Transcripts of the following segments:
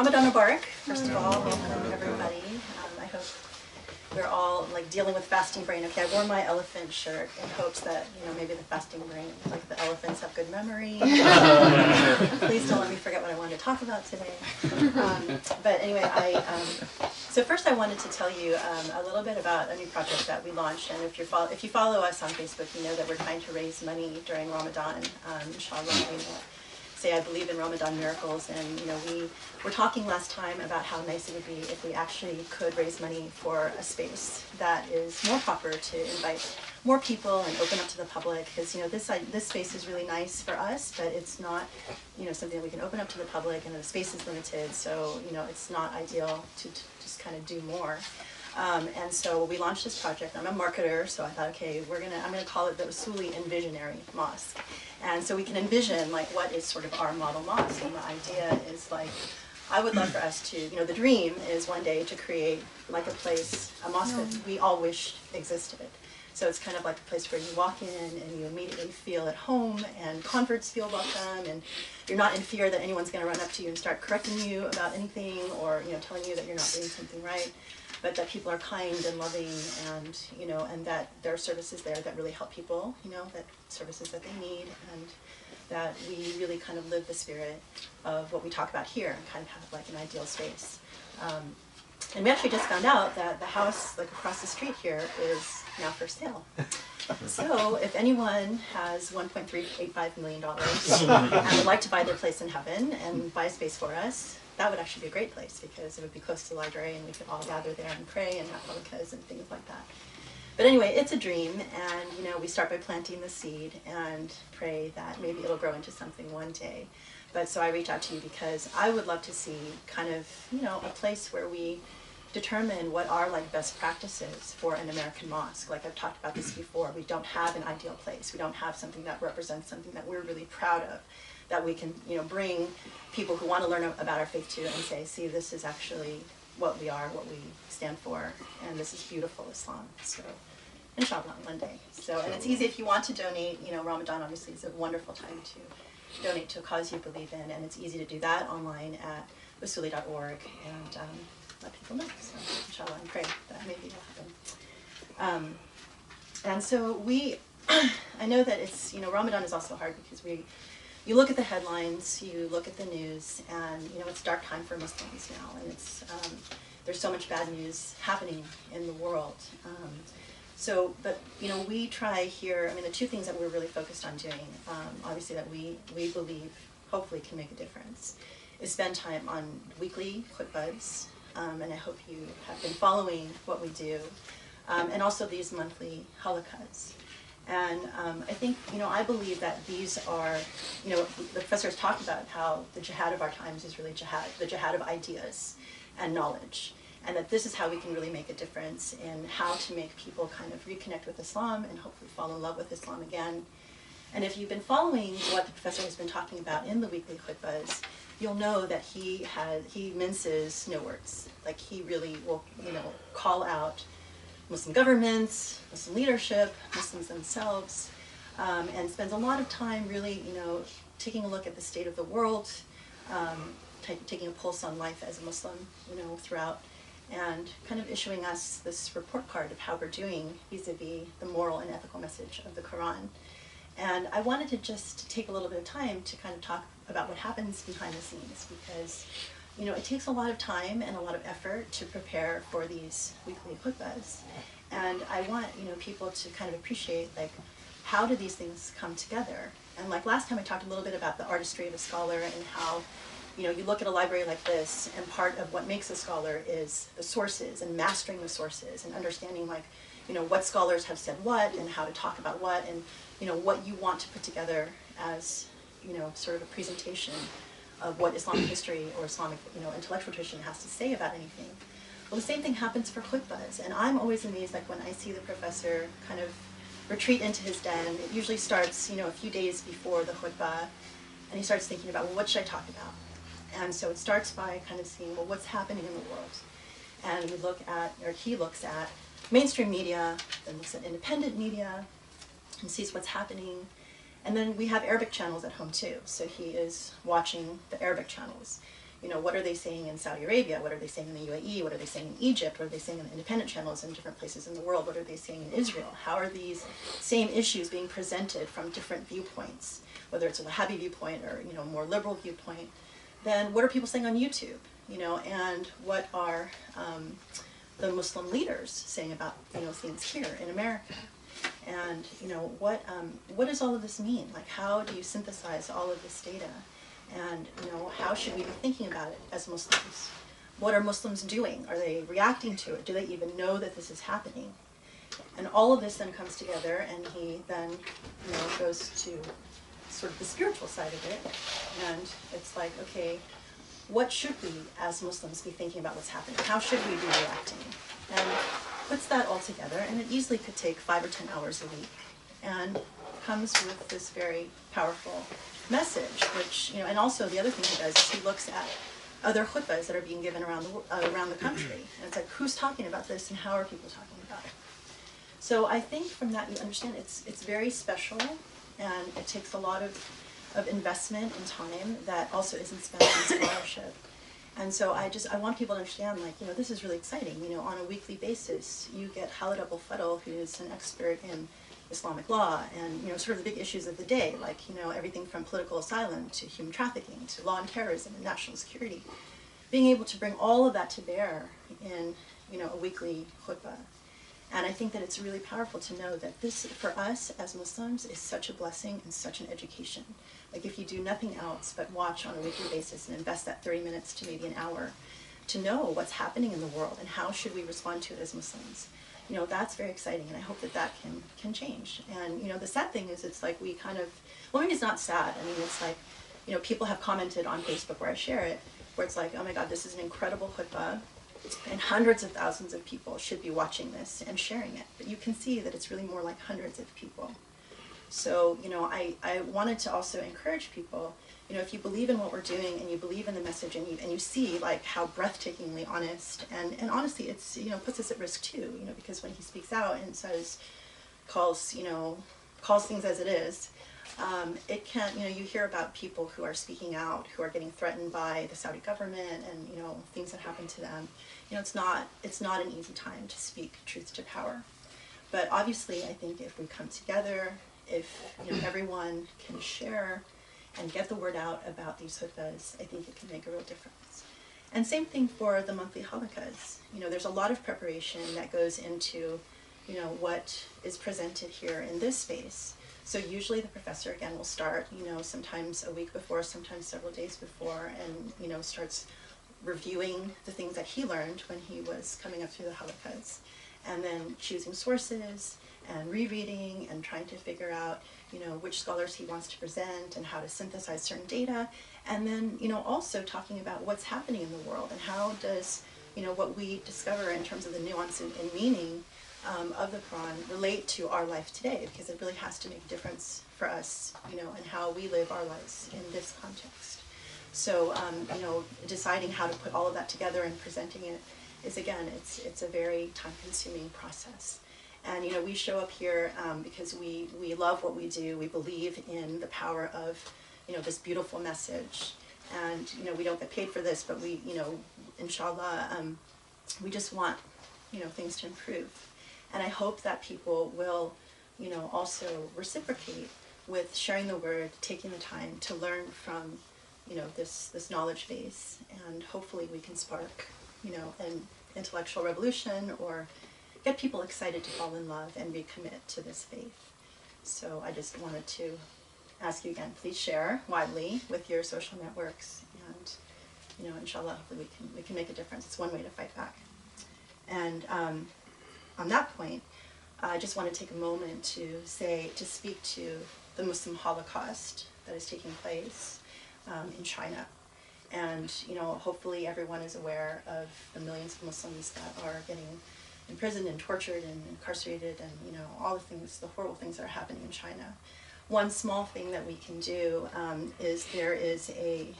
Ramadan Mubarak, first of all. Welcome, everybody. I hope we're all like dealing with fasting brain. Okay, I wore my elephant shirt in hopes that, you know, maybe the fasting brain, like the elephants have good memory. Please don't let me forget what I wanted to talk about today. But anyway, so first I wanted to tell you a little bit about a new project that we launched. And if you follow us on Facebook, you know that we're trying to raise money during Ramadan. Inshallah, we say I believe in Ramadan miracles, and you know we were talking last time about how nice it would be if we actually could raise money for a space that is more proper to invite more people and open up to the public, because you know this space is really nice for us, but it's not, you know, something that we can open up to the public, and the space is limited, so you know it's not ideal to just kind of do more. And so we launched this project. I'm a marketer, so I thought, okay, I'm gonna call it the Usuli Envisionary Mosque. And so we can envision like what is sort of our model mosque. And the idea is like, I would love for us to, you know, the dream is one day to create like a mosque that we all wished existed. So it's kind of like a place where you walk in and you immediately feel at home, and converts feel welcome, and you're not in fear that anyone's going to run up to you and start correcting you about anything, or you know, telling you that you're not doing something right, but that people are kind and loving, and you know, and that there are services there that really help people, you know, that services that they need, and that we really kind of live the spirit of what we talk about here and kind of have like an ideal space. And we actually just found out that the house like across the street here is now for sale. So if anyone has $1.385 million and would like to buy their place in heaven and buy a space for us, that would actually be a great place, because it would be close to the library and we could all gather there and pray and have halaqas and things like that. But anyway, it's a dream, and you know, we start by planting the seed and pray that maybe it'll grow into something one day. But so I reach out to you because I would love to see kind of, you know, a place where we determine what are like best practices for an American mosque. Like I've talked about this before, we don't have an ideal place. We don't have something that represents something that we're really proud of, that we can, you know, bring people who want to learn about our faith to and say, see, this is actually what we are, what we stand for, and this is beautiful Islam. So inshallah, one day. So, and it's easy if you want to donate. You know, Ramadan obviously is a wonderful time to donate to a cause you believe in, and it's easy to do that online at usuli.org and let people know. So inshallah, and pray that maybe will happen. And so I know that it's, you know, Ramadan is also hard because you look at the headlines, you look at the news, and you know it's a dark time for Muslims now, and it's there's so much bad news happening in the world. But you know, we try here. I mean, the two things that we're really focused on doing, obviously that we believe hopefully can make a difference, is spend time on weekly khutbahs, and I hope you have been following what we do, and also these monthly halaqas. And I think, you know, I believe that these are, you know, the professor has talked about how the jihad of our times is really jihad, the jihad of ideas and knowledge, and that this is how we can really make a difference in how to make people kind of reconnect with Islam and hopefully fall in love with Islam again. And if you've been following what the professor has been talking about in the weekly khutbahs, you'll know that he minces no words. Like he really will, you know, call out Muslim governments, Muslim leadership, Muslims themselves, and spends a lot of time really, you know, taking a look at the state of the world, taking a pulse on life as a Muslim, you know, throughout, and kind of issuing us this report card of how we're doing vis-a-vis the moral and ethical message of the Quran. And I wanted to just take a little bit of time to kind of talk about what happens behind the scenes, because you know, it takes a lot of time and a lot of effort to prepare for these weekly khutbahs. And I want, you know, people to kind of appreciate, like, how do these things come together? And like last time I talked a little bit about the artistry of a scholar and how, you know, you look at a library like this, and part of what makes a scholar is the sources and mastering the sources and understanding, like, you know, what scholars have said what and how to talk about what, and, you know, what you want to put together as, you know, sort of a presentation of what Islamic history or Islamic, you know, intellectual tradition has to say about anything. Well, the same thing happens for khutbahs, and I'm always amazed, like when I see the professor kind of retreat into his den. It usually starts, you know, a few days before the khutbah, and he starts thinking about, well, what should I talk about? And so it starts by kind of seeing, well, what's happening in the world? And we look at, or he looks at mainstream media, then looks at independent media, and sees what's happening. And then we have Arabic channels at home too, so he is watching the Arabic channels. You know, what are they saying in Saudi Arabia? What are they saying in the UAE? What are they saying in Egypt? What are they saying in the independent channels in different places in the world? What are they saying in Israel? How are these same issues being presented from different viewpoints, whether it's a Wahhabi viewpoint or, you know, more liberal viewpoint? Then what are people saying on YouTube? You know, and what are the Muslim leaders saying about, you know, things here in America? And, you know, what does all of this mean? Like, how do you synthesize all of this data? And, you know, how should we be thinking about it as Muslims? What are Muslims doing? Are they reacting to it? Do they even know that this is happening? And all of this then comes together, and he then, you know, goes to sort of the spiritual side of it. And it's like, okay, what should we as Muslims be thinking about what's happening? How should we be reacting? And puts that all together, and it easily could take 5 or 10 hours a week, and comes with this very powerful message, which, you know, and also the other thing he does is he looks at other khutbahs that are being given around the country, and it's like, who's talking about this, and how are people talking about it? So I think from that you understand it's very special, and it takes a lot of investment and time that also isn't spent on scholarship. And so I want people to understand, like, you know, this is really exciting. You know, on a weekly basis, you get Khaled Abou El Fadl, who is an expert in Islamic law and, you know, sort of the big issues of the day, like, you know, everything from political asylum to human trafficking to law and terrorism and national security. Being able to bring all of that to bear in, you know, a weekly khutbah. And I think that it's really powerful to know that this, for us as Muslims, is such a blessing and such an education. Like, if you do nothing else but watch on a weekly basis and invest that 30 minutes to maybe an hour to know what's happening in the world and how should we respond to it as Muslims, you know, that's very exciting, and I hope that that can change. And, you know, the sad thing is, it's like we kind of, well, maybe it's not sad. I mean, it's like, you know, people have commented on Facebook where I share it, where it's like, oh my God, this is an incredible khutbah, and hundreds of thousands of people should be watching this and sharing it. But you can see that it's really more like hundreds of people. So, you know, I wanted to also encourage people, you know, if you believe in what we're doing and you believe in the message and you see like how breathtakingly honest, and honestly, it's, you know, puts us at risk too, you know, because when he speaks out and says, calls things as it is, it can, you know, you hear about people who are speaking out, who are getting threatened by the Saudi government and, you know, things that happen to them. You know, it's not an easy time to speak truth to power. But obviously, I think if we come together, if, you know, everyone can share and get the word out about these khutbahs, I think it can make a real difference. And same thing for the monthly halaqas. You know, there's a lot of preparation that goes into, you know, what is presented here in this space. So usually the professor, again, will start, you know, sometimes a week before, sometimes several days before, and, you know, starts reviewing the things that he learned when he was coming up through the halaqas, and then choosing sources and rereading and trying to figure out, you know, which scholars he wants to present and how to synthesize certain data, and then, you know, also talking about what's happening in the world and how does, you know, what we discover in terms of the nuance and meaning of the Quran relate to our life today, because it really has to make a difference for us, you know, and how we live our lives in this context. So, you know, deciding how to put all of that together and presenting it is, again, it's a very time-consuming process. And, you know, we show up here because we love what we do. We believe in the power of, you know, this beautiful message. And, you know, we don't get paid for this, but we, you know, inshallah, we just want, you know, things to improve. And I hope that people will, you know, also reciprocate with sharing the word, taking the time to learn from, you know, this knowledge base. And hopefully we can spark, you know, an intellectual revolution or get people excited to fall in love and recommit to this faith. So I just wanted to ask you again, please share widely with your social networks, and, you know, inshallah, hopefully we can make a difference. It's one way to fight back. And on that point, I just want to take a moment to speak to the Muslim Holocaust that is taking place in China. And, you know, hopefully everyone is aware of the millions of Muslims that are getting imprisoned and tortured and incarcerated, and, you know, all the things, the horrible things that are happening in China. One small thing that we can do is there is a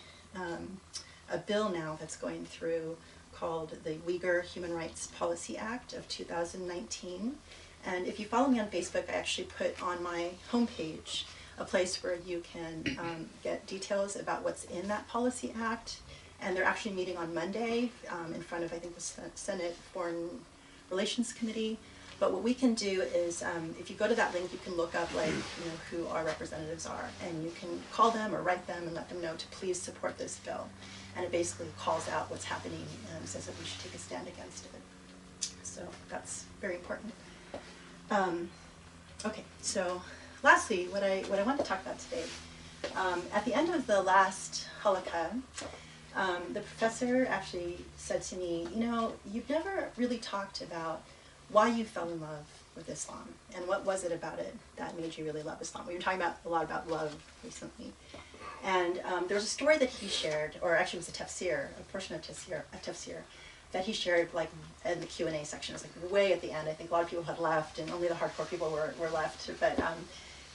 bill now that's going through called the Uyghur Human Rights Policy Act of 2019. And if you follow me on Facebook, I actually put on my homepage a place where you can get details about what's in that policy act and they're actually meeting on Monday in front of, I think, the Senate Foreign Relations Committee. But what we can do is, if you go to that link, you can look up, like, you know, who our representatives are, and you can call them or write them and let them know to please support this bill. And it basically calls out what's happening and says that we should take a stand against it. So that's very important. Okay, so lastly, what I want to talk about today, at the end of the last Halaqa, the professor actually said to me, you know, you've never really talked about why you fell in love with Islam, and what was it about it that made you really love Islam? We were talking a lot about love recently. And there was a story that he shared, or actually it was a tafsir, a portion of tafsir, that he shared like in the Q&A section. It was like way at the end. I think a lot of people had left and only the hardcore people were left. But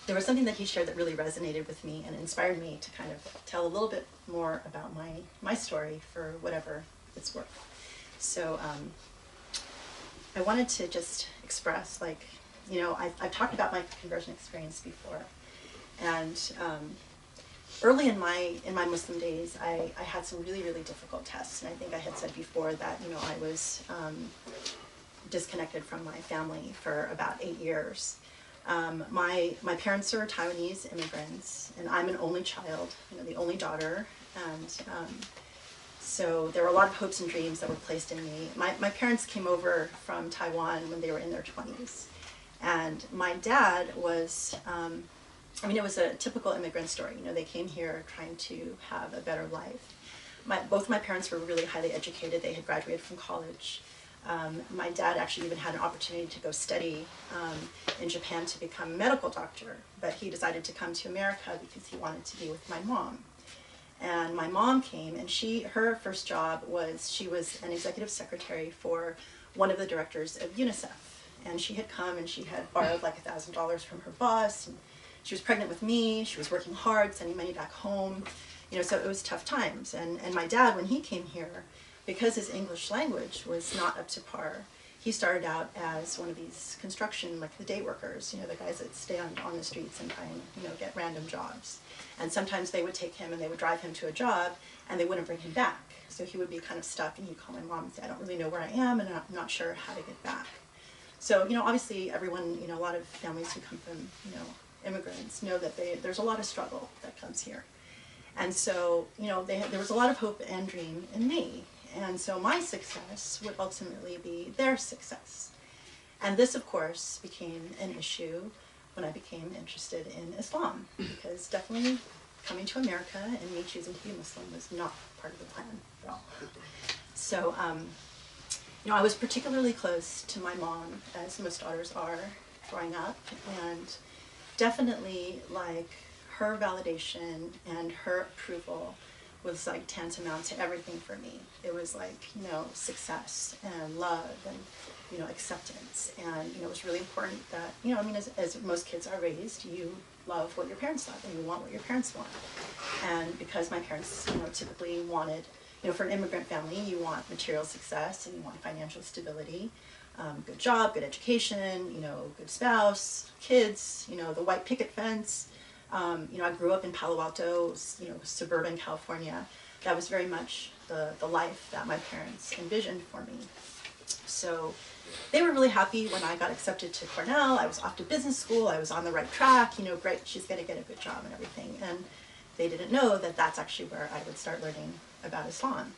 there was something that he shared that really resonated with me and inspired me to kind of tell a little bit more about my story for whatever it's worth. So I wanted to just express, like, you know, I've talked about my conversion experience before. And early in my Muslim days, I had some really, really difficult tests. And I think I had said before that, you know, I was disconnected from my family for about 8 years. My parents are Taiwanese immigrants, and I'm an only child, you know, the only daughter. And so there were a lot of hopes and dreams that were placed in me. My parents came over from Taiwan when they were in their 20s. And my dad was, I mean, it was a typical immigrant story. You know, they came here trying to have a better life. Both my parents were really highly educated. They had graduated from college. My dad actually even had an opportunity to go study in Japan to become a medical doctor, but he decided to come to America because he wanted to be with my mom. And my mom came, and her first job was, she was an executive secretary for one of the directors of UNICEF. And she had come and she had borrowed like $1,000 from her boss. And she was pregnant with me. She was working hard, sending money back home. You know, so it was tough times. And my dad, when he came here, because his English language was not up to par, he started out as one of these construction, like the day workers, you know, the guys that stay on the streets and try and, you know, get random jobs. And sometimes they would take him and they would drive him to a job and they wouldn't bring him back. So he would be kind of stuck, and he'd call my mom and say, I don't really know where I am and I'm not sure how to get back. So, you know, obviously everyone, you know, a lot of families who come from, you know, immigrants know that there's a lot of struggle that comes here. And so, you know, there was a lot of hope and dream in me. And so my success would ultimately be their success. And this, of course, became an issue when I became interested in Islam, because definitely coming to America and me choosing to be Muslim was not part of the plan at all. So, you know, I was particularly close to my mom, as most daughters are growing up, and definitely, like, her validation and her approval was like tantamount to everything for me. It was like, you know, success and love and, you know, acceptance. And, you know, it was really important that, you know, I mean, as most kids are raised, you love what your parents love and you want what your parents want. And because my parents, you know, typically wanted, you know, for an immigrant family, you want material success and you want financial stability, good job, good education, you know, good spouse, kids, you know, the white picket fence. You know, I grew up in Palo Alto, you know, suburban California. That was very much the life that my parents envisioned for me. So they were really happy when I got accepted to Cornell. I was off to business school. I was on the right track. You know, great, she's going to get a good job and everything. And they didn't know that that's actually where I would start learning about Islam.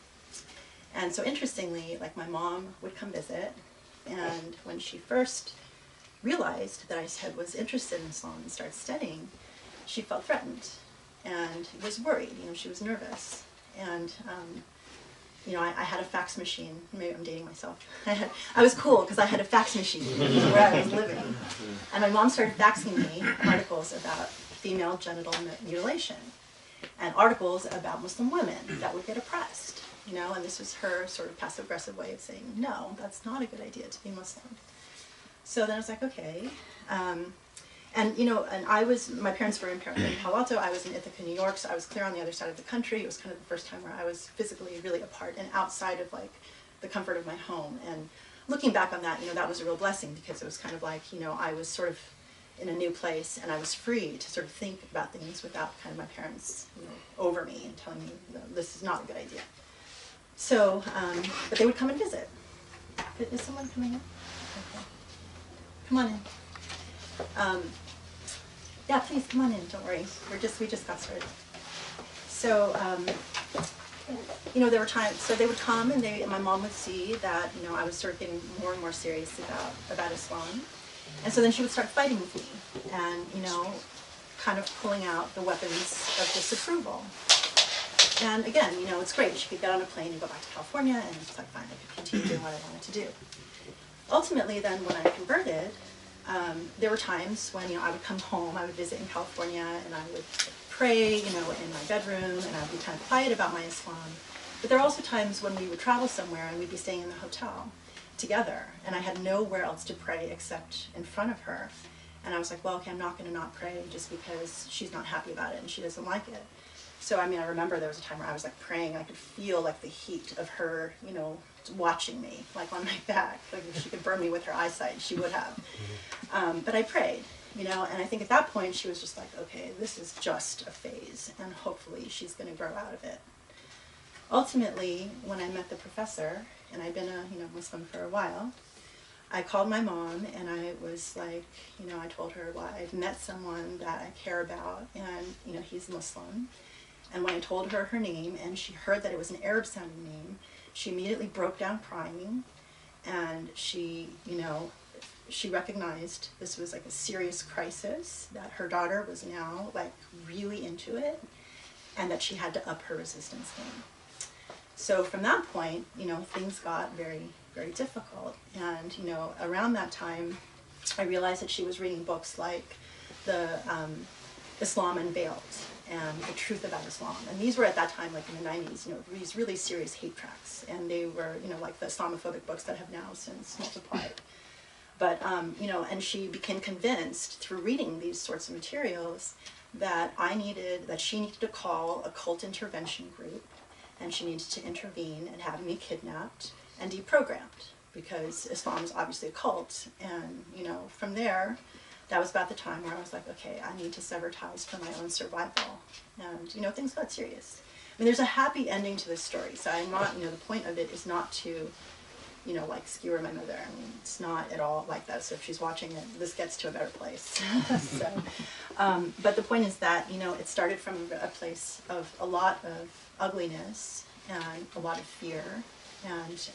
And so interestingly, like, my mom would come visit, and when she first realized that I was interested in Islam and started studying, she felt threatened and was worried. You know, she was nervous. And, you know, I had a fax machine. Maybe I'm dating myself. I was cool because I had a fax machine where I was living. And my mom started faxing me articles about female genital mutilation and articles about Muslim women that would get oppressed, you know, and this was her sort of passive-aggressive way of saying, no, that's not a good idea to be Muslim. So then I was like, okay. And, you know, and my parents were in Palo Alto, I was in Ithaca, New York, so I was clear on the other side of the country. It was kind of the first time where I was physically really apart and outside of, like, the comfort of my home. And looking back on that, you know, that was a real blessing, because it was kind of like, you know, I was sort of in a new place and I was free to sort of think about things without kind of my parents, you know, over me and telling me, you know, this is not a good idea. So, but they would come and visit. Is someone coming in? Okay. Come on in. Yeah, please come on in. Don't worry. We just got started. So, you know, there were times. So they would come, and my mom would see that, you know, I was sort of getting more and more serious about Islam, and so then she would start fighting with me, and, you know, kind of pulling out the weapons of disapproval. And again, you know, it's great. She could get on a plane and go back to California, and it's like, fine, I could continue doing what I wanted to do. Ultimately, then, when I converted, there were times when, you know, I would come home, I would visit in California, and I would pray, you know, in my bedroom, and I would be kind of quiet about my Islam. But there are also times when we would travel somewhere, and we'd be staying in the hotel together, and I had nowhere else to pray except in front of her. And I was like, well, okay, I'm not going to not pray just because she's not happy about it and she doesn't like it. So, I mean, I remember there was a time where I was like praying, I could feel like the heat of her, you know, watching me, like on my back. Like if she could burn me with her eyesight, she would have. But I prayed, you know, and I think at that point she was just like, okay, this is just a phase, and hopefully she's going to grow out of it. Ultimately, when I met the professor, and I'd been a, you know, Muslim for a while, I called my mom, and I was like, you know, I told her, well, I've met someone that I care about, and, you know, he's Muslim. And when I told her her name, and she heard that it was an Arab-sounding name, she immediately broke down crying, and she, you know, she recognized this was like a serious crisis, that her daughter was now like really into it, and that she had to up her resistance game. So from that point, you know, things got very, very difficult. And, you know, around that time, I realized that she was reading books like the Islam Unveiled and The Truth About Islam. And these were at that time, like in the 90s, you know, these really serious hate tracts. And they were, you know, like the Islamophobic books that have now since multiplied. But, you know, and she became convinced through reading these sorts of materials that she needed to call a cult intervention group, and she needed to intervene and have me kidnapped and deprogrammed, because Islam is obviously a cult. And, you know, from there, that was about the time where I was like, okay, I need to sever ties for my own survival. And, you know, things got serious. I mean, there's a happy ending to this story, so I'm not, you know, the point of it is not to, you know, like skewer my mother. I mean, it's not at all like that. So if she's watching it, this gets to a better place. So, but the point is that, you know, it started from a place of a lot of ugliness and a lot of fear. And,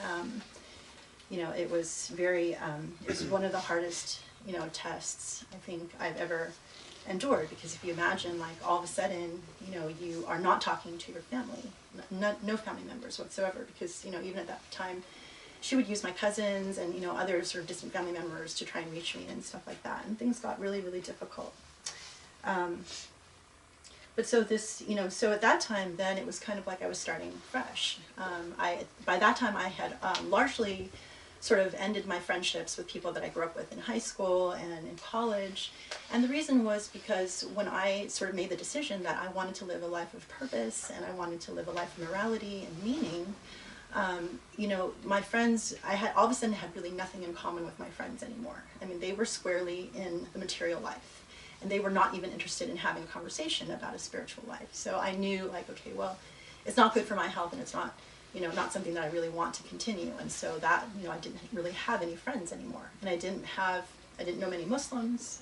you know, it was very, it was one of the hardest, you know, tests I think I've ever endured. Because if you imagine, like, all of a sudden, you know, you are not talking to your family, no family members whatsoever. Because, you know, even at that time, she would use my cousins and, you know, other sort of distant family members to try and reach me and stuff like that. And things got really, really difficult. But so this, you know, so at that time, then it was kind of like I was starting fresh. By that time, I had largely sort of ended my friendships with people that I grew up with in high school and in college. And the reason was because when I sort of made the decision that I wanted to live a life of purpose and I wanted to live a life of morality and meaning, you know, my friends, I had all of a sudden had really nothing in common with my friends anymore. I mean, they were squarely in the material life, and they were not even interested in having a conversation about a spiritual life. So I knew, like, okay, well, it's not good for my health, and it's not, you know, not something that I really want to continue. And so that, you know, I didn't really have any friends anymore, and I didn't know many Muslims.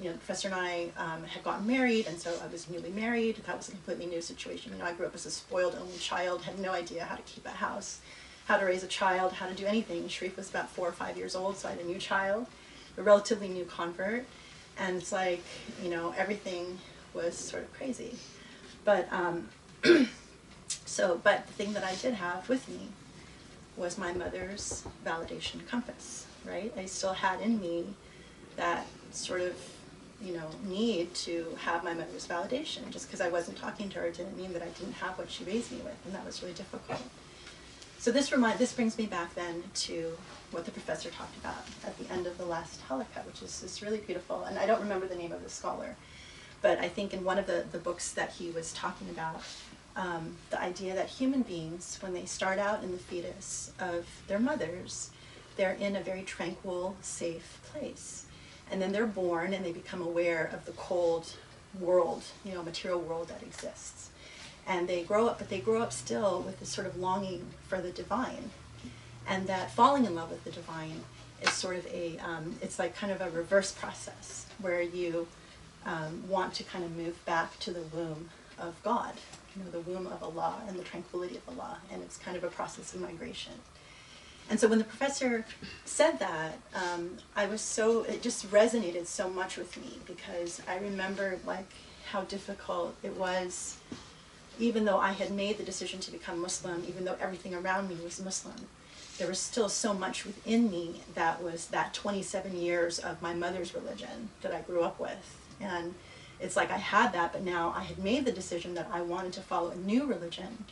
You know, the professor and I had gotten married, and so I was newly married. That was a completely new situation. You know, I grew up as a spoiled only child, had no idea how to keep a house, how to raise a child, how to do anything. Sharif was about 4 or 5 years old, so I had a new child, a relatively new convert, and it's like, you know, everything was sort of crazy. But, but the thing that I did have with me was my mother's validation compass, right? I still had in me that sort of, you know, need to have my mother's validation. Just because I wasn't talking to her didn't mean that I didn't have what she raised me with, and that was really difficult. So this brings me back then to what the professor talked about at the end of the last Halaqa, which is this really beautiful, and I don't remember the name of the scholar, but I think in one of the books that he was talking about, the idea that human beings, when they start out in the fetus of their mothers, they're in a very tranquil, safe place. And then they're born and they become aware of the cold world, you know, material world that exists. And they grow up, but they grow up still with this sort of longing for the divine. And that falling in love with the divine is sort of it's like kind of a reverse process where you want to kind of move back to the womb of God, the womb of Allah and the tranquility of Allah, and it's kind of a process of migration. And so when the professor said that, it just resonated so much with me, because I remember like how difficult it was, even though I had made the decision to become Muslim, even though everything around me was Muslim, there was still so much within me that was that 27 years of my mother's religion that I grew up with. And it's like I had that, but now I had made the decision that I wanted to follow a new religion.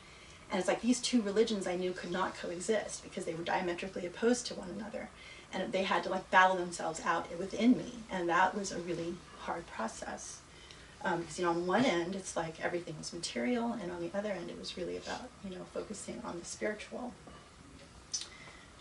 And it's like these two religions I knew could not coexist because they were diametrically opposed to one another. And they had to like battle themselves out within me. And that was a really hard process. Because, on one end, it's like everything was material, and on the other end, it was really about, focusing on the spiritual.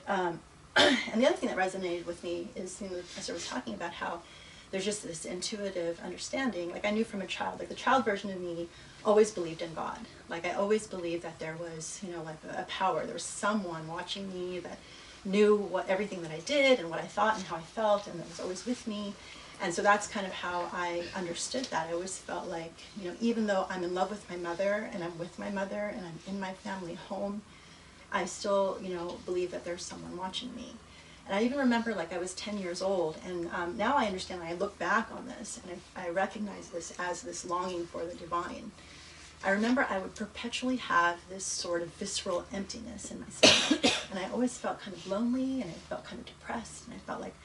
And the other thing that resonated with me is, the professor was talking about how there's just this intuitive understanding. Like I knew from a child, like the child version of me always believed in God. Like I always believed that there was, like a power. There was someone watching me that knew everything that I did and what I thought and how I felt, and that was always with me. And so that's kind of how I understood that. I always felt like, even though I'm in love with my mother and I'm with my mother and I'm in my family home, I still, believe that there's someone watching me. And I even remember like I was 10 years old, and now I understand, I look back on this and I recognize this as this longing for the divine. I remember I would perpetually have this sort of visceral emptiness in my stomach, and I always felt kind of lonely, and I felt kind of depressed, and I felt like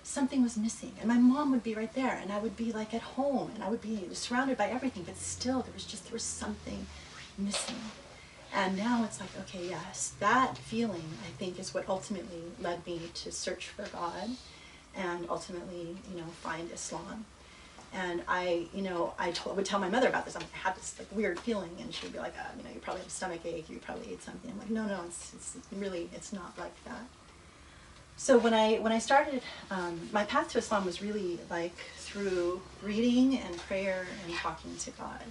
something was missing. And my mom would be right there, and I would be like at home, and I would be surrounded by everything, but still there was something missing. And now it's like, okay, yes, that feeling, I think, is what ultimately led me to search for God and ultimately, find Islam. And I would tell my mother about this. I had this like weird feeling, and she'd be like, you probably have a stomach ache, you probably ate something. I'm like, no, it's not like that. So when I started, my path to Islam was really like through reading and prayer and talking to God.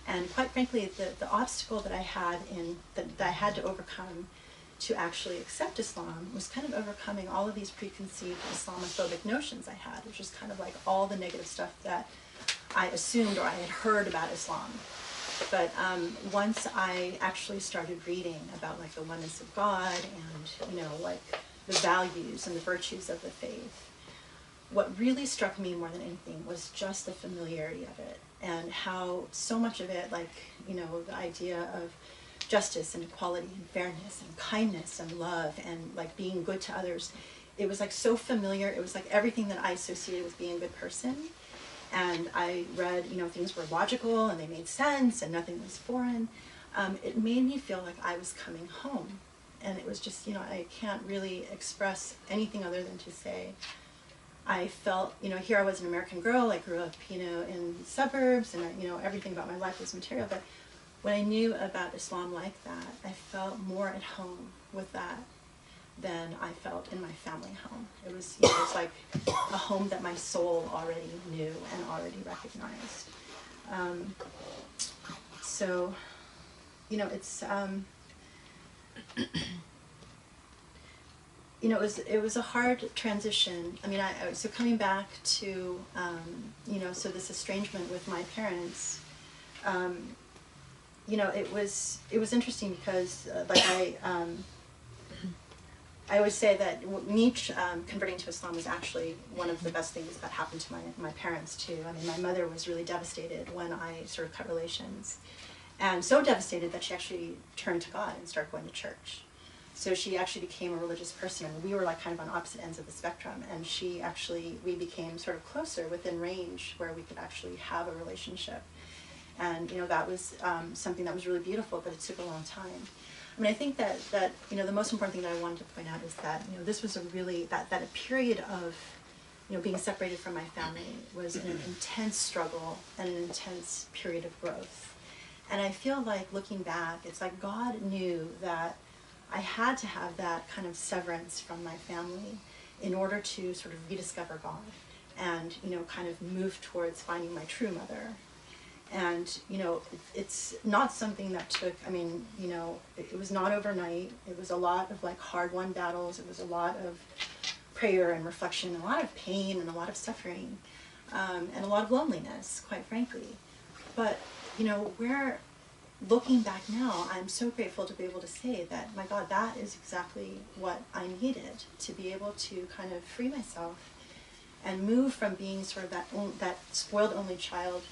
And quite frankly, the obstacle that I had to overcome to actually accept Islam was kind of overcoming all of these preconceived Islamophobic notions I had, which was kind of like all the negative stuff that I assumed or I had heard about Islam. But once I actually started reading about like the oneness of God and, like the values and the virtues of the faith, what really struck me more than anything was just the familiarity of it, and how so much of it, like, the idea of justice and equality and fairness and kindness and love and like being good to others, it was like so familiar. It was like everything that I associated with being a good person. And I read, things were logical and they made sense and nothing was foreign. It made me feel like I was coming home. And it was just, I can't really express anything other than to say, I felt, here I was an American girl, I grew up, in suburbs, and, everything about my life was material, but when I knew about Islam like that, I felt more at home with that than I felt in my family home. It was, it was like a home that my soul already knew and already recognized. So, it's, it was a hard transition. I mean, so coming back to, so this estrangement with my parents, it was interesting because, I always say that me converting to Islam was actually one of the best things that happened to my parents too. I mean, my mother was really devastated when I sort of cut relations, and so devastated that she actually turned to God and started going to church. So she actually became a religious person, and we were like kind of on opposite ends of the spectrum, and we became sort of closer within range where we could actually have a relationship. And, that was something that was really beautiful, but it took a long time. I mean, I think that the most important thing that I wanted to point out is that, this was a really, that a period of, being separated from my family was an intense struggle and an intense period of growth. And I feel like looking back, it's like God knew that I had to have that kind of severance from my family in order to sort of rediscover God and, kind of move towards finding my true mother. And, you know, it's not something that took, I mean, you know, it was not overnight. It was a lot of like hard-won battles. It was a lot of prayer and reflection, a lot of pain and a lot of suffering, and a lot of loneliness, quite frankly. But, you know, looking back now, I'm so grateful to be able to say that, my God, that is exactly what I needed to be able to kind of free myself and move from being sort of that spoiled only child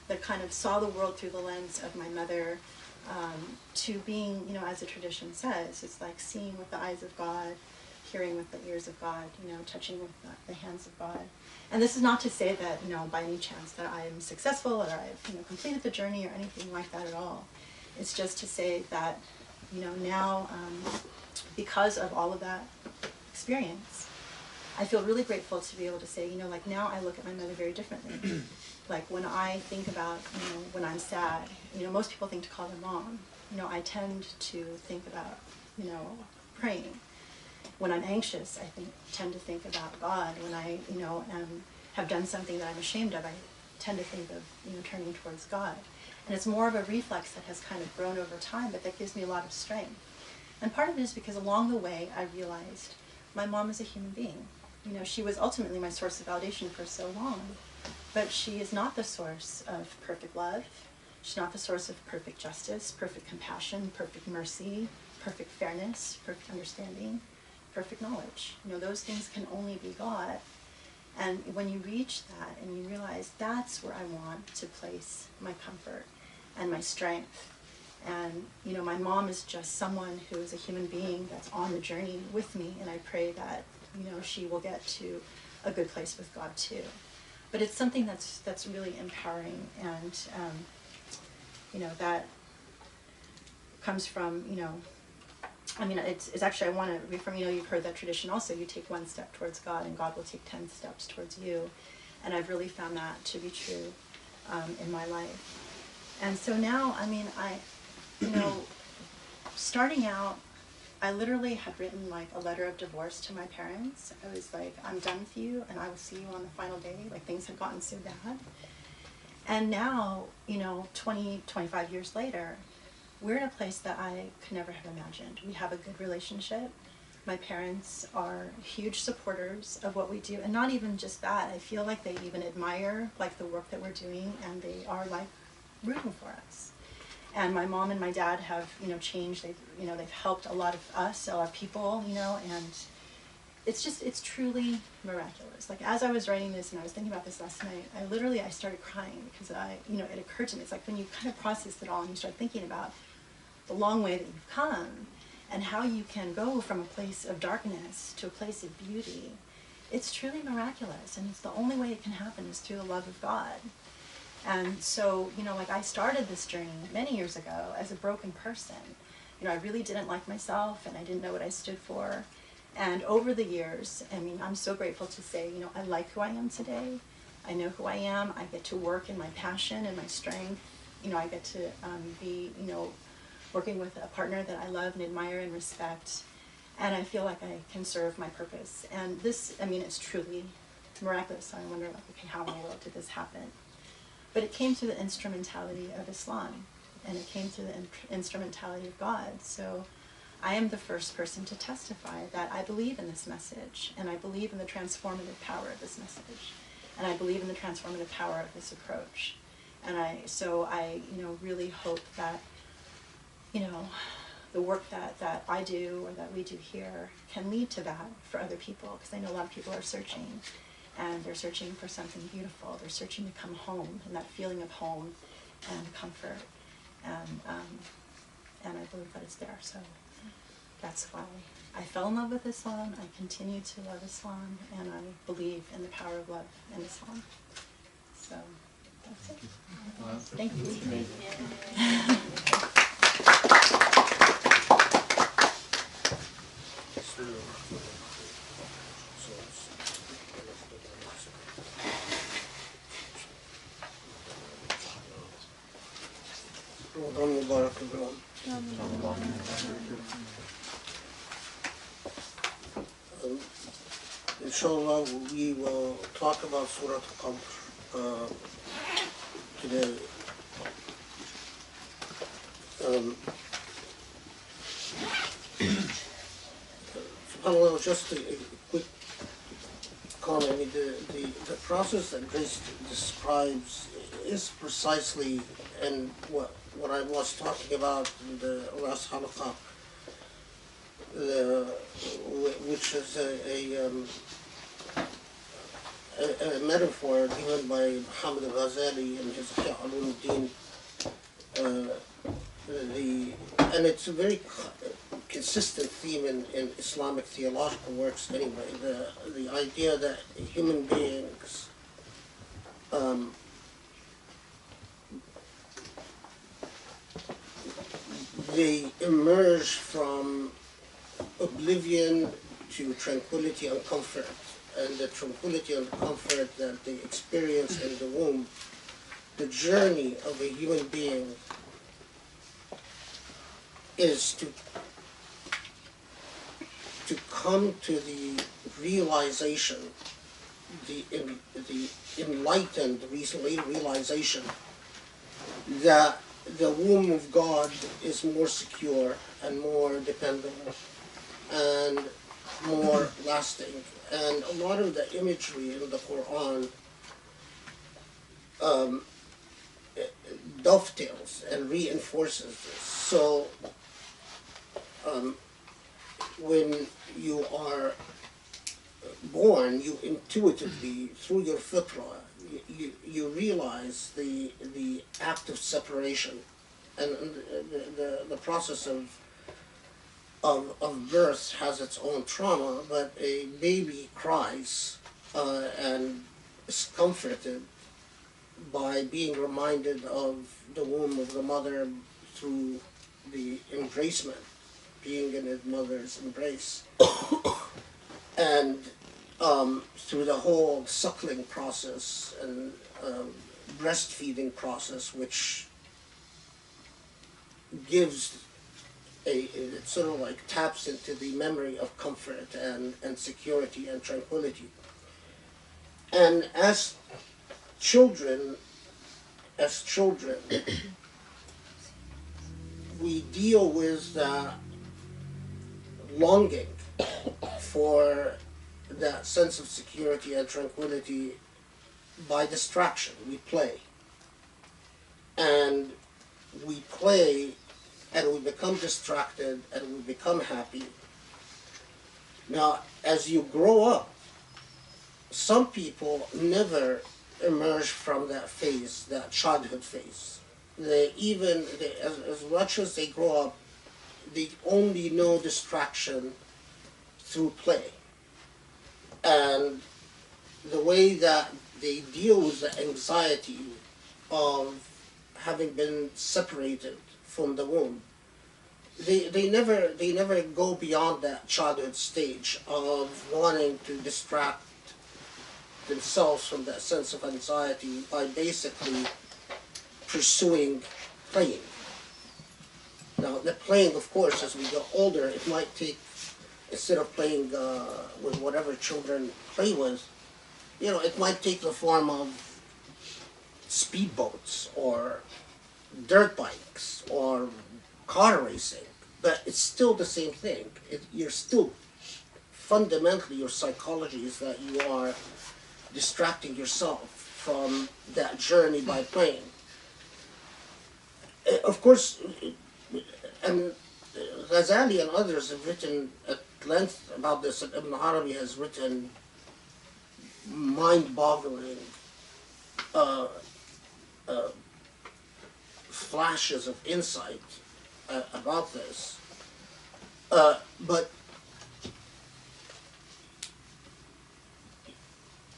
that kind of saw the world through the lens of my mother, to being, you know, as the tradition says, it's like seeing with the eyes of God, hearing with the ears of God, you know, touching with the hands of God. And this is not to say that, you know, by any chance that I'm successful or I've, you know, completed the journey or anything like that at all. It's just to say that, you know, now, because of all of that experience, I feel really grateful to be able to say, you know, like now I look at my mother very differently. Like when I think about, you know, when I'm sad, you know, most people think to call their mom. You know, I tend to think about, you know, praying. When I'm anxious, I tend to think about God. When I, you know, have done something that I'm ashamed of, I tend to think of, you know, turning towards God. And it's more of a reflex that has kind of grown over time, but that gives me a lot of strength. And part of it is because along the way, I realized my mom is a human being. You know, she was ultimately my source of validation for so long, but she is not the source of perfect love. She's not the source of perfect justice, perfect compassion, perfect mercy, perfect fairness, perfect understanding, perfect knowledge. You know, those things can only be God. And when you reach that and you realize that's where I want to place my comfort and my strength. And, you know, my mom is just someone who is a human being that's on the journey with me, and I pray that, you know, she will get to a good place with God too. But it's something that's really empowering, and, you know, that comes from, you know, I mean, it's actually, I want to read from, you know, you've heard that tradition also, you take one step towards God and God will take 10 steps towards you. And I've really found that to be true in my life. And so now, I mean, you know, starting out, I literally had written like a letter of divorce to my parents. I was like, I'm done with you and I will see you on the final day. Like things had gotten so bad. And now, you know, 25 years later, we're in a place that I could never have imagined. We have a good relationship. My parents are huge supporters of what we do. And not even just that, I feel like they even admire like the work that we're doing, and they are like rooting for us. And my mom and my dad have, you know, changed. They've helped a lot of us, a lot of people, you know, and it's truly miraculous. Like as I was writing this and I was thinking about this last night, I started crying because you know, it occurred to me. It's like when you kind of process it all and you start thinking about the long way that you've come and how you can go from a place of darkness to a place of beauty. It's truly miraculous, and it's the only way it can happen is through the love of God. And so, you know, like I started this journey many years ago as a broken person. You know, I really didn't like myself and I didn't know what I stood for. And over the years, I mean, I'm so grateful to say, you know, I like who I am today. I know who I am. I get to work in my passion and my strength. You know, I get to be, you know, working with a partner that I love and admire and respect. And I feel like I can serve my purpose. And this, I mean, it's truly miraculous. So I wonder, like, okay, how in the world did this happen? But it came through the instrumentality of Islam, and it came through the instrumentality of God. So I am the first person to testify that I believe in this message, and I believe in the transformative power of this message, and I believe in the transformative power of this approach. And I you know, really hope that, you know, the work that I do or that we do here can lead to that for other people, because I know a lot of people are searching. And they're searching for something beautiful. They're searching to come home, and that feeling of home and comfort. And I believe that it's there. So that's why I fell in love with Islam. I continue to love Islam, and I believe in the power of love in Islam. So that's it. Thank you. Inshallah, we will talk about Surah al Qadr today. SubhanAllah, just a quick comment. I mean, the process that Grace describes is precisely and what I was talking about in the last halaqa, which is a metaphor given by Muhammad al-Ghazali in his Ihya Ulumuddin. And it's a very consistent theme in Islamic theological works anyway, the idea that human beings they emerge from oblivion to tranquility and comfort, and the tranquility and comfort that they experience in the womb, the journey of a human being is to come to the realization, the enlightened realization that the womb of God is more secure and more dependable and more lasting. And a lot of the imagery in the Quran dovetails and reinforces this. So when you are born, you intuitively, through your fitrah, you realize the act of separation, and the process of birth has its own trauma, but a baby cries and is comforted by being reminded of the womb of the mother through the embracement, being in his mother's embrace, and through the whole suckling process and breastfeeding process, which gives it sort of like taps into the memory of comfort and security and tranquility. And as children, we deal with the longing for that sense of security and tranquility by distraction. We play. And we play and we become distracted and we become happy. Now, as you grow up, some people never emerge from that phase, that childhood phase. As much as they grow up, they only know distraction through play. And the way that they deal with the anxiety of having been separated from the womb, they never go beyond that childhood stage of wanting to distract themselves from that sense of anxiety by basically pursuing playing. Now, the playing, of course, as we get older, it might take, instead of playing with whatever children play with, it might take the form of speedboats or dirt bikes or car racing, but it's still the same thing. You're still, fundamentally, your psychology is that you are distracting yourself from that journey by playing. Of course, and Ghazali and others have written at length about this, and Ibn Arabi has written mind-boggling flashes of insight about this. But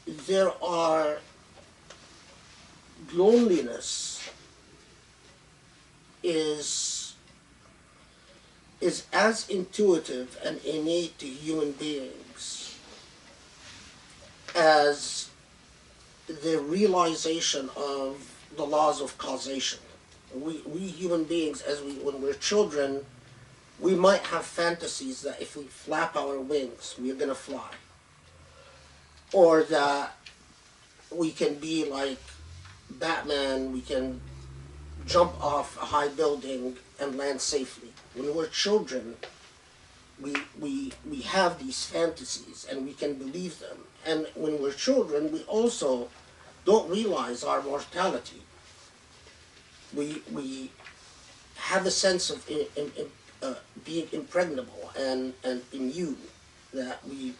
there are loneliness is as intuitive and innate to human beings as the realization of the laws of causation. We human beings, when we're children, we might have fantasies that if we flap our wings, we're going to fly. Or that we can be like Batman, we can jump off a high building and land safely. When we're children, we have these fantasies and we can believe them. And when we're children, we also don't realize our mortality. We have a sense of being impregnable and immune, that we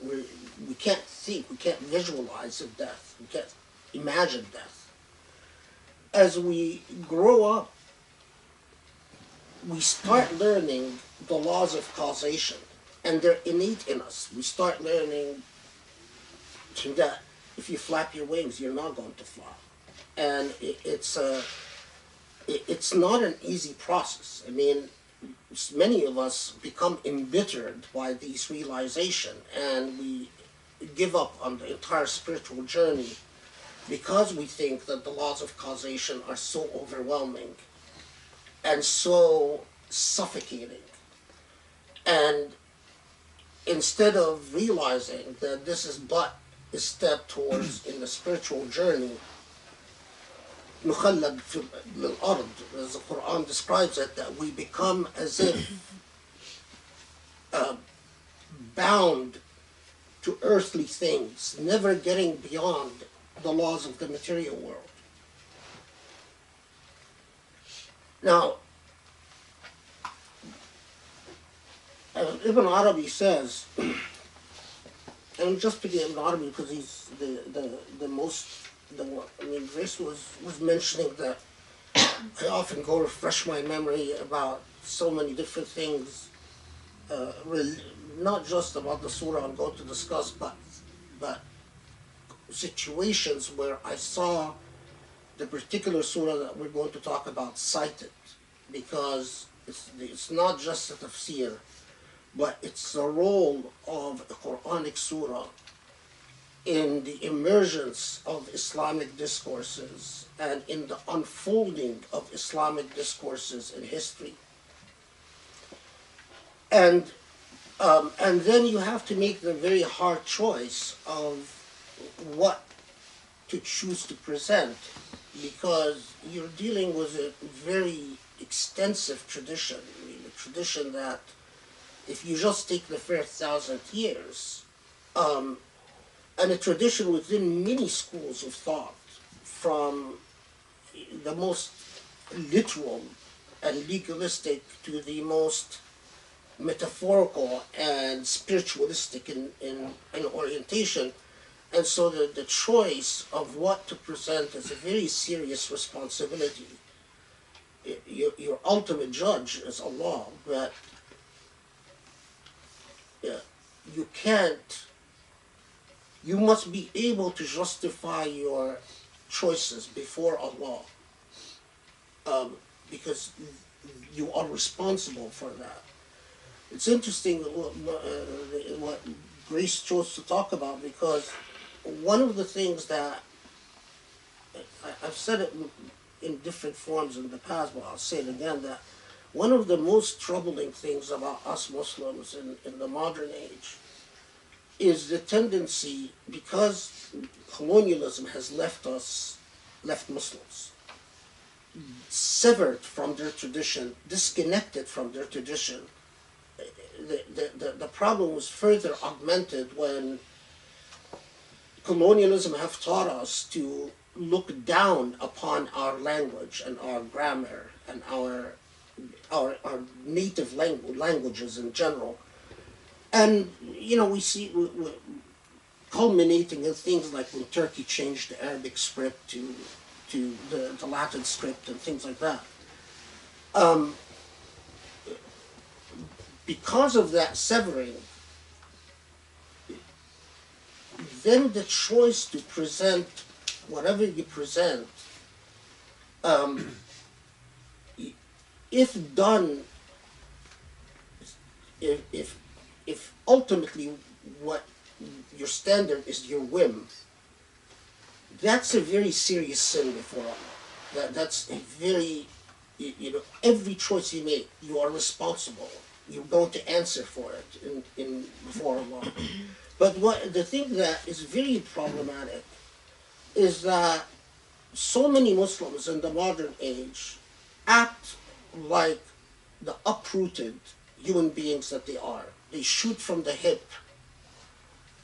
can't think, we can't visualize of death, we can't imagine death. As we grow up, we start learning the laws of causation, and they're innate in us. We start learning that if you flap your wings, you're not going to fly. And it's not an easy process. I mean, many of us become embittered by these realization, and we give up on the entire spiritual journey because we think that the laws of causation are so overwhelming and so suffocating. And instead of realizing that this is but a step towards in the spiritual journey, نخلد في الأرض, as the Quran describes it, that we become as if bound to earthly things, never getting beyond the laws of the material world. Now, Ibn Arabi says, and I'm just picking Ibn Arabi because he's the most, I mean, Grace was mentioning that I often go refresh my memory about so many different things, not just about the surah I'm going to discuss, but situations where I saw the particular surah that we're going to talk about cited, because it's not just a tafsir, but it's the role of a Quranic surah in the emergence of Islamic discourses and in the unfolding of Islamic discourses in history. And then you have to make the very hard choice of what to choose to present, because you're dealing with a very extensive tradition. I mean, a tradition that, if you just take the first 1,000 years, and a tradition within many schools of thought, from the most literal and legalistic to the most metaphorical and spiritualistic in orientation. And so the choice of what to present is a very serious responsibility. Your ultimate judge is Allah, but you must be able to justify your choices before Allah, because you are responsible for that. It's interesting what Grace chose to talk about, because one of the things that, I've said it in different forms in the past, but I'll say it again, that one of the most troubling things about us Muslims in the modern age is the tendency, because colonialism has left Muslims severed from their tradition, disconnected from their tradition. The problem was further augmented when colonialism have taught us to look down upon our language and our grammar and our native languages in general. And, you know, we see culminating in things like when Turkey changed the Arabic script to the Latin script and things like that. Because of that severing, then the choice to present whatever you present, if done, if ultimately what your standard is your whim, that's a very serious sin before Allah. That's a very, you know, every choice you make, you are responsible. You're going to answer for it before Allah. But the thing that is very problematic is that so many Muslims in the modern age act like the uprooted human beings that they are. They shoot from the hip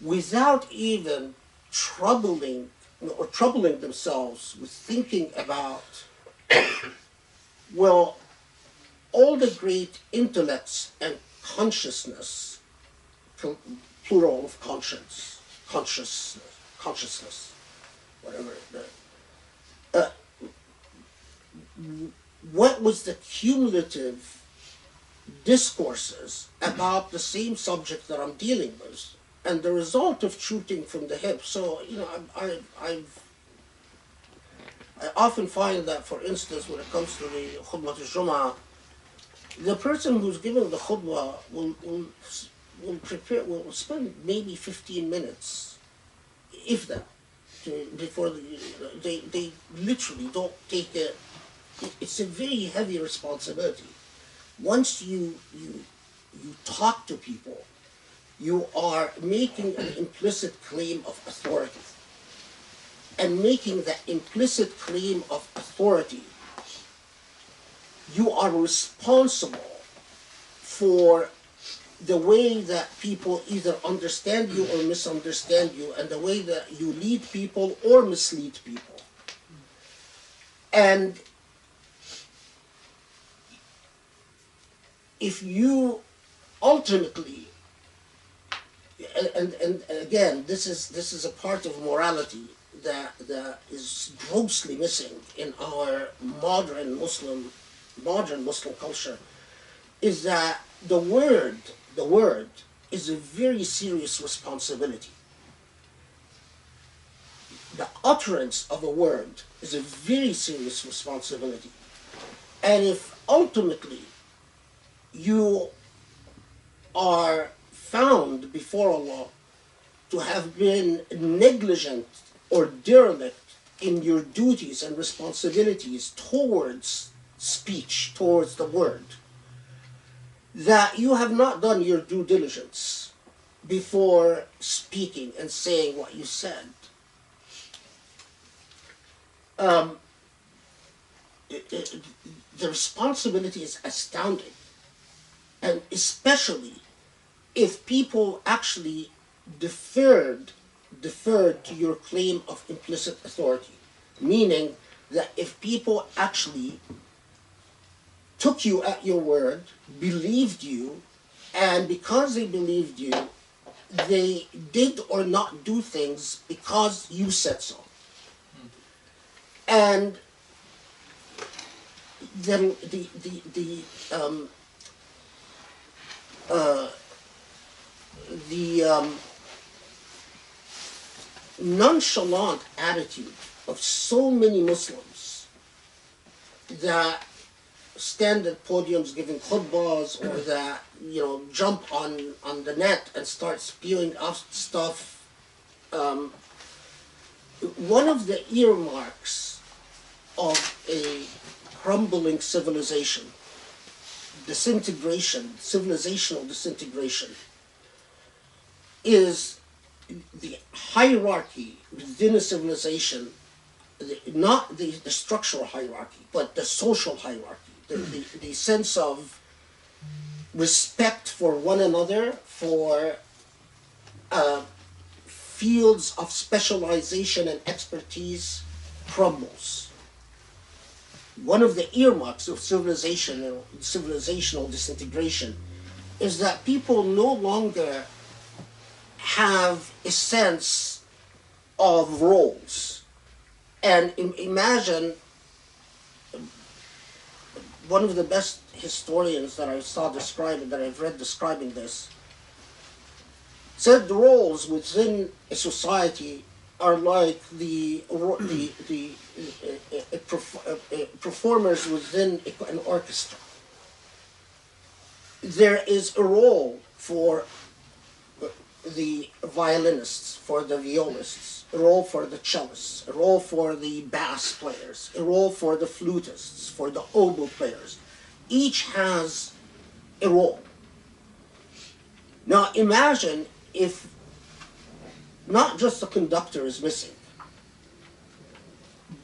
without even troubling themselves with thinking about, well, all the great intellects and consciousness, plural of consciousness, whatever. What was the cumulative discourses about the same subject that I'm dealing with, and the result of shooting from the hip? So, I often find that, for instance, when it comes to the khutbah al-Jum'ah, the person who's giving the khutbah will spend maybe 15 minutes, if that, before they literally don't take it. It's a very heavy responsibility. Once you talk to people, you are making an implicit claim of authority. And making that implicit claim of authority, you are responsible for the way that people either understand you or misunderstand you, and the way that you lead people or mislead people. And if you ultimately, and again, this is a part of morality that is grossly missing in our modern Muslim culture, is that the word is a very serious responsibility. The utterance of a word is a very serious responsibility. And if ultimately you are found before Allah to have been negligent or derelict in your duties and responsibilities towards speech, towards the word, that you have not done your due diligence before speaking and saying what you said, the responsibility is astounding. And especially if people actually deferred to your claim of implicit authority, meaning that if people actually took you at your word, believed you, and because they believed you, they did or not do things because you said so. And then the nonchalant attitude of so many Muslims that stand at podiums giving khutbahs, or that jump on the net and start spewing out stuff. One of the earmarks of a crumbling civilization, civilizational disintegration, is the hierarchy within a civilization, not the structural hierarchy, but the social hierarchy, the sense of respect for one another, for fields of specialization and expertise crumbles. One of the earmarks of civilizational disintegration is that people no longer have a sense of roles. And imagine, one of the best historians that I saw describing, that I've read describing this, said the roles within a society are like the performers within an orchestra. There is a role for the violinists, for the violists, a role for the cellists, a role for the bass players, a role for the flutists, for the oboe players. Each has a role. Now imagine if not just the conductor is missing,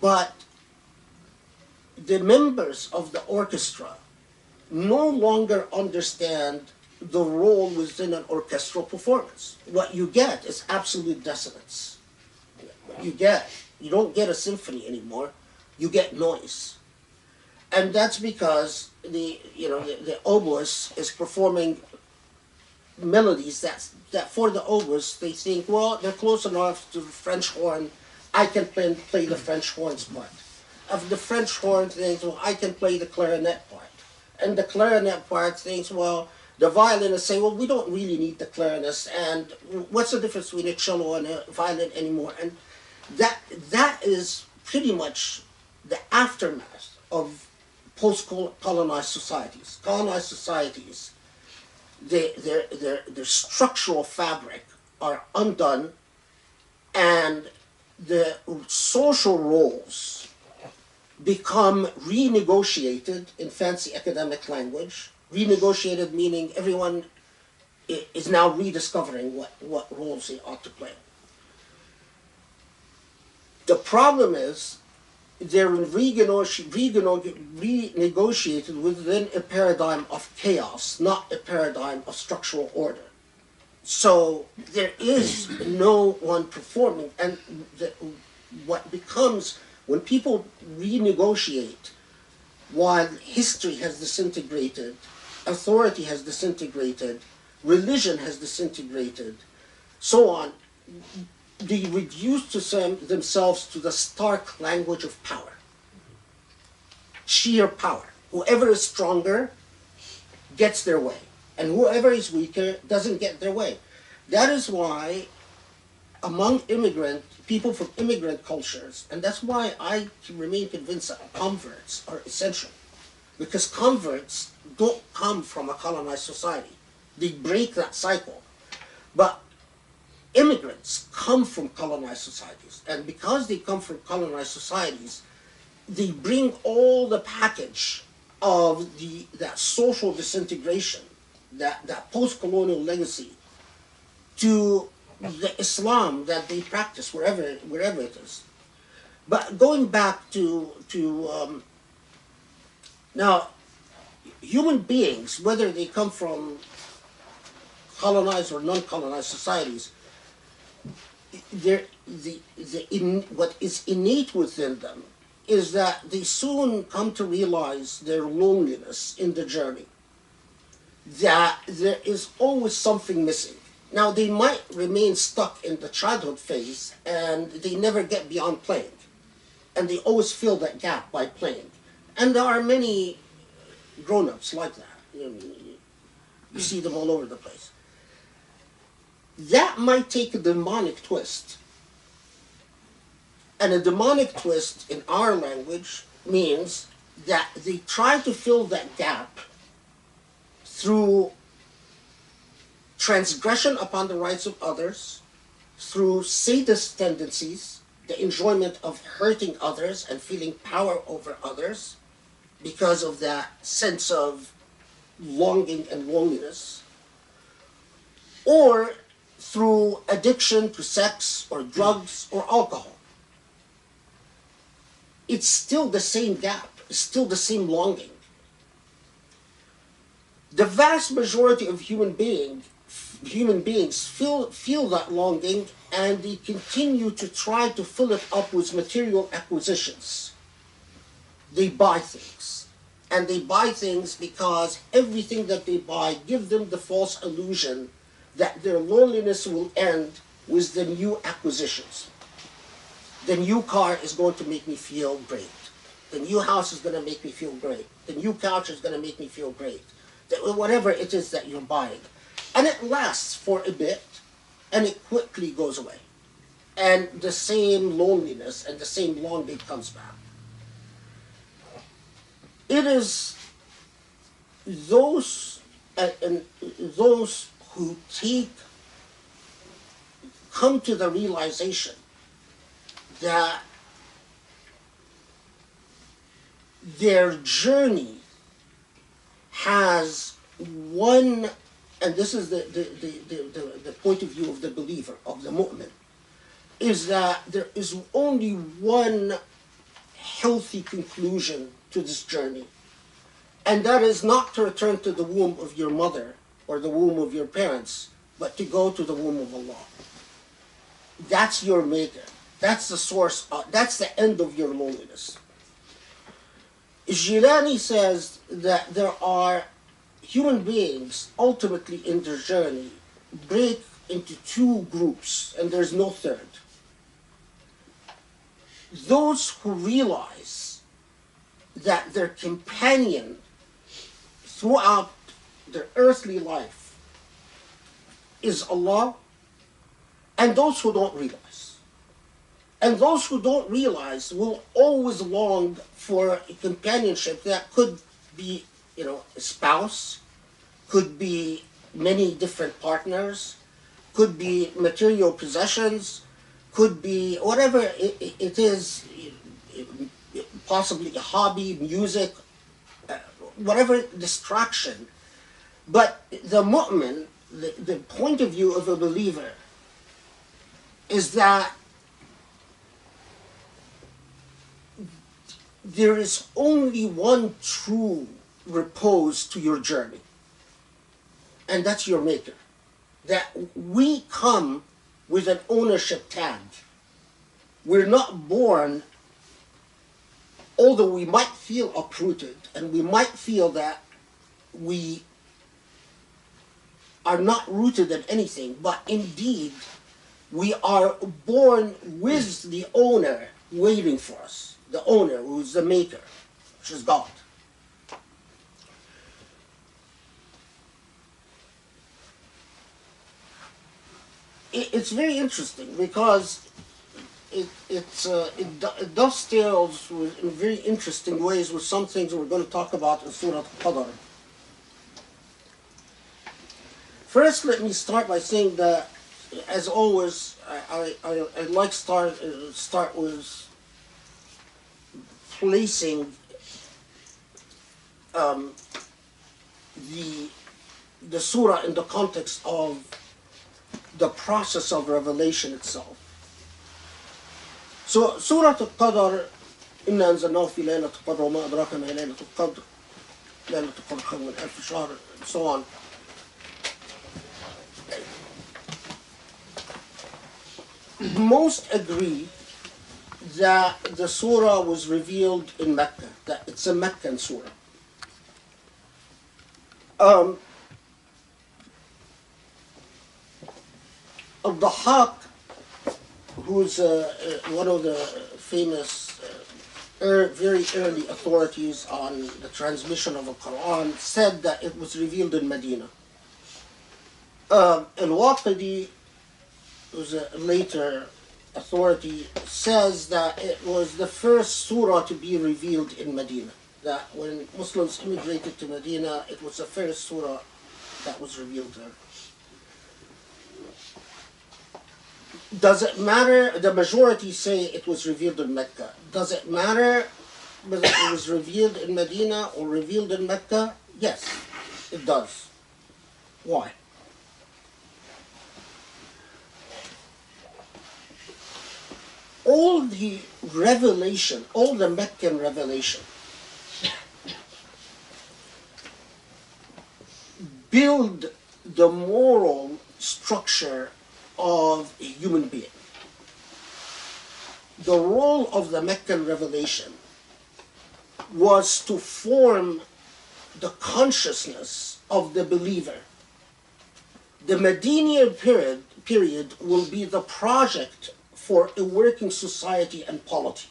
but the members of the orchestra no longer understand the role within an orchestral performance. What you get is absolute dissonance. You don't get a symphony anymore, you get noise. And that's because the oboist is performing melodies that for the oboist they think, well, they're close enough to the French horn, I can play the French horn's part. Of the French horn thinks, well, I can play the clarinet part. And the clarinet part thinks, well, the violinists say, well, we don't really need the clarinets, and what's the difference between a cello and a violin anymore? And that is pretty much the aftermath of post-colonized societies. Colonized societies, their structural fabric are undone, and the social roles become renegotiated in fancy academic language. Renegotiated meaning everyone is now rediscovering what roles they ought to play. The problem is they're renegotiated within a paradigm of chaos, not a paradigm of structural order. So there is no one performing, and what becomes, when people renegotiate, while history has disintegrated, authority has disintegrated, religion has disintegrated, so on, they reduce themselves to the stark language of power. Sheer power. Whoever is stronger gets their way, and whoever is weaker doesn't get their way. That is why among people from immigrant cultures, and that's why I remain convinced that converts are essential, because converts don't come from a colonized society. They break that cycle. But immigrants come from colonized societies, and because they come from colonized societies, they bring all the package of that social disintegration, that post-colonial legacy, to the Islam that they practice wherever it is. But going back to now, human beings, whether they come from colonized or non-colonized societies, what is innate within them is that they soon come to realize their loneliness in the journey, that there is always something missing. Now, they might remain stuck in the childhood phase and they never get beyond playing, and they always fill that gap by playing. And there are many grown-ups like that. You see them all over the place. That might take a demonic twist. And a demonic twist in our language means that they try to fill that gap through transgression upon the rights of others, through sadist tendencies, the enjoyment of hurting others and feeling power over others because of that sense of longing and loneliness, or through addiction to sex or drugs or alcohol. It's still the same gap, it's still the same longing. The vast majority of human beings feel that longing, and they continue to try to fill it up with material acquisitions. They buy things. And they buy things because everything that they buy gives them the false illusion that their loneliness will end with the new acquisitions. The new car is going to make me feel great. The new house is going to make me feel great. The new couch is going to make me feel great. Whatever it is that you're buying. And it lasts for a bit, and it quickly goes away. And the same loneliness and the same longing comes back. It is those who come to the realization that their journey has one, and this is the point of view of the believer, of the mu'min, is that there is only one healthy conclusion to this journey, And that is not to return to the womb of your mother or the womb of your parents, but to go to the womb of Allah. That's your maker. That's the source. That's the end of your loneliness. Jilani says that there are human beings ultimately in their journey break into two groups, and there's no third. Those who realize that their companion throughout their earthly life is Allah, and those who don't realize. And those who don't realize will always long for a companionship that could be, a spouse, could be many different partners, could be material possessions, could be whatever it is, possibly a hobby, music, whatever distraction. But the mu'min, the point of view of a believer, is that there is only one true repose to your journey, and that's your maker. That we come with an ownership tag. We're not born, although we might feel uprooted and we might feel that we are not rooted in anything, but indeed we are born with the owner waiting for us. The owner, who's the maker, which is God. It's very interesting because it dovetails in very interesting ways with some things we're going to talk about in Surah al Qadr. First, let me start by saying that, as always, I'd like to start with placing the surah in the context of the process of revelation itself. So, Surah al-Qadr, إِنَّا أَنزَلْنَاهُ فِي لَيْلَةِ الْقَدْرِ وَمَا أَدْرَاكَ مَا لَيْلَةُ الْقَدْرِ لَيْلَةُ الْقَدْرِ خَيْرٌ مِنْ أَلْفِ شَهْرٍ, and so on. Most agree that the surah was revealed in Mecca, that it's a Meccan surah. Al-Dahaq, who's one of the famous, very early authorities on the transmission of the Quran, said that it was revealed in Medina. Al-Waqidi, who's a later authority, says that it was the first surah to be revealed in Medina. That when Muslims immigrated to Medina, it was the first surah that was revealed there. Does it matter? The majority say it was revealed in Mecca. Does it matter whether it was revealed in Medina or revealed in Mecca? Yes, it does. Why? All the revelation, all the Meccan revelation, build the moral structure of a human being. The role of the Meccan revelation was to form the consciousness of the believer. The Medinian period will be the project for a working society and polity.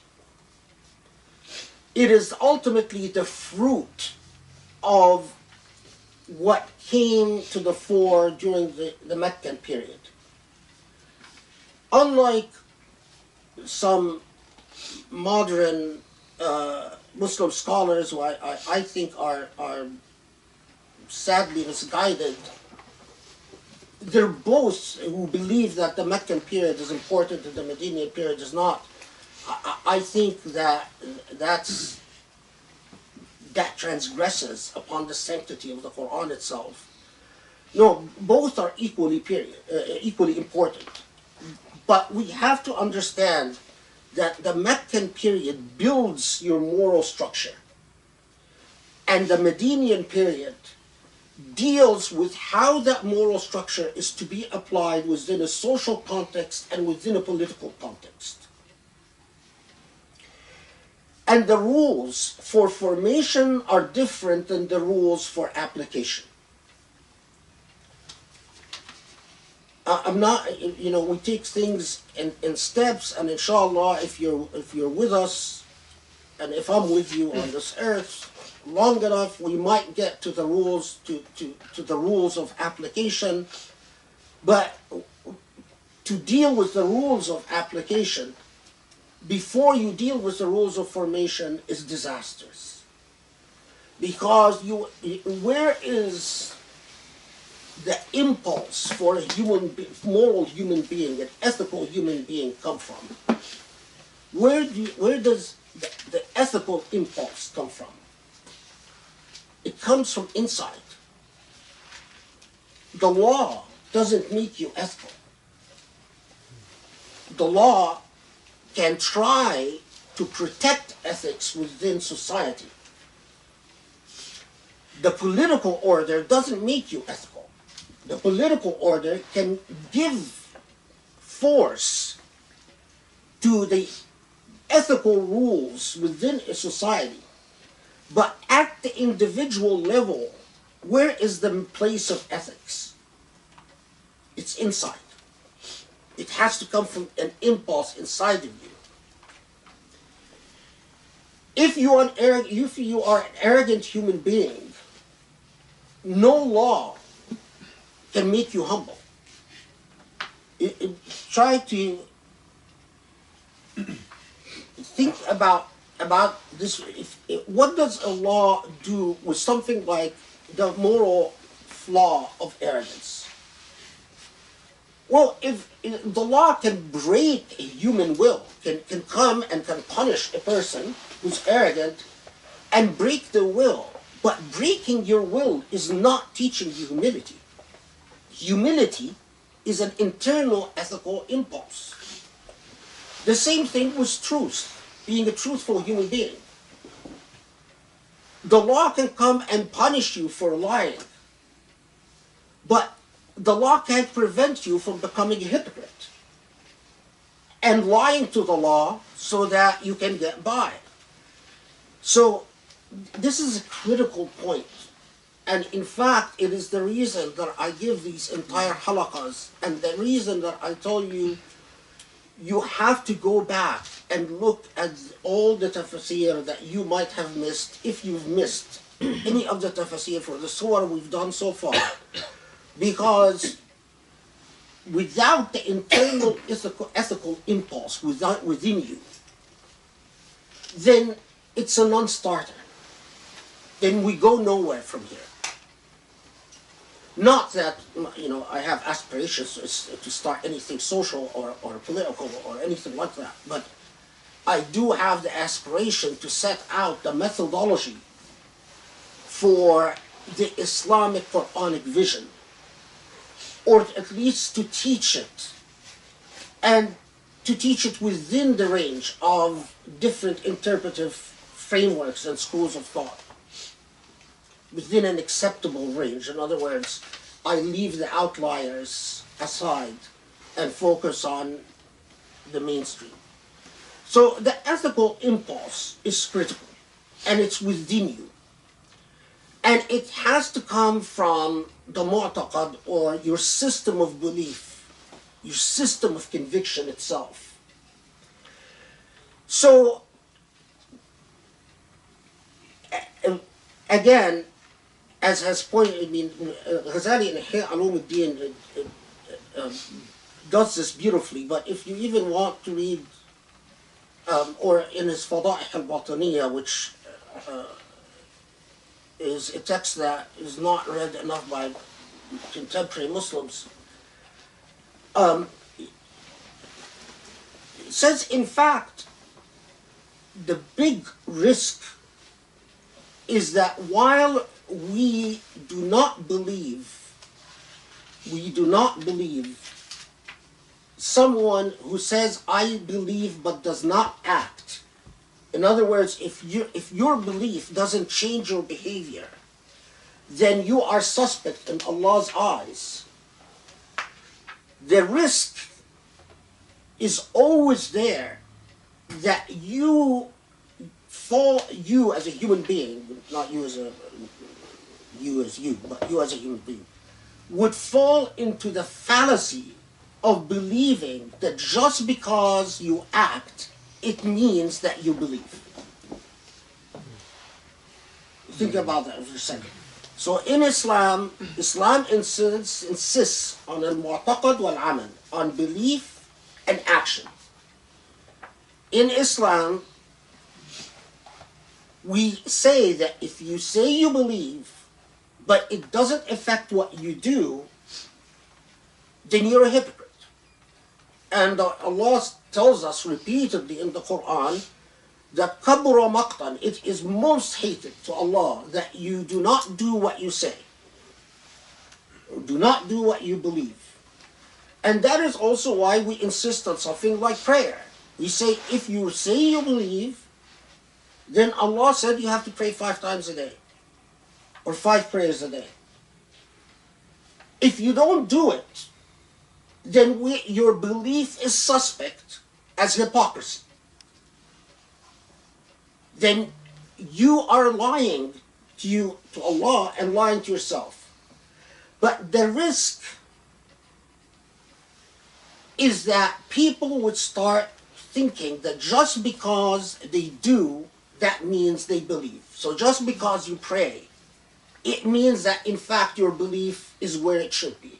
It is ultimately the fruit of what came to the fore during the Meccan period. Unlike some modern Muslim scholars who I think are sadly misguided, they're both who believe that the Meccan period is important and the Medinian period is not. I think that transgresses upon the sanctity of the Quran itself. No, both are equally important. But we have to understand that the Meccan period builds your moral structure. and the Medinian period deals with how that moral structure is to be applied within a social context and within a political context. And the rules for formation are different than the rules for application. I'm not, we take things in steps, and inshallah, if you're with us, and if I'm with you on this earth long enough, we might get to the rules, to the rules of application. But to deal with the rules of application before you deal with the rules of formation is disastrous. Because where is the impulse for a moral human being, an ethical human being come from? Where does the ethical impulse come from? It comes from inside. The law doesn't make you ethical. The law can try to protect ethics within society. The political order doesn't make you ethical. The political order can give force to the ethical rules within a society. But at the individual level, where is the place of ethics? It's inside. It has to come from an impulse inside of you. If you are an arrogant human being, no law can make you humble. Try to think about this. What does a law do with something like the moral flaw of arrogance? Well, if the law can break a human will, can come and can punish a person who's arrogant and break the will, but breaking your will is not teaching you humility. Humility is an internal ethical impulse. The same thing with truth, being a truthful human being. The law can come and punish you for lying, but the law can't prevent you from becoming a hypocrite and lying to the law so that you can get by. So this is a critical point. And in fact, it is the reason that I give these entire halaqas, and the reason that I tell you, you have to go back and look at all the tafsir that you might have missed, if you've missed any of the tafsir for the surah we've done so far. Because without the internal ethical impulse within you, then it's a non-starter. Then we go nowhere from here. Not that, I have aspirations to start anything social or political or anything like that, but I do have the aspiration to set out the methodology for the Islamic Quranic vision, or at least to teach it, and to teach it within the range of different interpretive frameworks and schools of thought, within an acceptable range. In other words, I leave the outliers aside and focus on the mainstream. So the ethical impulse is critical, and it's within you. And it has to come from the mu'taqad, or your system of belief, your system of conviction itself. So, again, as has pointed, Ghazali in Ihya Ulumuddin does this beautifully, but if you even want to read, or in his Fada'ih al-Bataniyah, which is a text that is not read enough by contemporary Muslims, says, in fact, the big risk is that while we do not believe someone who says, I believe but does not act, In other words, if your belief doesn't change your behavior, then you are suspect in Allah's eyes. The risk is always there that you as a human being, not you as you, but you as a human being, would fall into the fallacy of believing that just because you act, it means that you believe. Think about that for a second. So in Islam, Islam insists on al-mu'taqad wal-amal, on belief and action. In Islam, we say that if you say you believe, but it doesn't affect what you do, then you're a hypocrite. And Allah tells us repeatedly in the Quran that kabura maqtan, it is most hated to Allah that you do not do what you say, or do not do what you believe. And that is also why we insist on something like prayer. We say, if you say you believe, then Allah said you have to pray 5 times a day, or 5 prayers a day. If you don't do it, then your belief is suspect as hypocrisy. Then you are lying to Allah and lying to yourself. But the risk is that people would start thinking that just because they do, that means they believe. So just because you pray, it means that in fact your belief is where it should be.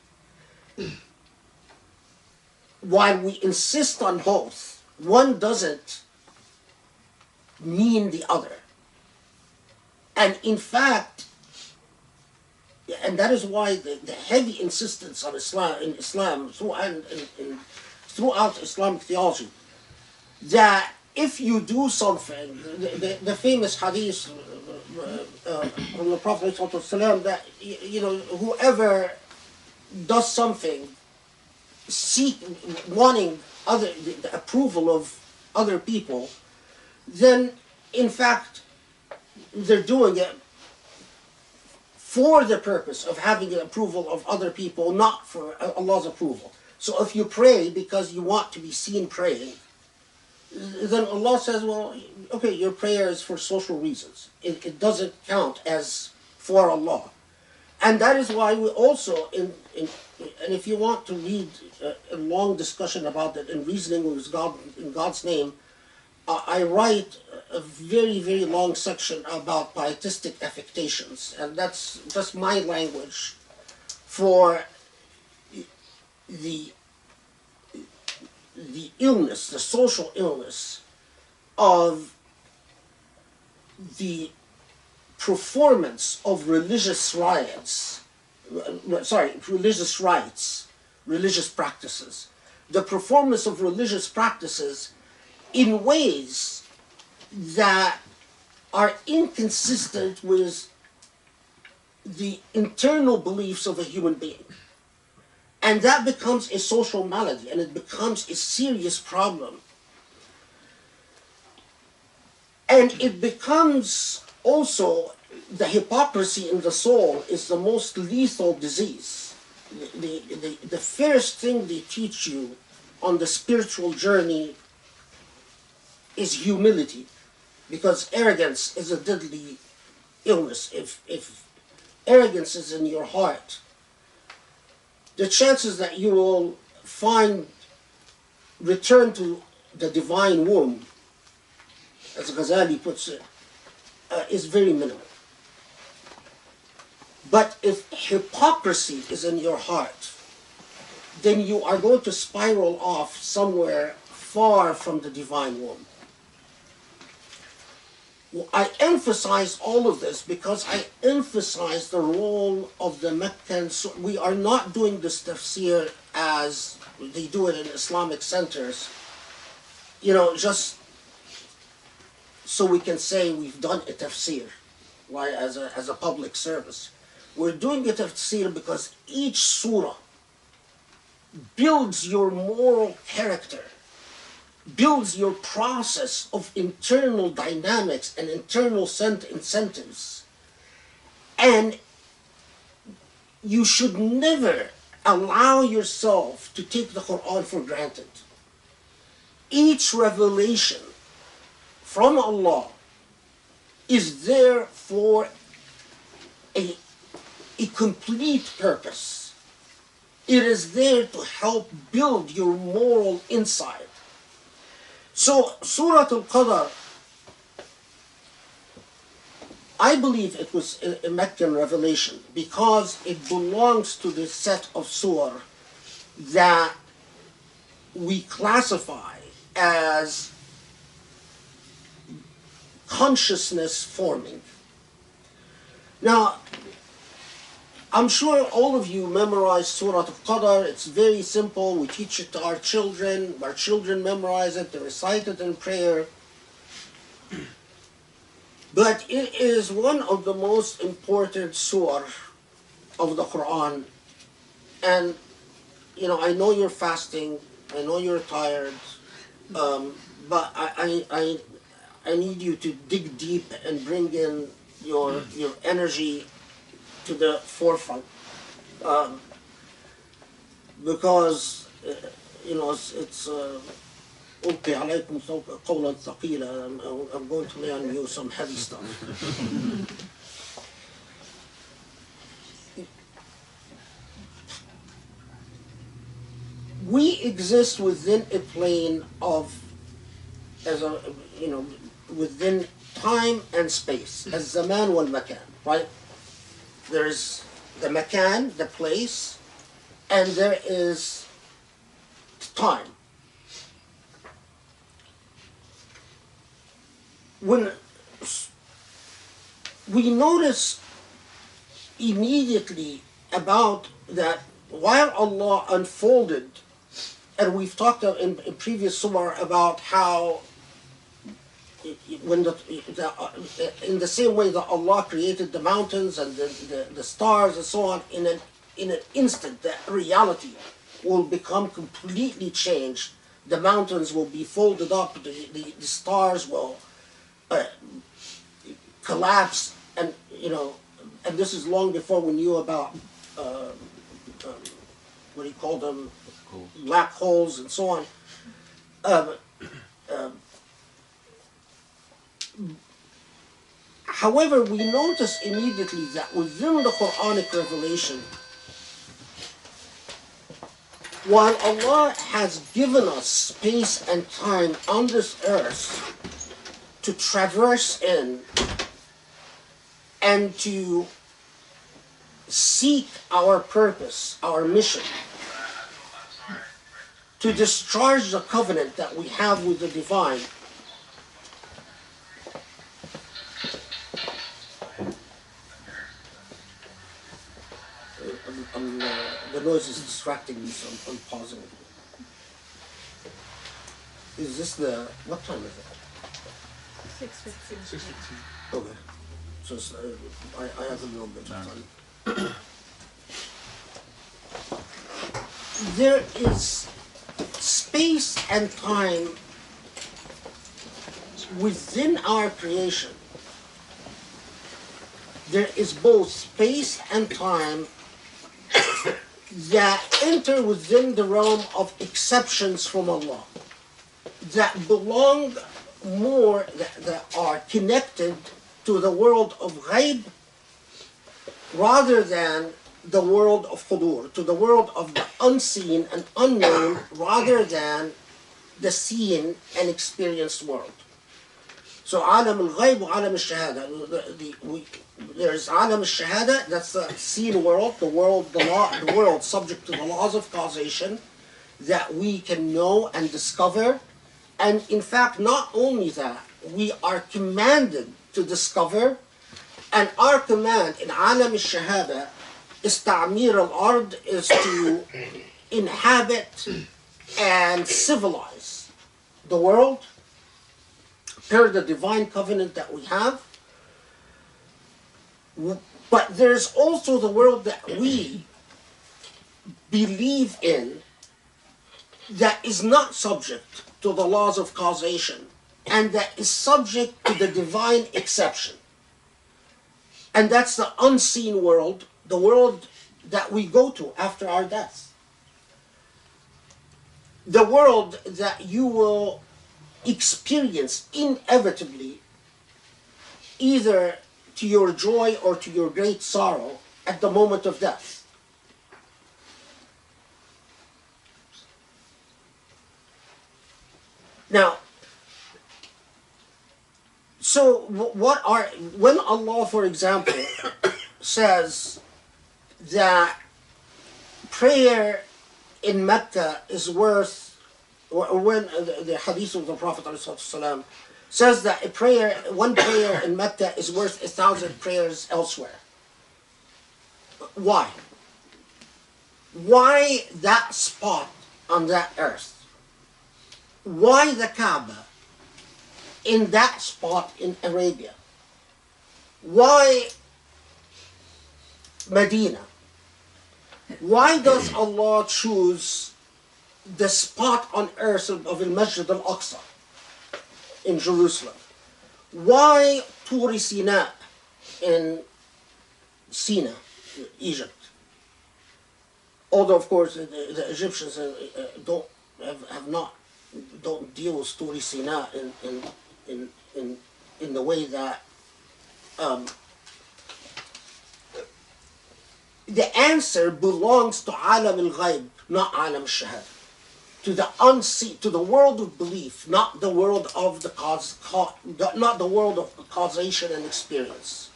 While we insist on both, one doesn't mean the other. And in fact, and that is why the heavy insistence on Islam throughout Islamic theology, that if you do something, the famous hadith from the Prophet ﷺ, that whoever does something wanting the approval of other people, then in fact they're doing it for the purpose of having the approval of other people, not for Allah's approval. So if you pray because you want to be seen praying, then Allah says, well, okay, your prayer is for social reasons. It doesn't count as for Allah. And that is why we also, and if you want to read a long discussion about that in Reasoning with God, in God's Name, I write a very, very long section about pietistic affectations. And that's just my language for the illness, the social illness of the performance of religious rites, religious practices. The performance of religious practices in ways that are inconsistent with the internal beliefs of a human being. And that becomes a social malady, and it becomes a serious problem. And it becomes also, the hypocrisy in the soul is the most lethal disease. The first thing they teach you on the spiritual journey is humility, because arrogance is a deadly illness. If arrogance is in your heart, the chances that you will return to the divine womb, as Ghazali puts it, is very minimal. But if hypocrisy is in your heart, then you are going to spiral off somewhere far from the divine womb. Well, I emphasize all of this because I emphasize the role of the Meccan. So we are not doing this tafsir as they do it in Islamic centers, just so we can say we've done a tafsir, right, as a public service. We're doing a tafsir because each surah builds your moral character, builds your process of internal dynamics and internal incentives. And you should never allow yourself to take the Quran for granted. Each revelation from Allah is there for a complete purpose. It is there to help build your moral insight. So Surah Al Qadr, I believe it was a Meccan revelation because it belongs to the set of surah that we classify as consciousness forming. Now, I'm sure all of you memorize Surah Al Qadr. It's very simple. We teach it to our children. Our children memorize it. They recite it in prayer. But it is one of the most important surah of the Quran. And, you know, I know you're fasting. I know you're tired. But I need you to dig deep and bring in your energy to the forefront, because you know it's ألقي عليكم قولا ثقيلا. I'm going to lay on you some heavy stuff. We exist within a plane of, within time and space, as zaman wal makan, right? There's the makan, the place, and there is time. When we notice immediately about that, while Allah unfolded, and we've talked in previous surah about how when in the same way that Allah created the mountains and the stars and so on, in an instant, the reality will become completely changed. The mountains will be folded up, the stars will collapse, and and this is long before we knew about what do you call them, black holes and so on. However, we notice immediately that within the Quranic revelation, while Allah has given us space and time on this earth to traverse in and to seek our purpose, our mission, to discharge the covenant that we have with the divine, the noise is distracting me, so I'm pausing it. Is this what time is it? 6:15. 6:15. Okay. So I have a little bit of time. There is space and time within our creation. There is both space and time that enter within the realm of exceptions from Allah, that belong more, that are connected to the world of ghaib rather than the world of hudur, to the world of the unseen and unknown rather than the seen and experienced world. So alam al-ghayb wa alam al-shahada. There's alam al-shahada, that's the seen world, the world subject to the laws of causation that we can know and discover. And in fact, not only that, we are commanded to discover, and our command in alam al-shahada is ta'mir al-ard, is to inhabit and civilize the world per the divine covenant that we have. But there's also the world that we believe in that is not subject to the laws of causation and that is subject to the divine exception. And that's the unseen world, the world that we go to after our death. The world that you will experience inevitably, either to your joy or to your great sorrow at the moment of death. Now, so when Allah, for example, says that prayer in Mecca is worth, or when the hadith of the Prophet ﷺ says that one prayer in Mecca is worth 1,000 prayers elsewhere. Why? Why that spot on that earth? Why the Kaaba in that spot in Arabia? Why Medina? Why does Allah choose the spot on earth of Al-Masjid Al-Aqsa in Jerusalem? Why Tur Sina in Sina, Egypt? Although, of course, the Egyptians don't deal with Tur Sina in the way that the answer belongs to Alam al-Ghaib, not Alam al-Shahad, to the unseen, to the world of belief, not the world of not the world of causation and experience.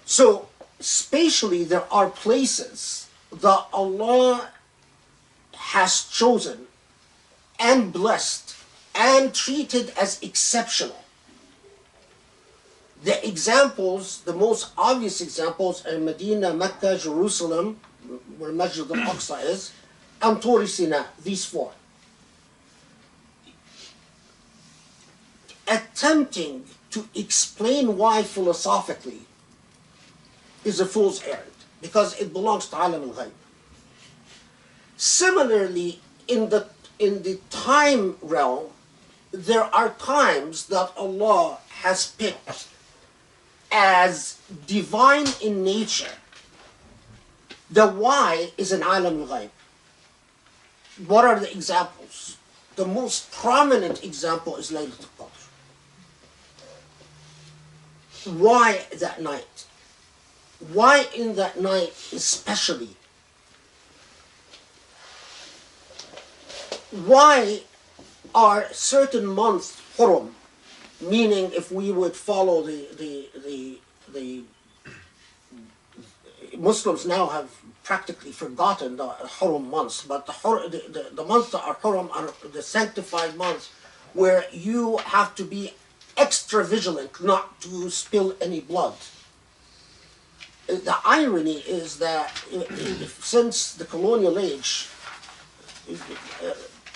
So spatially, there are places that Allah has chosen and blessed and treated as exceptional. The examples, the most obvious examples are Medina, Mecca, Jerusalem, where Masjid al-Aqsa is, and Tur Sina, these four. Attempting to explain why philosophically is a fool's errand, because it belongs to Alam al-Ghayb. Similarly, in the time realm, there are times that Allah has picked as divine in nature. The why is an Alam al-Ghayb. What are the examples? The most prominent example is Laylat al Qadr. Why that night? Why in that night especially? Why are certain months hurum? Meaning, if we would follow the Muslims now have practically forgotten the hurum months, but the months that are hurum are the sanctified months where you have to be extra vigilant not to spill any blood. The irony is that since the colonial age,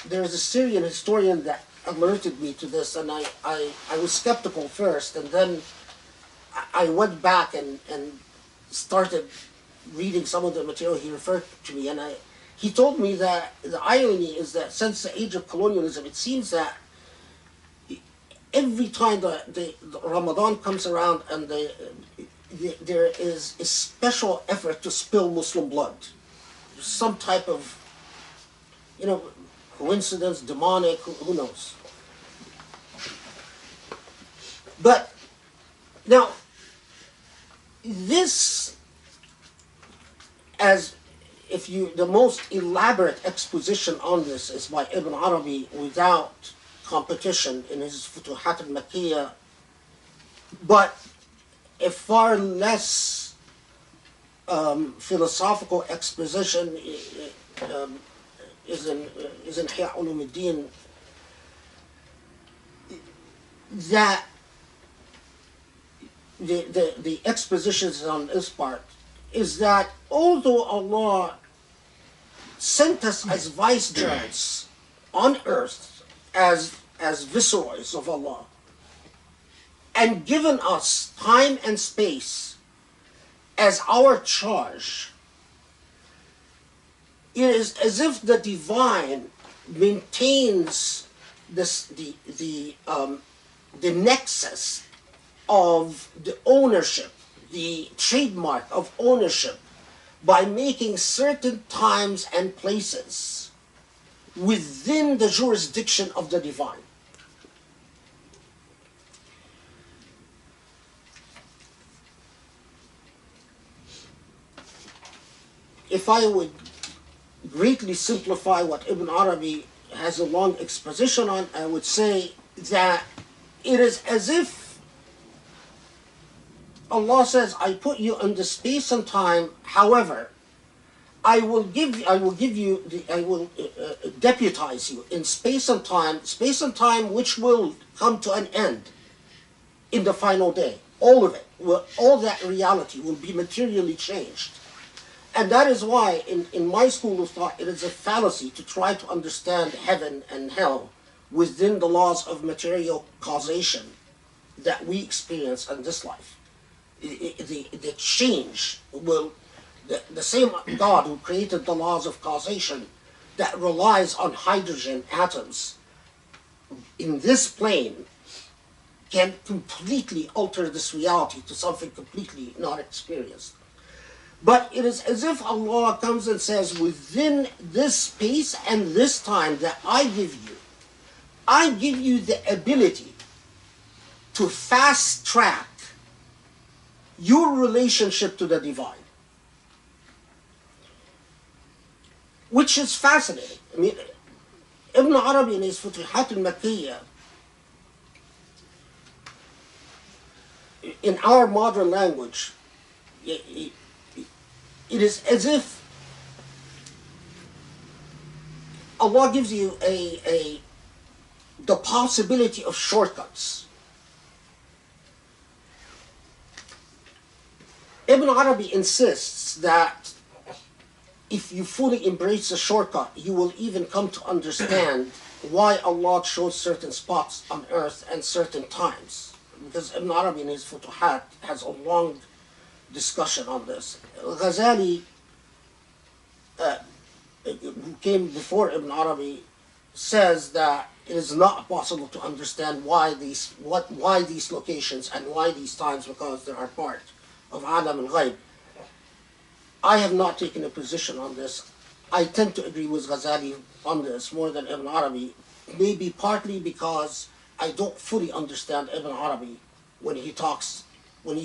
there is a Syrian historian that alerted me to this, and I was skeptical first, and then I went back and started reading some of the material he referred to me, and he told me that the irony is that since the age of colonialism, it seems that every time the Ramadan comes around and there is a special effort to spill Muslim blood. Some type of, coincidence, demonic, who knows. But now, this, the most elaborate exposition on this is by Ibn Arabi without competition in his Futuhat al-Makkiyah, but a far less philosophical exposition is in Ihya Ulumuddin, that the expositions on this part is that although Allah sent us as vicegerents on earth, as viceroys of Allah, and given us time and space as our charge, it is as if the divine maintains the nexus of the ownership, the trademark of ownership, by making certain times and places within the jurisdiction of the divine. If I would greatly simplify what Ibn Arabi has a long exposition on, I would say that it is as if Allah says, I put you in the space and time, however, I will deputize you in space and time which will come to an end in the final day. All of it, all that reality will be materially changed. And that is why in my school of thought, it is a fallacy to try to understand heaven and hell within the laws of material causation that we experience in this life. The change will, the same God who created the laws of causation that relies on hydrogen atoms in this plane can completely alter this reality to something completely not experienced. But it is as if Allah comes and says, within this space and this time that I give you the ability to fast track your relationship to the divine. Which is fascinating. I mean, Ibn Arabi in his Futuhat al-Makkiyah, in our modern language, it is as if Allah gives you the possibility of shortcuts. Ibn Arabi insists that if you fully embrace the shortcut, you will even come to understand why Allah chose certain spots on earth and certain times. Because Ibn Arabi in his Futuhat has a long discussion on this. Ghazali, who came before Ibn Arabi, says that it is not possible to understand why these locations and why these times, because they are part of Alam al-Ghayb. I have not taken a position on this. I tend to agree with Ghazali on this more than Ibn Arabi, maybe partly because I don't fully understand Ibn Arabi when he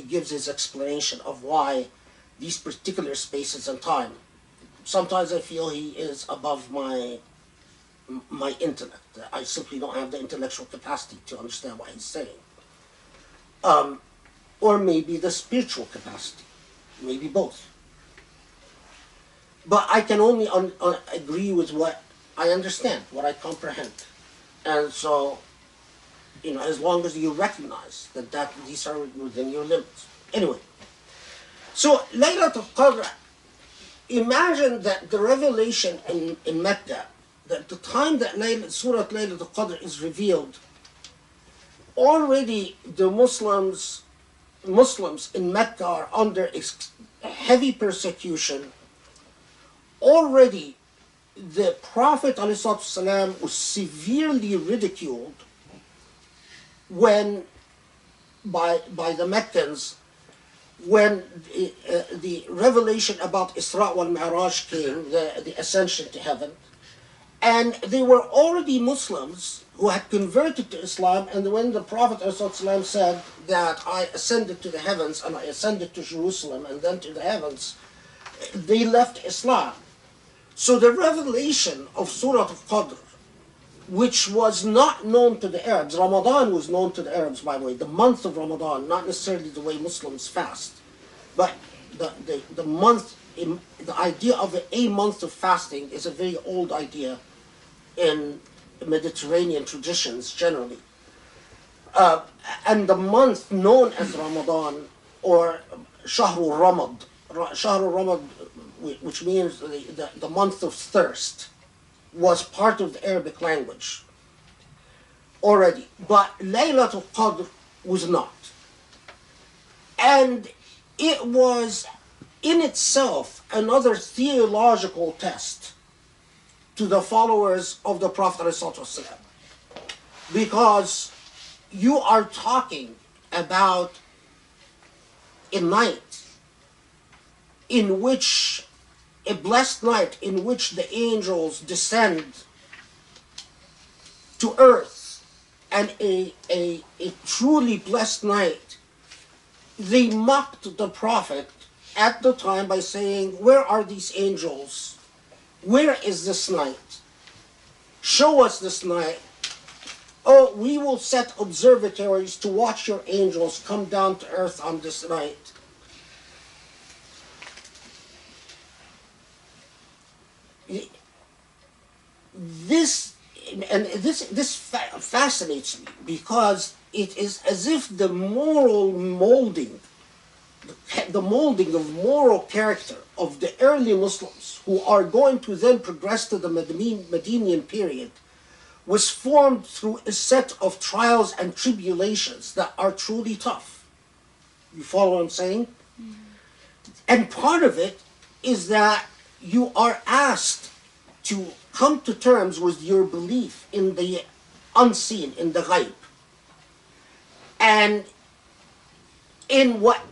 gives his explanation of why these particular spaces and time. Sometimes I feel he is above my intellect. I simply don't have the intellectual capacity to understand what he's saying. Or maybe the spiritual capacity, maybe both. But I can only agree with what I understand, what I comprehend. And so, as long as you recognize that these are within your limits. Anyway, so Laylat al Qadr, imagine that the revelation in Mecca, that the time that Surah Laylat al Qadr is revealed, already the Muslims in Mecca are under heavy persecution. Already the Prophet ﷺ was severely ridiculed by the Meccans when the revelation about Isra wal Mi'raj came, the ascension to heaven. And they were already Muslims who had converted to Islam, and when the Prophet ﷺ said that I ascended to the heavens and I ascended to Jerusalem and then to the heavens, they left Islam. So the revelation of Surah Al-Qadr, which was not known to the Arabs, Ramadan was known to the Arabs, by the way, the month of Ramadan, not necessarily the way Muslims fast, but the month, the idea of a month of fasting is a very old idea in Mediterranean traditions generally. And the month known as Ramadan, or Shahrul Ramad, which means the month of thirst, was part of the Arabic language already. But Laylat al Qadr was not. And it was in itself another theological test to the followers of the Prophet ﷺ, because you are talking about a night in which, a blessed night in which the angels descend to earth, and a truly blessed night. They mocked the Prophet at the time by saying, where are these angels? Where is this night? Show us this night. Oh, we will set observatories to watch your angels come down to earth on this night. This fascinates me, because it is as if the moral molding, the molding of moral character of the early Muslims, who are going to then progress to the Medinian period, was formed through a set of trials and tribulations that are truly tough. You follow what I'm saying? Mm-hmm. And part of it is that you are asked to come to terms with your belief in the unseen, in the ghaib, and in what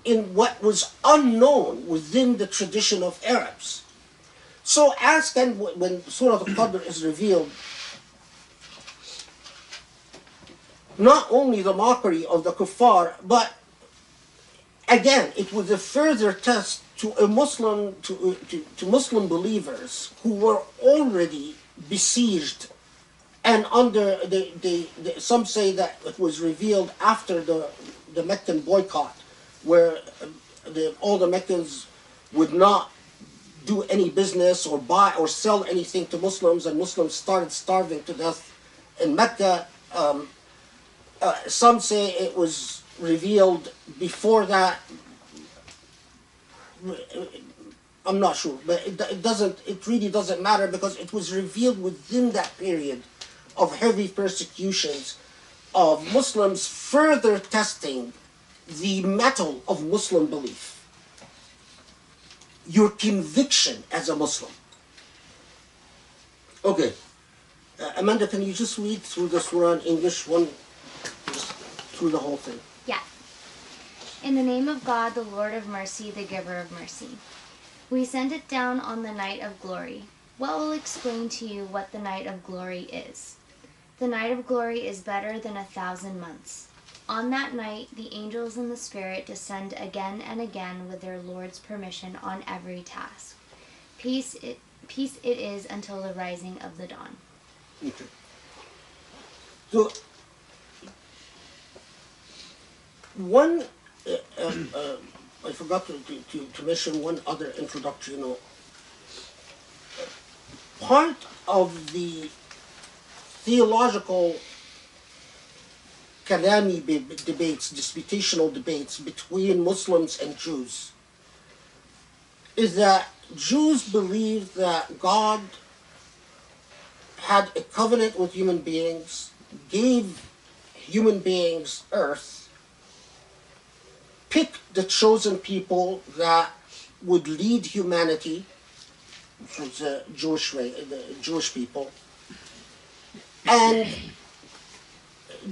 was unknown within the tradition of Arabs. So as can, when Surah al Qadr is revealed, not only the mockery of the kuffar, but again, it was a further test to a Muslim, to Muslim believers who were already besieged and under some say that it was revealed after the Meccan boycott, where all the Meccans would not do any business or buy or sell anything to Muslims, and Muslims started starving to death in Mecca. Some say it was revealed before that. I'm not sure, but it really doesn't matter, because it was revealed within that period of heavy persecutions of Muslims, further testing the mettle of Muslim belief, your conviction as a Muslim. Okay, Amanda, can you just read through the surah in English, just through the whole thing? Yeah. In the name of God, the Lord of mercy, the giver of mercy. We send it down on the night of glory. What will explain to you what the night of glory is? The night of glory is better than 1,000 months. On that night, the angels and the Spirit descend again and again with their Lord's permission on every task. Peace it is until the rising of the dawn. Okay. So, one, I forgot to mention one other introductory note. Part of the theological kalami debates, disputational debates between Muslims and Jews, is that Jews believe that God had a covenant with human beings, gave human beings earth, picked the chosen people that would lead humanity, which was the Jewish people, and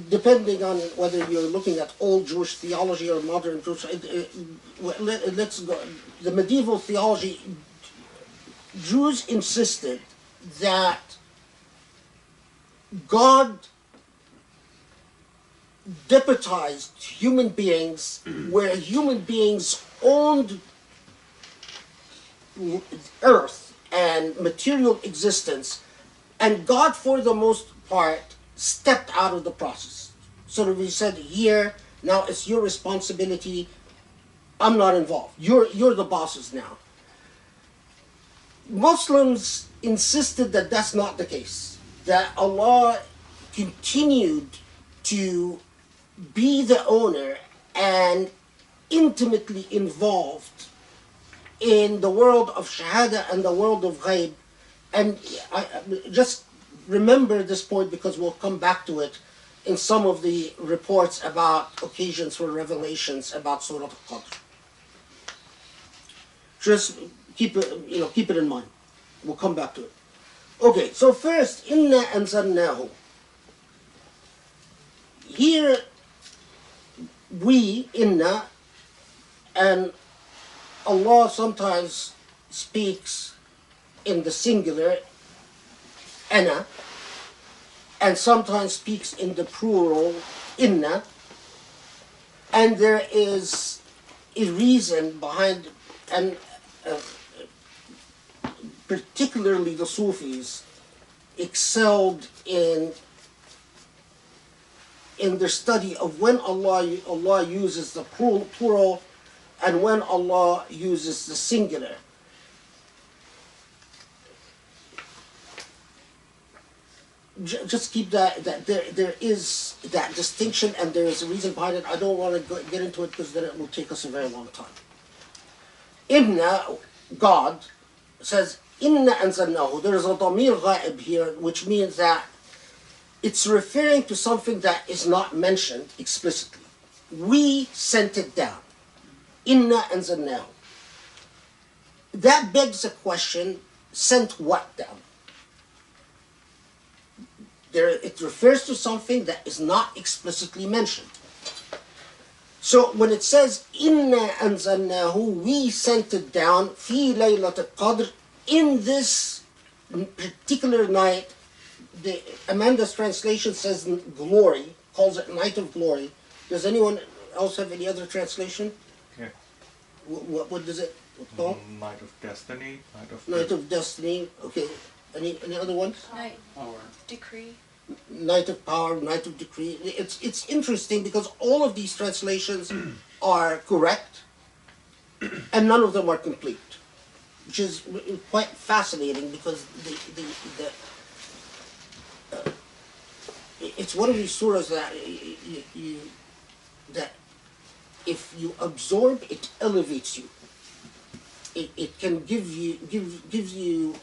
depending on whether you're looking at old Jewish theology or modern Jewish, let's go. The medieval theology, Jews insisted that God deputized human beings where human beings owned earth and material existence, and God, for the most part, stepped out of the process. So that we said, here, now it's your responsibility, I'm not involved. You're the bosses now. Muslims insisted that that's not the case, that Allah continued to be the owner and intimately involved in the world of Shahada and the world of Ghaib. And I just remember this point, because we'll come back to it in some of the reports about occasions for revelations about Surah al Qadr. Just keep it in mind. We'll come back to it. Okay, so first, inna anzalnahu. Here, we, inna, and Allah sometimes speaks in the singular, ana, and sometimes speaks in the plural, inna, and there is a reason behind, and particularly the Sufis excelled in their study of when Allah uses the plural and when Allah uses the singular. Just keep that there is that distinction, and there is a reason behind it. I don't want to get into it because then it will take us a very long time. Inna, God, says, Inna anzalnahu. There is a damir ghaib here, which means that it's referring to something that is not mentioned explicitly. We sent it down. Inna anzalnahu. That begs a question, sent what down? It refers to something that is not explicitly mentioned. So when it says, Inna anzalnahu, we sent it down, fi Laylat al Qadr, in this particular night. Amanda's translation says glory, calls it night of glory. Does anyone else have any other translation? Yeah. What does it call? Night of destiny, Night of destiny. Okay. Any other ones? Night. Decree. Night of power, night of decree. It's interesting because all of these translations are correct, and none of them are complete, which is quite fascinating because it's one of these surahs that that if you absorb, it elevates you. It can gives you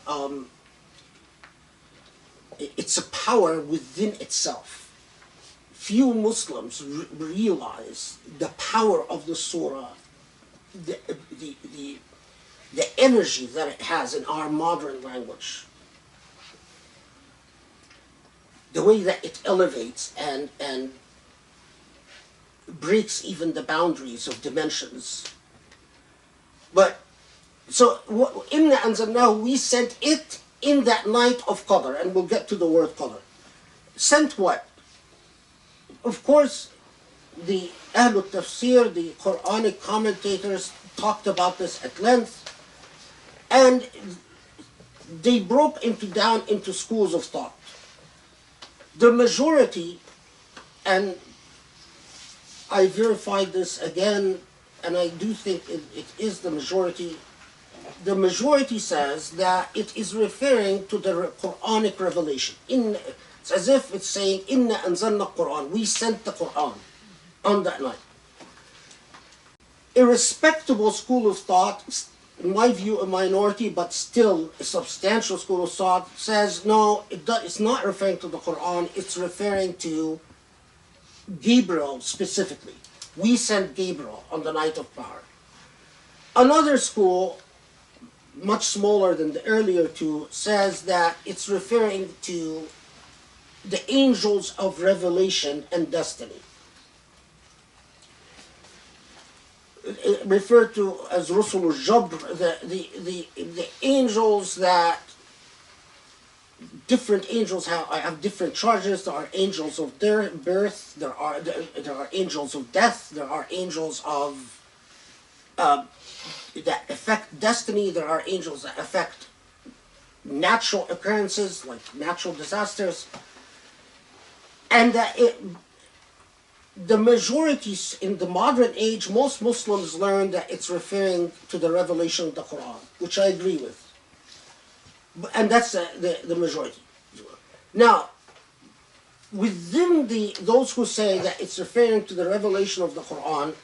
it's a power within itself. Few Muslims realize the power of the surah, the energy that it has in our modern language, the way that it elevates and breaks even the boundaries of dimensions. But so inna anzalnahu, we sent it in that night of Qadr, and we'll get to the word Qadr. Sent what? Of course, the Ahlul Tafsir, the Quranic commentators talked about this at length, and they broke down into schools of thought. The majority, and I verified this again, and I do think it is the majority says that it is referring to the Quranic revelation. It's as if it's saying, Inna anzalna Quran, we sent the Quran on that night. A respectable school of thought, in my view a minority, but still a substantial school of thought, says no, it's not referring to the Quran, it's referring to Gabriel specifically. We sent Gabriel on the night of power. Another school, much smaller than the earlier two, says that it's referring to the angels of revelation and destiny. Referred to as Rusul al-Jabr, the angels that different angels have different charges. There are angels of their birth, there are angels of death, there are angels of that affect destiny, there are angels that affect natural occurrences like natural disasters, and that the majority in the modern age, most Muslims learn that it's referring to the revelation of the Quran, which I agree with. And that's the majority. Now, within those who say that it's referring to the revelation of the Quran,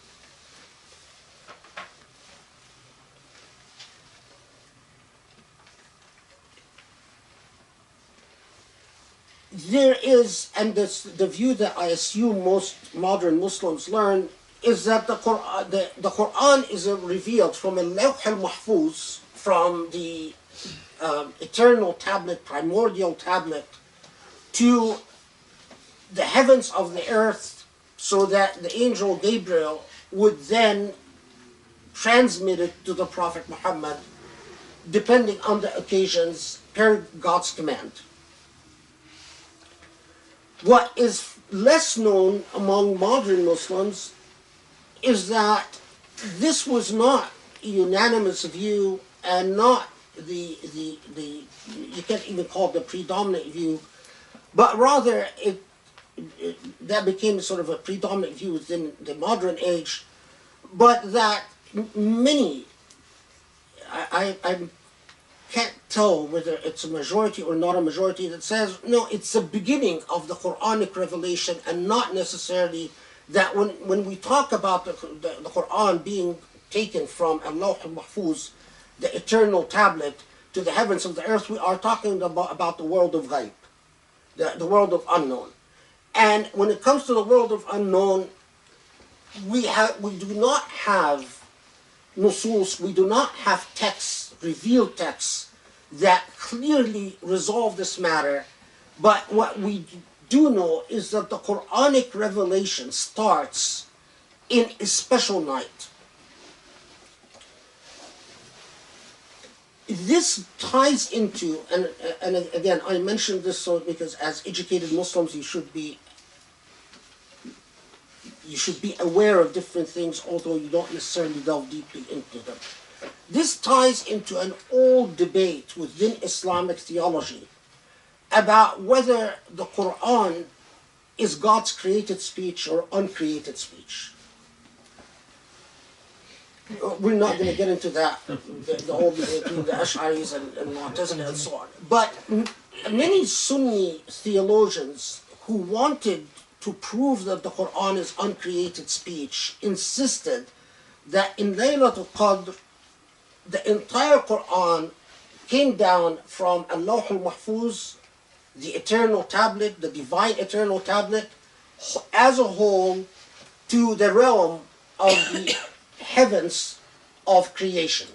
there is, and the view that I assume most modern Muslims learn, is that the Quran is revealed from a Lawh al-Mahfuz, from the eternal tablet, primordial tablet, to the heavens of the earth, so that the angel Gabriel would then transmit it to the Prophet Muhammad, depending on the occasions, per God's command. What is less known among modern Muslims is that this was not a unanimous view, and not the you can't even call it the predominant view, but rather that became sort of a predominant view within the modern age, but that many, I can't tell whether it's a majority or not a majority, that says, no, it's the beginning of the Quranic revelation, and not necessarily that when we talk about the Quran being taken from Allah al-Mahfuz, the eternal tablet, to the heavens of the earth, we are talking about the world of ghaib, the world of unknown. And when it comes to the world of unknown, we do not have nusus, we do not have texts, revealed texts, that clearly resolve this matter. But what we do know is that the Quranic revelation starts in a special night. This ties into, and again, I mentioned this because as educated Muslims, you should be aware of different things, although you don't necessarily delve deeply into them. This ties into an old debate within Islamic theology about whether the Quran is God's created speech or uncreated speech. We're not going to get into that, the whole debate between the Ash'aris and Mu'tazila and so on. But many Sunni theologians who wanted to prove that the Quran is uncreated speech insisted that in Laylat al Qadr, the entire Quran came down from Allah al-Mahfuz, the eternal tablet, the divine eternal tablet, as a whole, to the realm of the heavens of creation.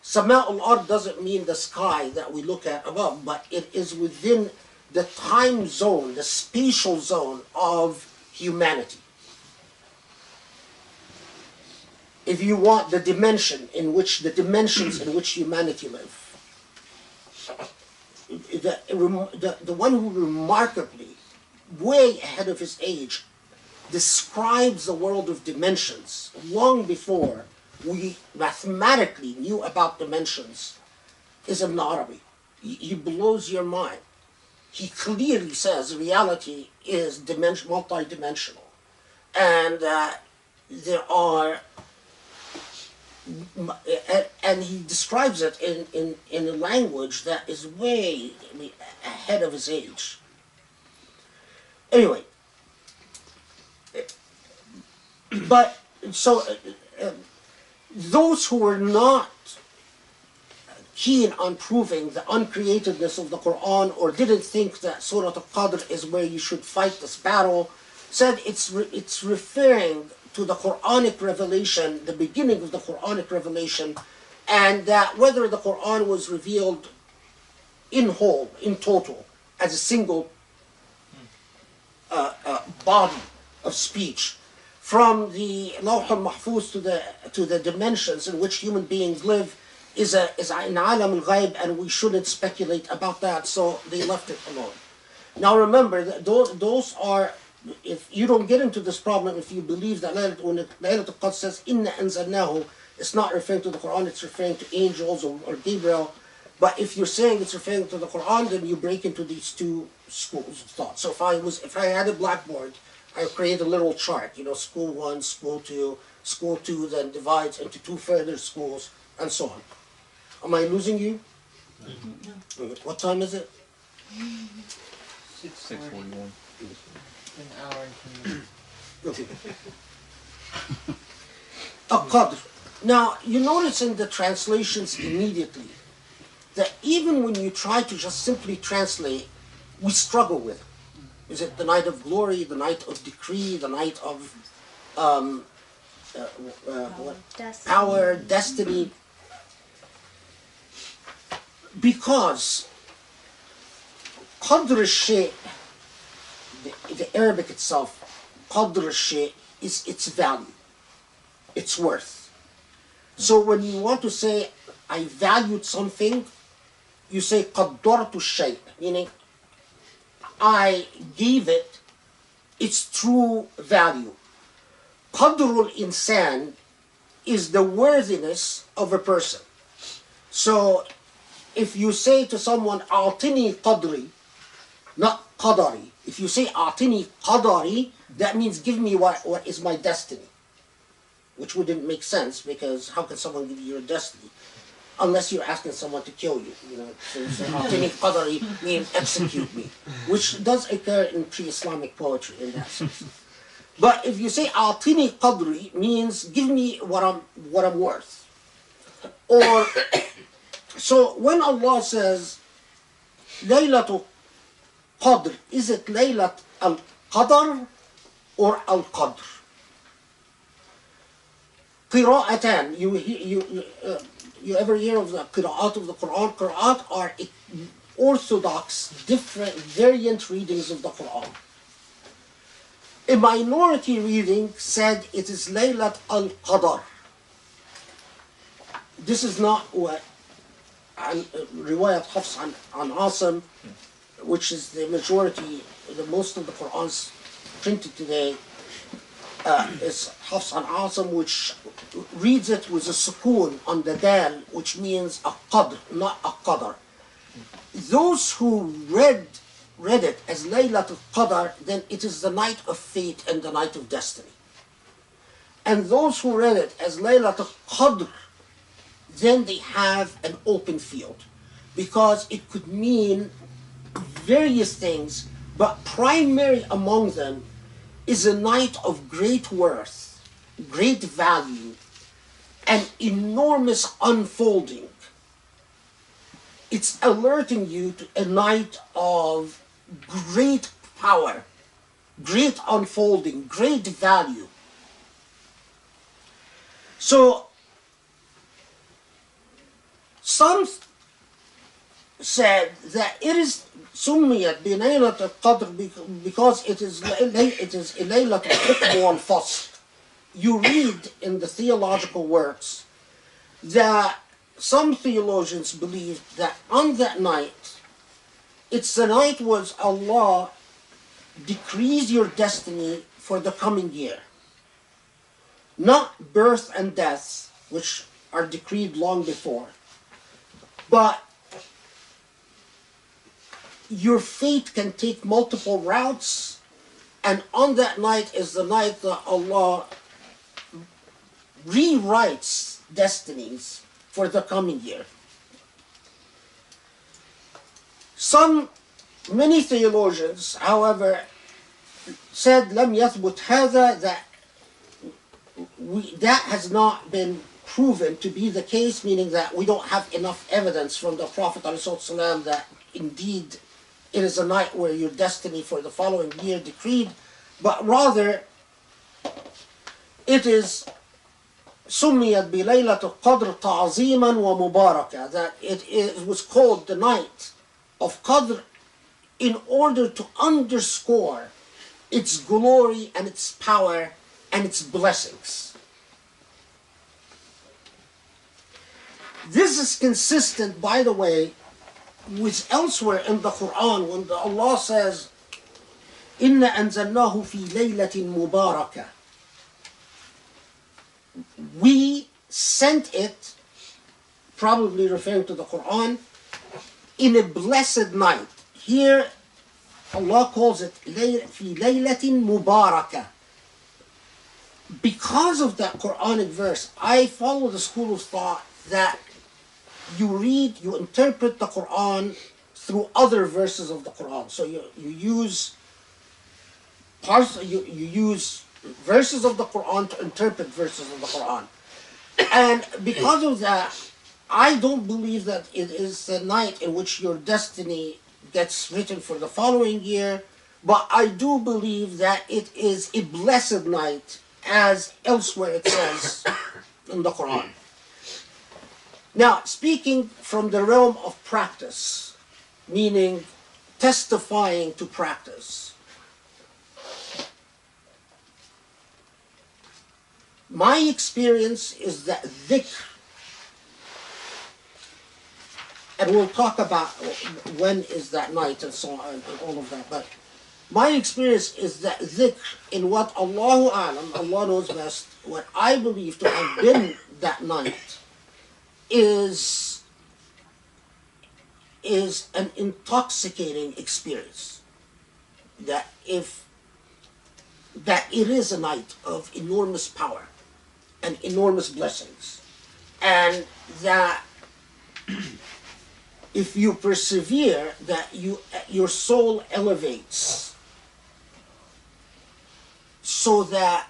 Sama al-Ard doesn't mean the sky that we look at above, but it is within the time zone, the spatial zone of humanity. If you want the dimensions in which humanity live. The one who remarkably, way ahead of his age, describes the world of dimensions long before we mathematically knew about dimensions is Ibn Arabi. He blows your mind. He clearly says reality is multi-dimensional, and there are, and he describes it in a language that is way ahead of his age. Anyway, but so those who were not keen on proving the uncreatedness of the Quran, or didn't think that Surah al Qadr is where you should fight this battle, said it's referring to the Quranic revelation, the beginning of the Quranic revelation, and that whether the Quran was revealed in whole, in total, as a single body of speech, from the Lawh al-Mahfuz to the dimensions in which human beings live, is in alam al-ghaib, and we shouldn't speculate about that, so they left it alone. Now remember, that those are, if you don't get into this problem, if you believe that when Laylat al Qadr says, Inna anzalnahu, it's not referring to the Quran, it's referring to angels or Gabriel. But if you're saying it's referring to the Quran, then you break into these two schools of thought. So if I had a blackboard, I would create a little chart, school 1, school 2, school 2 then divides into 2 further schools, and so on. Am I losing you? No. What time is it? 6:41. An hour and 10 minutes. Okay. Al-Qadr. Now, you notice in the translations immediately that even when you try to just simply translate, we struggle with it. Is it the night of glory, the night of decree, the night of Destiny. power, destiny? Because Qadr al-Shay, the Arabic itself, Qadr al-Shay is its value, its worth. So when you want to say, I valued something, you say قدرت الشيء, meaning I gave it its true value. قدر الإنسان is the worthiness of a person. So if you say to someone أعطني قدري, not قدري, if you say أعطني قدري, that means give me what is my destiny, which wouldn't make sense, because how can someone give you your destiny unless you're asking someone to kill you? You know, so أعطني قدري means execute me, which does occur in pre-Islamic poetry in that sense. But if you say أعطني قدري means give me what I'm worth. Or so when Allah says Laylat al Qadr, is it Laylat al Qadr or al Qadr? Qira'atan, you ever hear of the qira'at of the Quran? Qira'at are orthodox, different, variant readings of the Quran. A minority reading said it is Laylat al Qadr. This is not what Riwayat Hafs an Asim, which is the majority, the most of the Qur'ans printed today, is Hafs an Asim, which reads it with a sukoon on the dal, which means a qadr, not a qadr. Those who read it as Laylat al-Qadr, then it is the night of fate and the night of destiny. And those who read it as Laylat al-Qadr, then they have an open field, because it could mean various things, but primary among them is a night of great worth, great value, and enormous unfolding. It's alerting you to a night of great power, great unfolding, great value. So some said that it is سميت بليلة القدر because it is ليلة الحكم والفصل. You read in the theological works that some theologians believe that on that night, it's the night was Allah decrees your destiny for the coming year. Not birth and death, which are decreed long before, but your fate can take multiple routes, and on that night is the night that Allah rewrites destinies for the coming year. Many theologians, however, said لم يثبت هذا, that has not been proven to be the case, meaning that we don't have enough evidence from the Prophet ﷺ that indeed it is a night where your destiny for the following year decreed, but rather it is سميت بليلة القدر تعظيما ومباركة, that it was called the night of Qadr in order to underscore its glory and its power and its blessings. This is consistent, by the way, with elsewhere in the Quran when Allah says إِنَّا أَنزَلْنَاهُ فِي لَيْلَةٍ مُبَارَكَةٍ. We sent it, probably referring to the Quran, in a blessed night. Here Allah calls it في ليلة مباركة. Because of that Quranic verse, I follow the school of thought that you interpret the Quran through other verses of the Quran. So you use verses of the Quran to interpret verses of the Quran. And because of that, I don't believe that it is the night in which your destiny gets written for the following year, but I do believe that it is a blessed night, as elsewhere it says in the Quran. Now, speaking from the realm of practice, meaning testifying to practice, my experience is that dhikr, and we'll talk about when is that night and so on and all of that, but my experience is that dhikr, in what Allahu Alam, Allah knows best, what I believe to have been that night, is an intoxicating experience. That it is a night of enormous power and enormous blessings, and that if you persevere, that your soul elevates, so that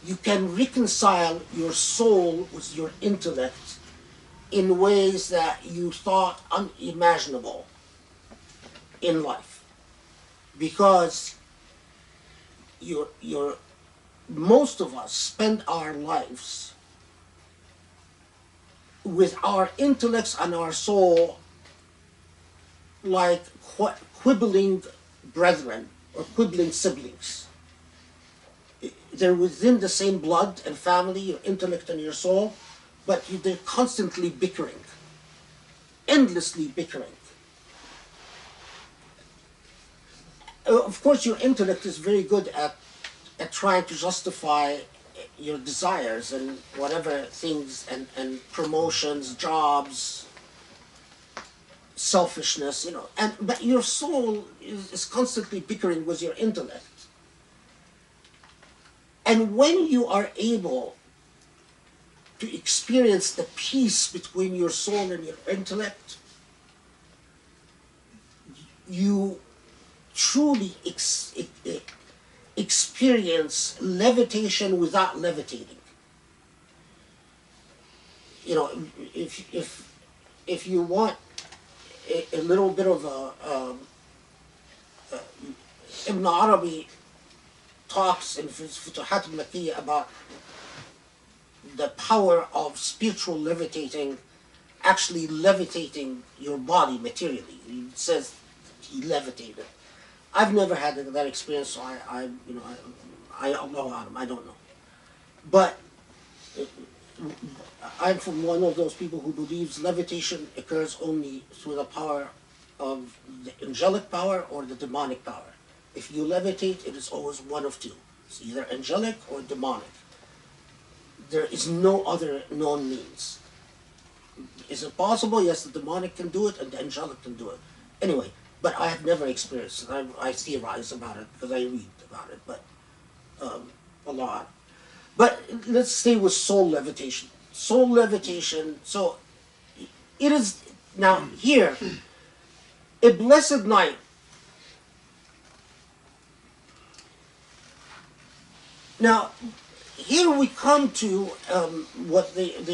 you can reconcile your soul with your intellect in ways that you thought unimaginable in life. Because most of us spend our lives with our intellects and our soul like quibbling brethren or quibbling siblings. They're within the same blood and family, your intellect and your soul, but they're constantly bickering, endlessly bickering. Of course, your intellect is very good at trying to justify your desires and whatever things, and promotions, jobs, selfishness, but your soul is constantly bickering with your intellect. And when you are able to experience the peace between your soul and your intellect, you truly experience levitation without levitating. If you want a little bit of Ibn Arabi talks in Futuhat al-Makkiyah about the power of spiritual levitating, actually levitating your body materially. He says he levitated. I've never had that experience, so I don't know. But I'm from one of those people who believes levitation occurs only through the power of the angelic power or the demonic power. If you levitate, it is always one of two. It's either angelic or demonic. There is no other known means. Is it possible? Yes, the demonic can do it and the angelic can do it. Anyway, but I have never experienced it. I theorize about it because I read about it, but a lot. But let's stay with soul levitation. Soul levitation, so it is, now here, a blessed night. Now, here we come to what and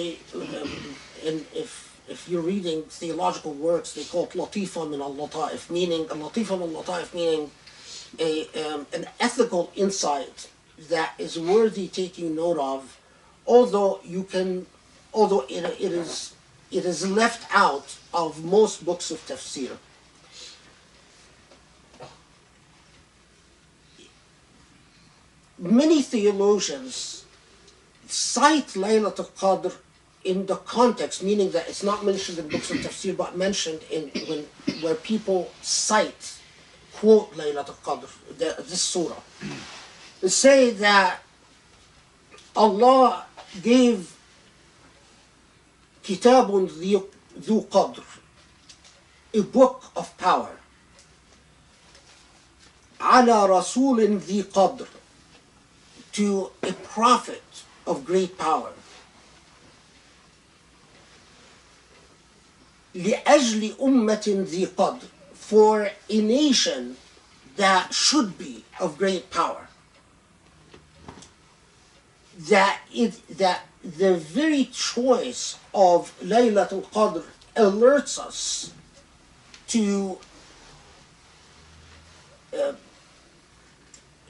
if you're reading theological works, they call it latifa min al-lata'if, meaning an ethical insight that is worthy taking note of, although it is left out of most books of tafsir. Many theologians cite Laylat al Qadr in the context, meaning that it's not mentioned in books of tafsir, but mentioned where people cite, quote Laylat al Qadr, this surah. They say that Allah gave kitabun dhu qadr, a book of power, ala rasulin dhi qadr, to a prophet of great power, لأجل أمة ذي قدر, for a nation that should be of great power. That the very choice of Laylat al Qadr alerts us to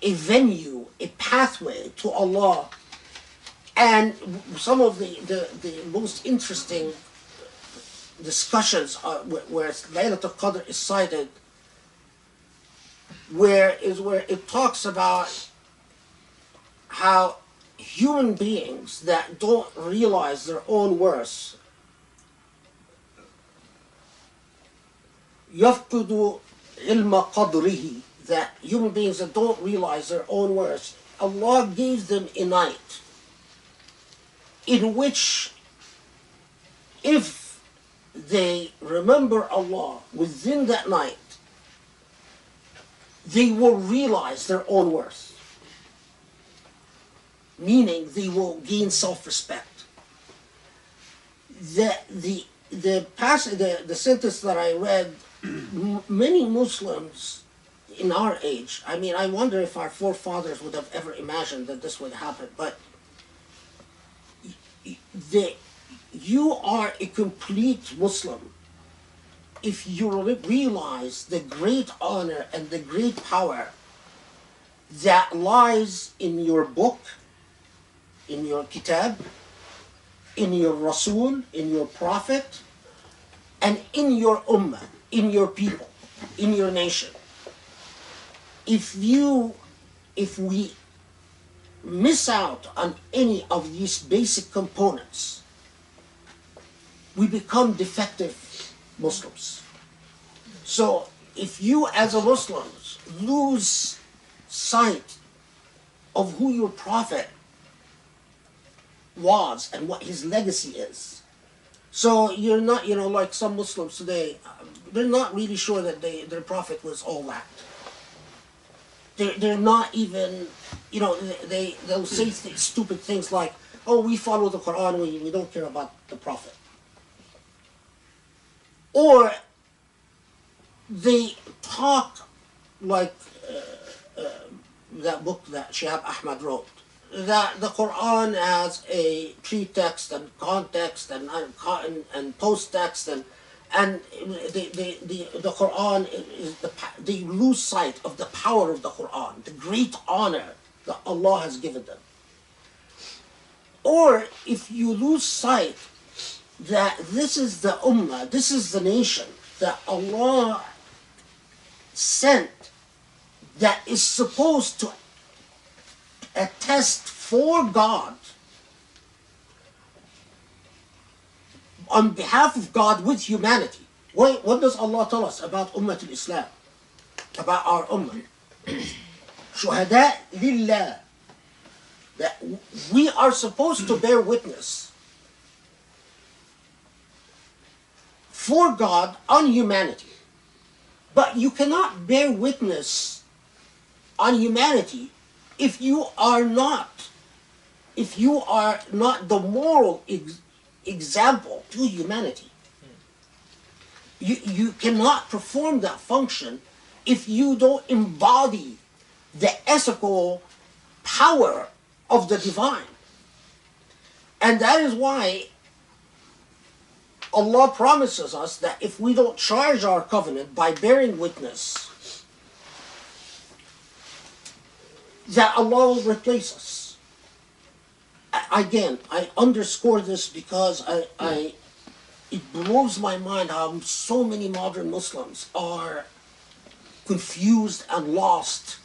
a venue, a pathway to Allah And some of the most interesting discussions where Laylat al Qadr is cited, where it talks about how human beings that don't realize their own worth يفقدوا علم قدره, that human beings that don't realize their own worth, Allah gave them a night in which if they remember Allah within that night, they will realize their own worth. Meaning they will gain self-respect. The sentence that I read, many Muslims in our age, I mean, I wonder if our forefathers would have ever imagined that this would happen, but you are a complete Muslim if you realize the great honor and the great power that lies in your book, in your kitab, in your Rasul, in your Prophet, and in your ummah, in your people, in your nation. If we miss out on any of these basic components, we become defective Muslims. So if you as a Muslim lose sight of who your Prophet was and what his legacy is, so you're not, like some Muslims today, they're not really sure that their Prophet was all that. They're not even, they'll say stupid things like, oh, we follow the Quran, we don't care about the Prophet. Or they talk like that book that Shihab Ahmad wrote, that the Quran has a pretext and context and post-text, and the Quran is they lose sight of the power of the Quran, the great honor that Allah has given them. Or if you lose sight that this is the ummah, this is the nation that Allah sent, that is supposed to attest for God, on behalf of God with humanity. What does Allah tell us about Ummah al-Islam? About our Ummah? Shuhada lillah. That we are supposed to bear witness for God on humanity. But you cannot bear witness on humanity if you are not the moral example to humanity. You cannot perform that function if you don't embody the ethical power of the divine. And that is why Allah promises us that if we don't charge our covenant by bearing witness, that Allah will replace us. Again, I underscore this because it blows my mind how so many modern Muslims are confused and lost.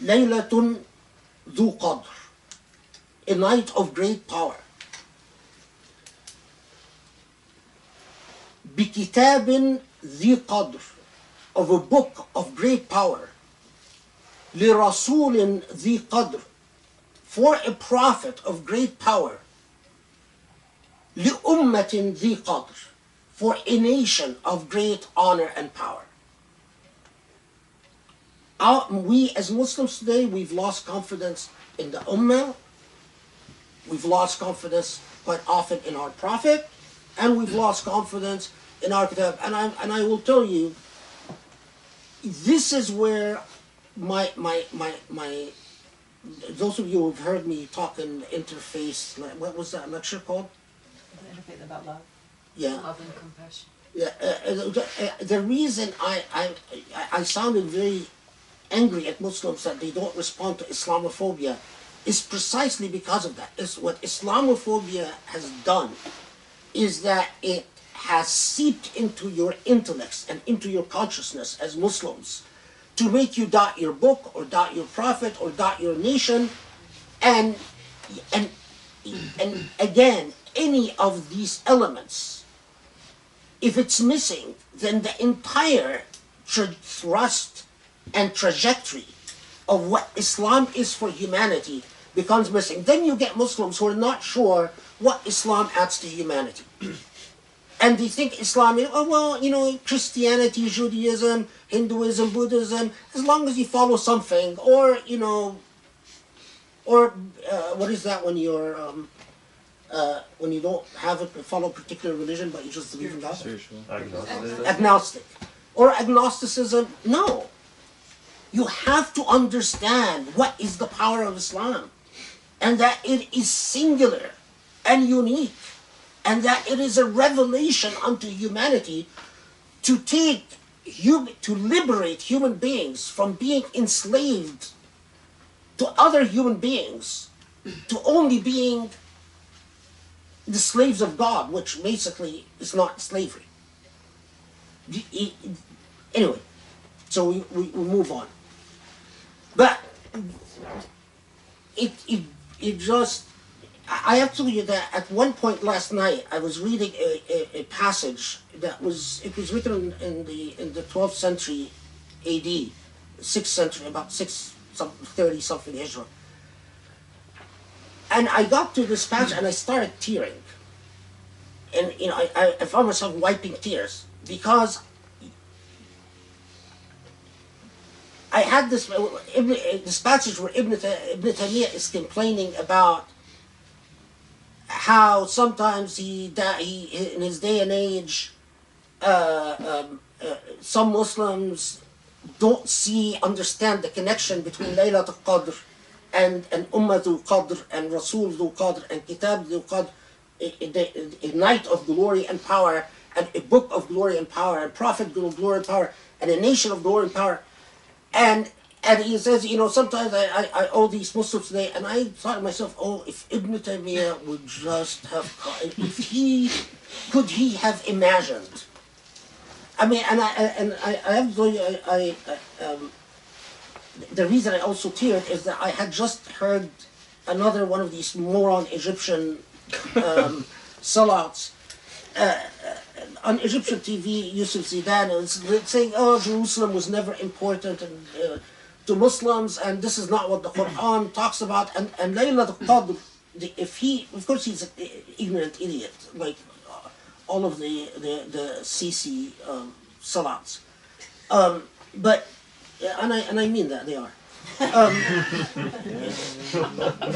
Laylatun dhu Qadr, a night of great power. بكتاب ذي قدر, of a book of great power. لرسول ذي قدر, for a prophet of great power. لأمة ذي قدر, for a nation of great honor and power. We as Muslims today, we've lost confidence in the Ummah, we've lost confidence quite often in our Prophet, and we've lost confidence in our Kitab. And I will tell you, this is where those of you who have heard me talk in interface, what was that lecture called? The interfaith about love. Yeah. Love and compassion. Yeah. The reason I sounded very angry at Muslims that they don't respond to Islamophobia is precisely because of that. It's what Islamophobia has done is that it has seeped into your intellects and into your consciousness as Muslims to make you doubt your book or doubt your prophet or doubt your nation. And again, any of these elements, if it's missing, then the entire thrust and trajectory of what Islam is for humanity becomes missing. Then you get Muslims who are not sure what Islam adds to humanity. And they think Islam is, oh, well, you know, Christianity, Judaism, Hinduism, Buddhism, as long as you follow something, or, you know, or what is that when you're, when you don't follow a particular religion, but you just believe in God? Agnostic. Or agnosticism. No. You have to understand what is the power of Islam, and that it is singular and unique, and that it is a revelation unto humanity to liberate human beings from being enslaved to other human beings, to only being the slaves of God, which basically is not slavery. Anyway, so we move on. But it just, I have to tell you that at one point last night I was reading a passage that was written in the 12th century AD, 6th century, about 630 something Hijrah. And I got to this passage and I started tearing. And you know, I found myself wiping tears because I had this passage where Ibn Taymiyyah is complaining about how sometimes he in his day and age, some Muslims don't understand the connection between Laylat al Qadr and Ummah al Qadr and Rasul al Qadr and Kitab al Qadr, a night of glory and power, and a book of glory and power, and prophet of glory and power, and a nation of glory and power. And he says, you know, sometimes I owe these Muslims today, and I thought to myself, oh, if Ibn Taymiyyah would just have, could he have imagined? I mean, and I have to tell you, the reason I also teared is that I had just heard another one of these moron Egyptian sellouts. On Egyptian TV, Yusuf Zidane was saying, oh, Jerusalem was never important to Muslims, and this is not what the Quran talks about. And Laylat al Qadr, of course he's an ignorant idiot, like all of the Sisi salats. But, and I mean that, they are.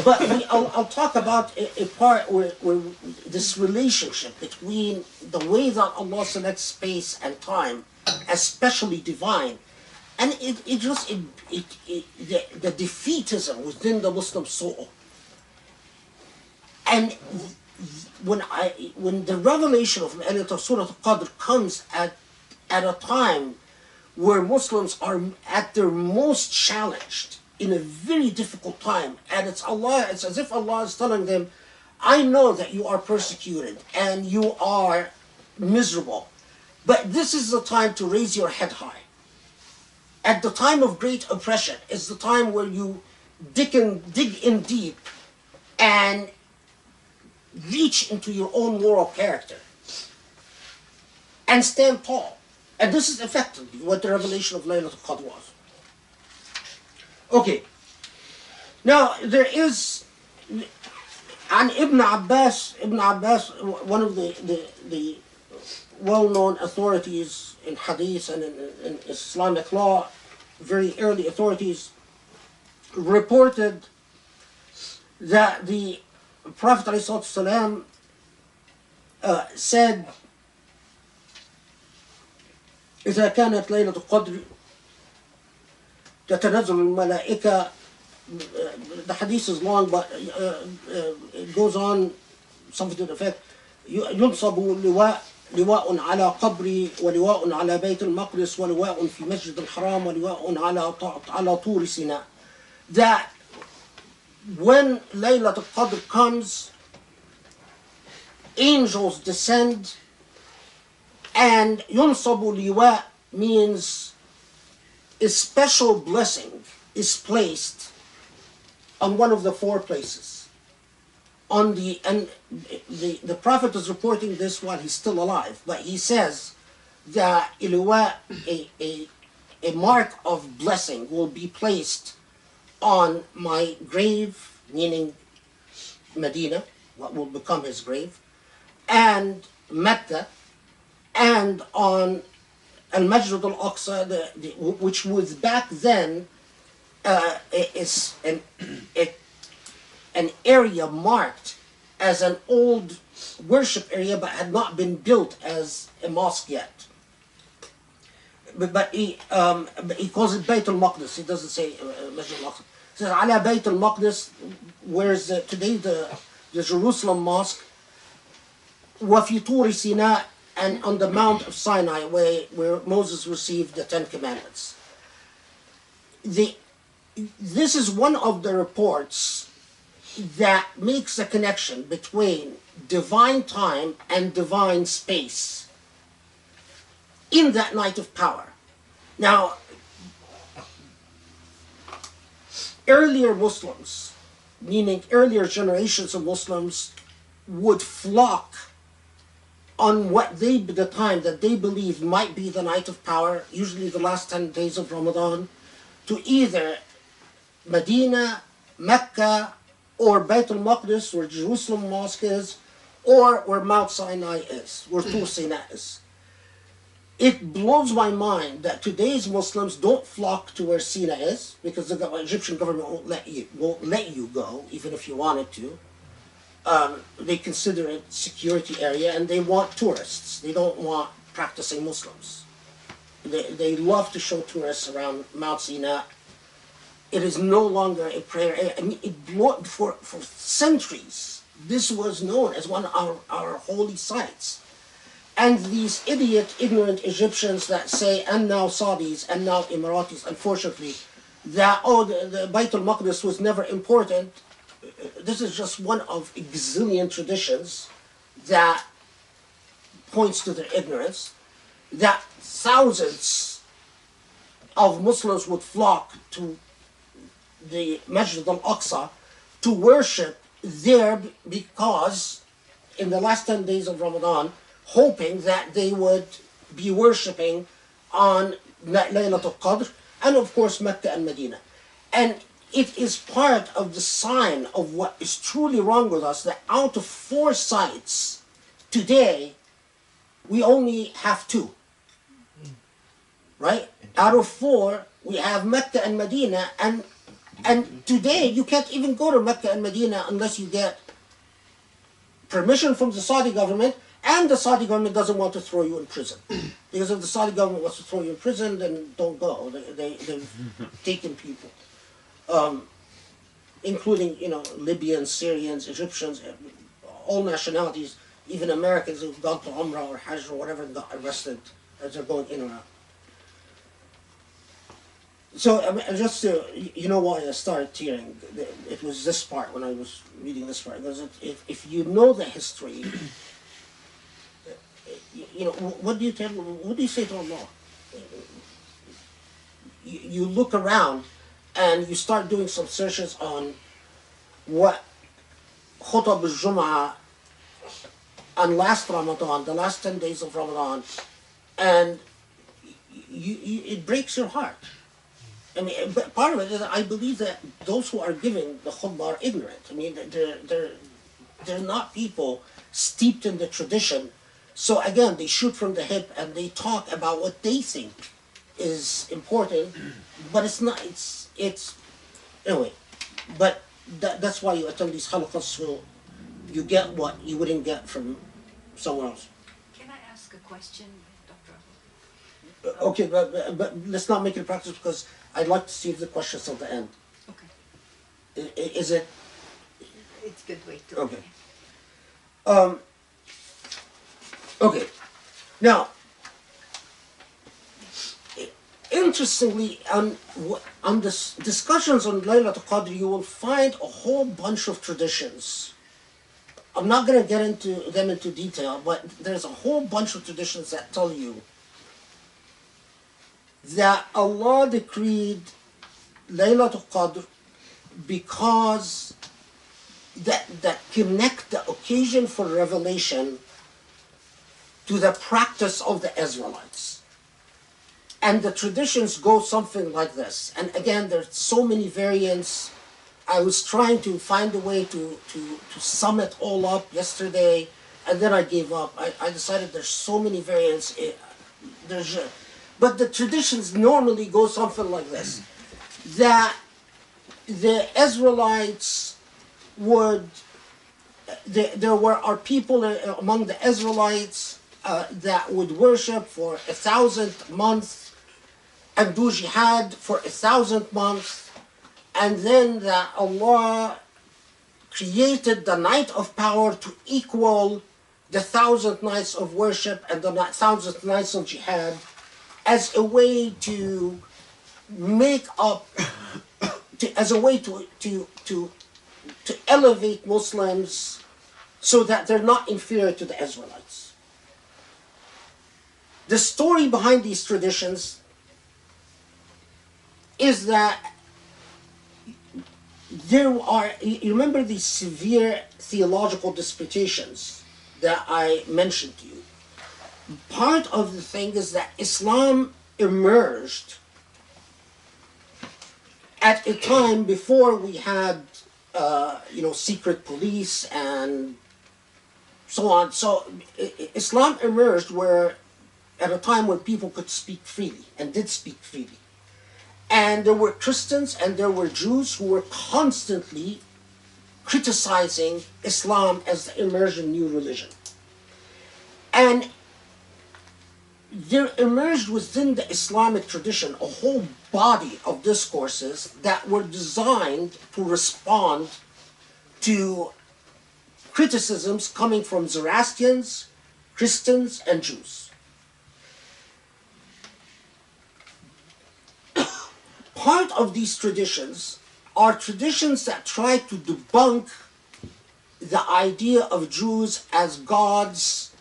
But I'll talk about a part where this relationship between the way that Allah selects space and time, especially divine, and the defeatism within the Muslim soul. And when the revelation of Surah Al-Qadr comes at a time where Muslims are at their most challenged, in a very difficult time, and it's as if Allah is telling them, I know that you are persecuted and you are miserable, but this is the time to raise your head high. At the time of great oppression is the time where you dig in deep and reach into your own moral character and stand tall. And this is effectively what the revelation of Laylat al Qadr was. Okay. Now, there is, and Ibn Abbas, one of the well-known authorities in Hadith and in Islamic law, very early authorities, reported that the Prophet ﷺ said, إذا كانت ليلة القدر تتنزل الملائكة. The hadith is long, but it goes on something to the effect. ينصب اللواء لواء على قبري ولواء على بيت المقدس ولواء في مسجد الحرام ولواء على طور سيناء. That when Laylat al Qadr comes, angels descend, and yunsabu liwa means a special blessing is placed on one of the four places. The Prophet is reporting this while he's still alive, but he says that a mark of blessing will be placed on my grave, meaning Medina, what will become his grave, and Mecca, and on Al-Masjid al-Aqsa, which was back then is an area marked as an old worship area but had not been built as a mosque yet. But he calls it Bayt al-Maqdis. He doesn't say Masjid al-Aqsa. He says Ala Bayt al-Maqdis, where's today the Jerusalem mosque, وفي طور سيناء, and on the Mount of Sinai where Moses received the Ten Commandments. This is one of the reports that makes a connection between divine time and divine space in that night of power. Now, earlier Muslims, meaning earlier generations of Muslims, would flock on the time that they believed might be the night of power, usually the last 10 days of Ramadan, to either Medina, Mecca, or Bayt al-Maqdis, where Jerusalem Mosque is, or where Mount Sinai is, where Tur Sinai is. It blows my mind that today's Muslims don't flock to where Sinai is, because the Egyptian government won't let you go, even if you wanted to. They consider it security area, and they want tourists. They don't want practicing Muslims. They love to show tourists around Mount Sinai. It is no longer a prayer area. I mean, for centuries, this was known as one of our holy sites. And these ignorant Egyptians that say, and now Saudis, and now Emiratis, unfortunately, that, the Bayt al-Maqdis was never important. This is just one of a gazillion traditions that points to their ignorance, that thousands of Muslims would flock to the Masjid al-Aqsa to worship there, because in the last 10 days of Ramadan, hoping that they would be worshipping on Laylat al Qadr, and of course Mecca and Medina. And it is part of the sign of what is truly wrong with us, that out of 4 sites today, we only have 2. Right? Out of 4, we have Mecca and Medina, and today you can't even go to Mecca and Medina unless you get permission from the Saudi government, and the Saudi government doesn't want to throw you in prison. Because if the Saudi government wants to throw you in prison, then don't go. They've taken people, including Libyans, Syrians, Egyptians, all nationalities, even Americans who've gone to Umrah or Hajj or whatever and got arrested as they're going in or out. So just to, why I started tearing, it was this part when I was reading this part. Because if you know the history, what do you say to Allah? You look around and you start doing some searches on what khutbah al-Jum'ah on last Ramadan, the last 10 days of Ramadan, and it breaks your heart. I mean, but part of it is I believe that those who are giving the khutbah are ignorant. I mean, they're not people steeped in the tradition. So again, they shoot from the hip and they talk about what they think is important, but it's not. It's anyway. But that's why you attend these halaqas, so you get what you wouldn't get from somewhere else. Can I ask a question, Dr. Okay, but let's not make it a practice, because I'd like to see if the question's till the end. Okay. Is it? It's a good way to. Okay. Okay. Now, interestingly, on the discussions on Laylat al Qadr, you will find a whole bunch of traditions. I'm not going to get into them into detail, but there's a whole bunch of traditions that tell you that Allah decreed Laylat al Qadr because that connect the occasion for revelation to the practice of the Israelites. And the traditions go something like this. And again, there's so many variants. I was trying to find a way to sum it all up yesterday, and then I gave up. I decided there's so many variants. But the traditions normally go something like this. That the Israelites are people among the Israelites that would worship for 1,000 months and do jihad for 1,000 months, and then that Allah created the night of power to equal the 1,000 nights of worship and the 1,000 nights of jihad as a way to make up, as a way to elevate Muslims so that they're not inferior to the Israelites. The story behind these traditions is that you remember these severe theological disputations that I mentioned to you. Part of the thing is that Islam emerged at a time before we had secret police and so on. So Islam emerged at a time when people could speak freely and did speak freely. And there were Christians and there were Jews who were constantly criticizing Islam as the emerging new religion. And there emerged within the Islamic tradition a whole body of discourses that were designed to respond to criticisms coming from Zoroastrians, Christians, and Jews. Part of these traditions are traditions that try to debunk the idea of Jews as God's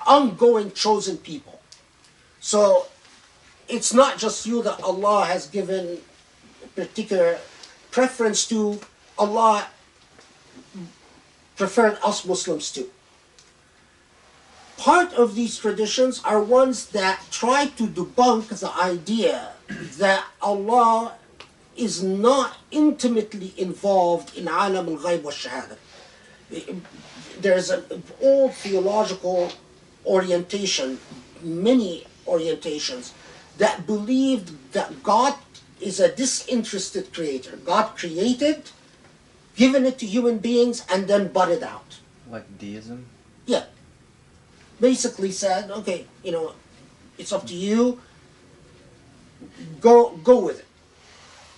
ongoing chosen people. So it's not just you that Allah has given a particular preference to. Allah preferred us Muslims too. Part of these traditions are ones that try to debunk the idea that Allah is not intimately involved in alam al-ghayb wa shahada. There's an old theological orientation, many orientations, that believed that God is a disinterested creator. God created, given it to human beings, and then butted out. Like deism? Yeah. Basically said, okay, it's up to you. Go with it.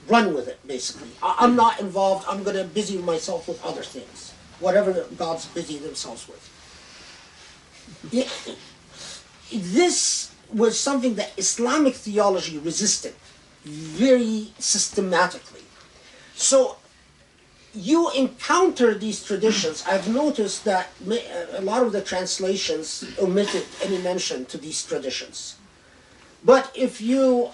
Run with it, basically. I'm not involved. I'm going to busy myself with other things. Whatever God's busy themselves with. Yeah. This was something that Islamic theology resisted very systematically. So you encounter these traditions. I've noticed that a lot of the translations omitted any mention to these traditions. But if you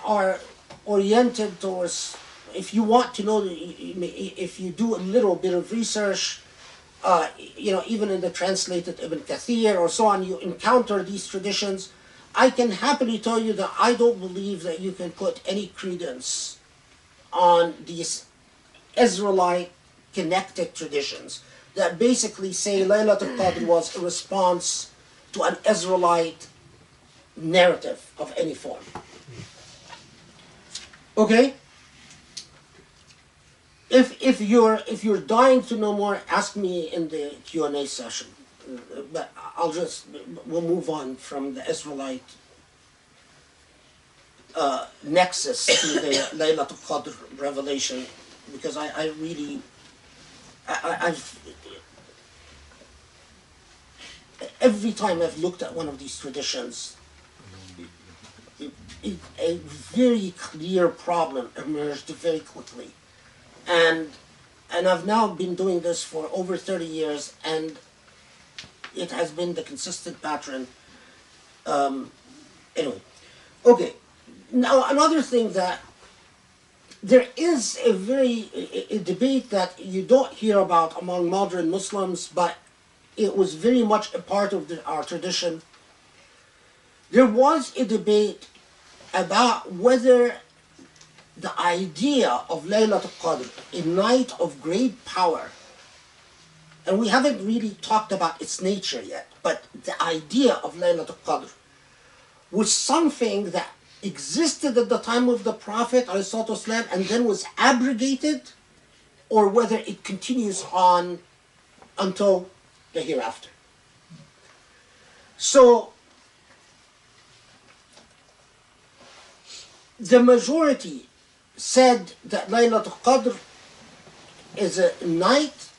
are oriented towards, if you want to know, if you do a little bit of research, even in the translated Ibn Kathir or so on, you encounter these traditions. I can happily tell you that I don't believe that you can put any credence on these Israelite connected traditions that basically say Laylat al Qadr was a response to an Israelite narrative of any form. Okay? If you're dying to know more, ask me in the Q&A session. But we'll move on from the Israelite nexus to the Laylat al Qadr revelation, because every time I've looked at one of these traditions, a very clear problem emerged very quickly. And I've now been doing this for over 30 years, and it has been the consistent pattern. Anyway, okay. Now another thing that there is a debate that you don't hear about among modern Muslims, but it was very much a part of our tradition. There was a debate about whether the idea of Laylat al Qadr, a night of great power, and we haven't really talked about its nature yet, but the idea of Laylat al Qadr was something that existed at the time of the Prophet ﷺ and then was abrogated, or whether it continues on until the hereafter. So the majority said that Laylat al Qadr is a night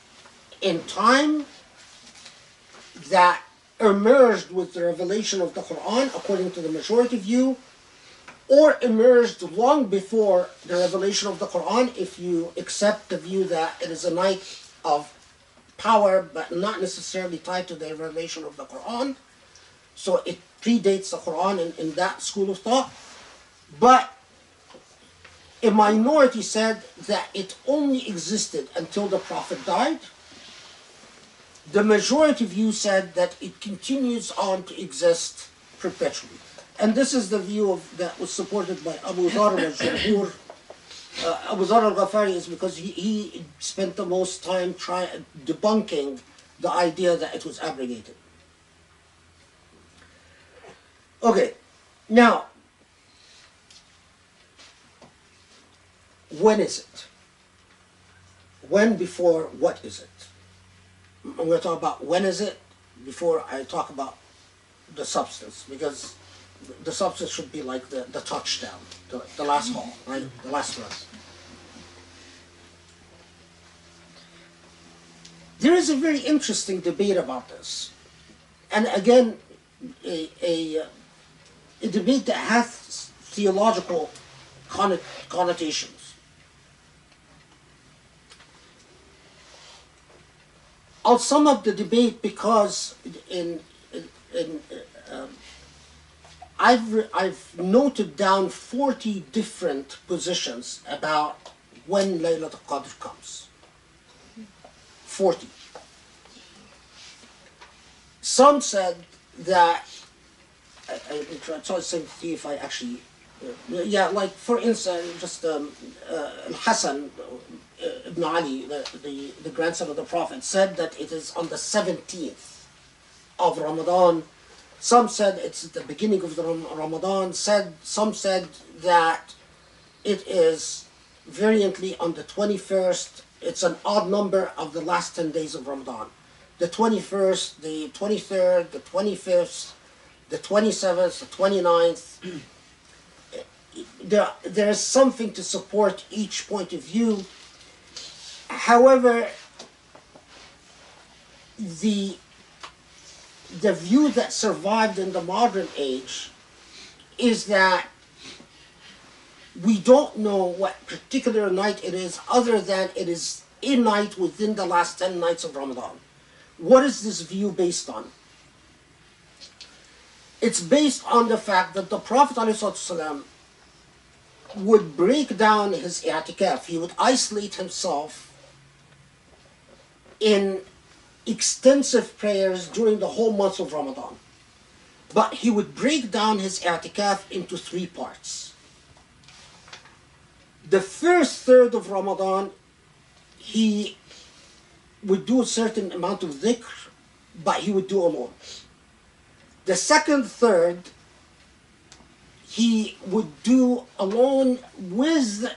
in time that emerged with the revelation of the Quran, according to the majority view, or emerged long before the revelation of the Quran, if you accept the view that it is a night of power, but not necessarily tied to the revelation of the Quran. So it predates the Quran in that school of thought. But a minority said that it only existed until the Prophet died. The majority view said that it continues on to exist perpetually. And this is the view that was supported by Abu Dharr al-Jumhur. Abu Dharr al-Ghafari is because he spent the most time debunking the idea that it was abrogated. Okay, now, when is it? When before what is it? I'm going to talk about when is it before I talk about the substance, because the substance should be like the touchdown, the last ball, right? The last run. There is a very interesting debate about this. And again, a debate that has theological connotations. I'll sum up the debate because I've noted down 40 different positions about when Laylat al Qadr comes. 40. Some said that, I try to see if I actually, like for instance, just Hassan ibn Ali, the grandson of the Prophet, said that it is on the 17th of Ramadan. Some said it's at the beginning of the Ramadan. Some said that it is variantly on the 21st. It's an odd number of the last 10 days of Ramadan. The 21st, the 23rd, the 25th, the 27th, the 29th. There is something to support each point of view. However, the view that survived in the modern age is that we don't know what particular night it is, other than it is a night within the last 10 nights of Ramadan. What is this view based on? It's based on the fact that the Prophet ﷺ would break down his i'tikaf. He would isolate himself in extensive prayers during the whole month of Ramadan. But he would break down his i'tikaf into 3 parts. The first third of Ramadan, he would do a certain amount of dhikr, but he would do alone. The second third, he would do alone with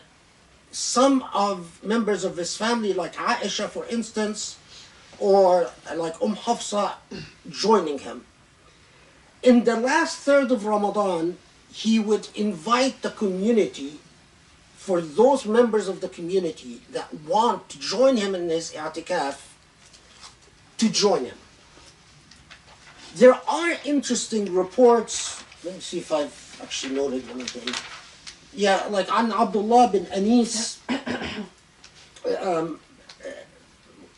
some of members of his family, like Aisha, for instance, or like Hafsa joining him. In the last third of Ramadan, he would invite the community, for those members of the community that want to join him in his i'tikaf, to join him. There are interesting reports. Let me see if I've actually noted one of them. Yeah, like on Abdullah bin Anis,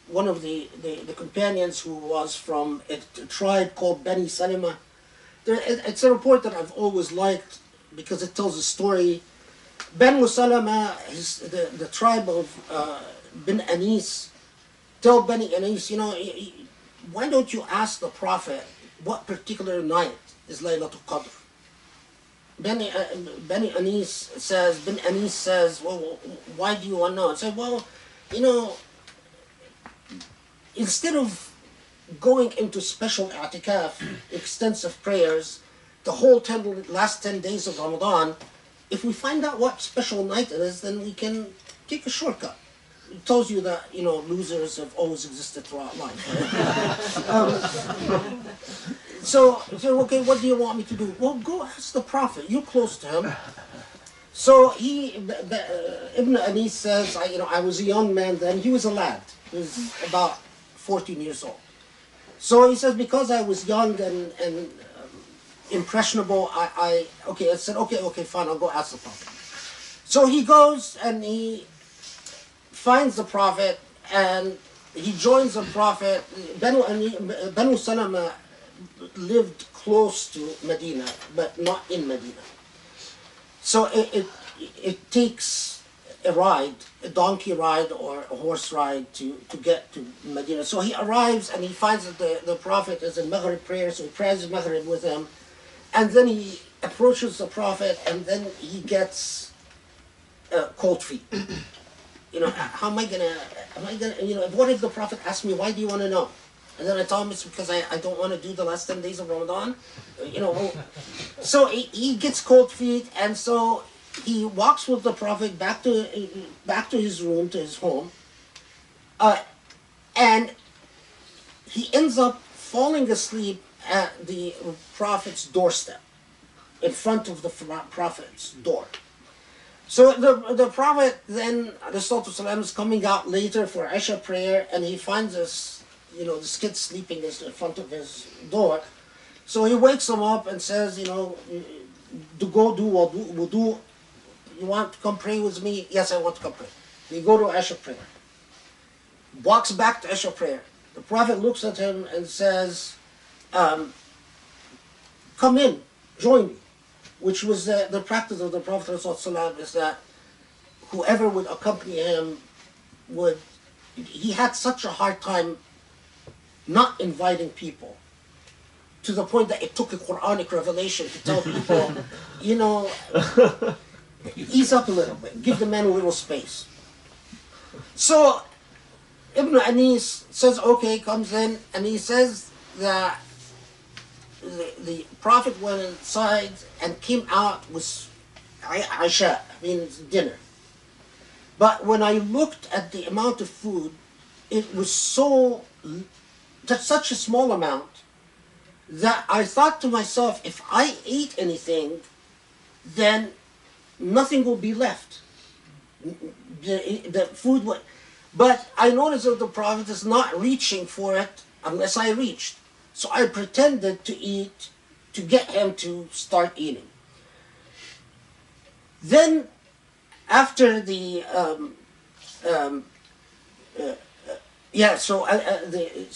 one of the companions who was from a tribe called Bani Salima. It's a report that I've always liked because it tells a story. Banu Salama, the tribe of bin Anis, tell Bani Anis, you know, why don't you ask the Prophet what particular night is Laylat al Qadr? Bani Anis says, well, why do you want to know? I said, well, you know, instead of going into special i'tikaf, extensive prayers, the whole last 10 days of Ramadan, if we find out what special night it is, then we can take a shortcut. It tells you that, you know, losers have always existed throughout life. Right? So, okay, what do you want me to do? Well, go ask the Prophet. You're close to him. So Ibn Anis says, I was a young man then. He was a lad. He was about 14 years old. So he says, because I was young and impressionable, I said, okay, fine, I'll go ask the Prophet. So he goes and he finds the Prophet and he joins the Prophet. Banu Salama lived close to Medina, but not in Medina. So it takes a ride, a donkey ride or a horse ride to get to Medina. So he arrives and he finds that the Prophet is in Maghrib prayer, so he prays Maghrib with him. And then he approaches the Prophet and then he gets cold feet. You know, how am I gonna, what if the Prophet asks me, why do you want to know? And then I tell him it's because I don't want to do the last 10 days of Ramadan. You know, so he gets cold feet, and so he walks with the Prophet back to his room, to his home, and he ends up falling asleep at the Prophet's doorstep, in front of the Prophet's door. So the Prophet then, ﷺ, is coming out later for Isha prayer, and he finds this, this kid sleeping in front of his door. So he wakes him up and says, go do wudu. You want to come pray with me? Yes, I want to come pray. We go to Isha prayer. Walks back to Isha prayer. The Prophet looks at him and says, come in, join me. Which was the practice of the Prophet ﷺ, is that whoever would accompany him he had such a hard time not inviting people, to the point that it took a Quranic revelation to tell people, ease up a little bit, give the man a little space. So Ibn Anis says, okay, comes in, and he says that the Prophet went inside and came out with Isha, dinner. But when I looked at the amount of food, it was such a small amount that I thought to myself, if I ate anything, then nothing will be left. The food would, but I noticed that the Prophet is not reaching for it unless I reached. So I pretended to eat to get him to start eating. Then, after the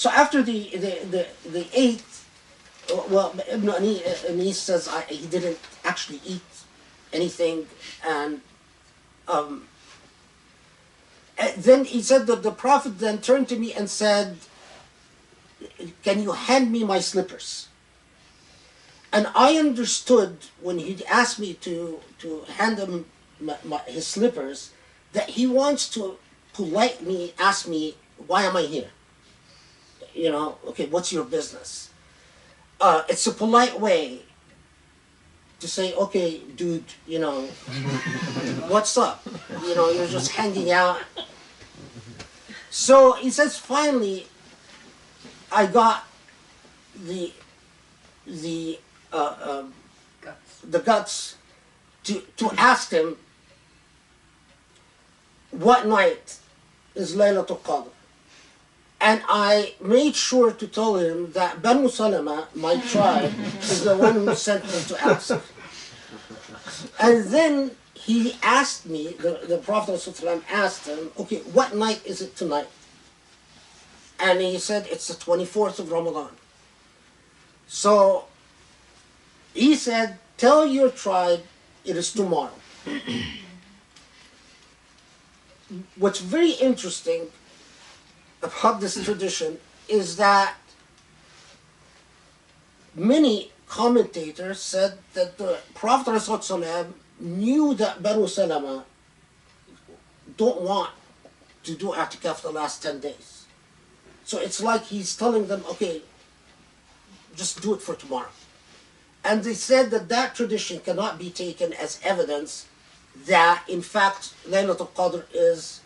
after the eighth, well, Ibn Anis says he didn't actually eat anything, and then he said that the Prophet then turned to me and said, can you hand me my slippers? And I understood when he asked me to hand him his slippers, that he wants to politely ask me, why am I here? Okay, what's your business? It's a polite way to say, okay, dude, what's up? You're just hanging out. So he says, finally, I got the guts to ask him, what night is Laylat al Qadr? And I made sure to tell him that Banu Salama, my tribe, is the one who sent me to ask. And then he asked me, the Prophet ﷺ asked him, okay, what night is it tonight? And he said, it's the 24th of Ramadan. So he said, tell your tribe it is tomorrow. What's very interesting about this tradition is that many commentators said that the Prophet ﷺ knew that Banu Salama don't want to do i'tikaf the last 10 days. So it's like he's telling them, okay, just do it for tomorrow. And they said that that tradition cannot be taken as evidence that, in fact, Laylat al Qadr is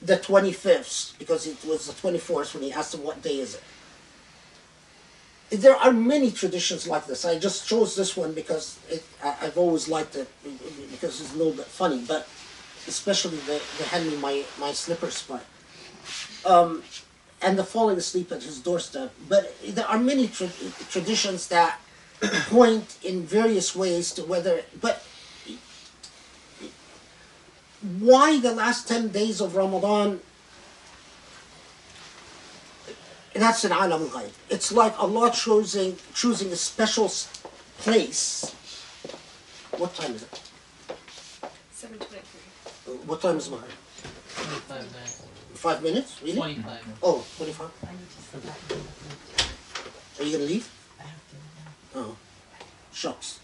the 25th, because it was the 24th when he asked him what day is it. There are many traditions like this. I just chose this one because I've always liked it, because it's a little bit funny, but especially they hand me my slippers part. And the falling asleep at his doorstep. But there are many traditions that point in various ways to whether, but why the last 10 days of Ramadan? That's an alam al-ghayb. It's like Allah choosing a special place. What time is it? 7:23. What time is Maghrib? 25 minutes. 5 minutes? Really? 25. Oh, 25? I need to sit back. Are you going to leave? I have to. Oh, shucks.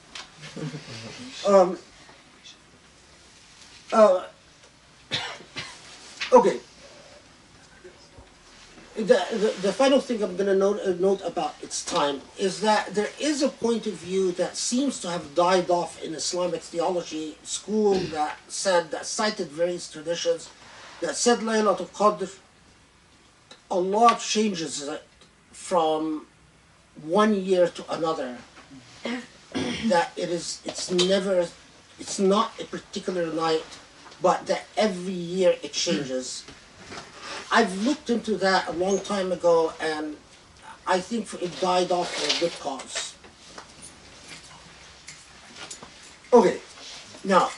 Okay. The final thing I'm going to note about its time is that there is a point of view that seems to have died off in Islamic theology school that cited various traditions that said Laylat al Qadr, Allah changes it from one year to another. That it's not a particular night, but that every year it changes. I've looked into that a long time ago, and I think it died off for a good cause. Okay, now,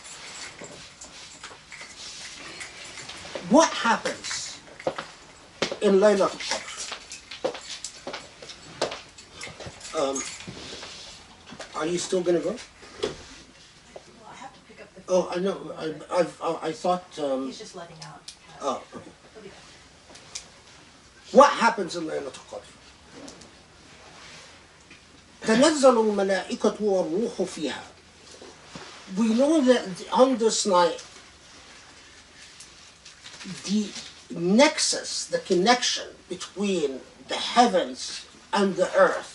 what happens in Laylat al Qadr? Are you still going to go? Well, I have to pick up the. Oh, I know. I thought. He's just letting out. Oh, okay. He'll be back. What happens in Laylat al Qadr? تنزل الملائكة والروح فيها. We know that on this night, the nexus, the connection between the heavens and the earth,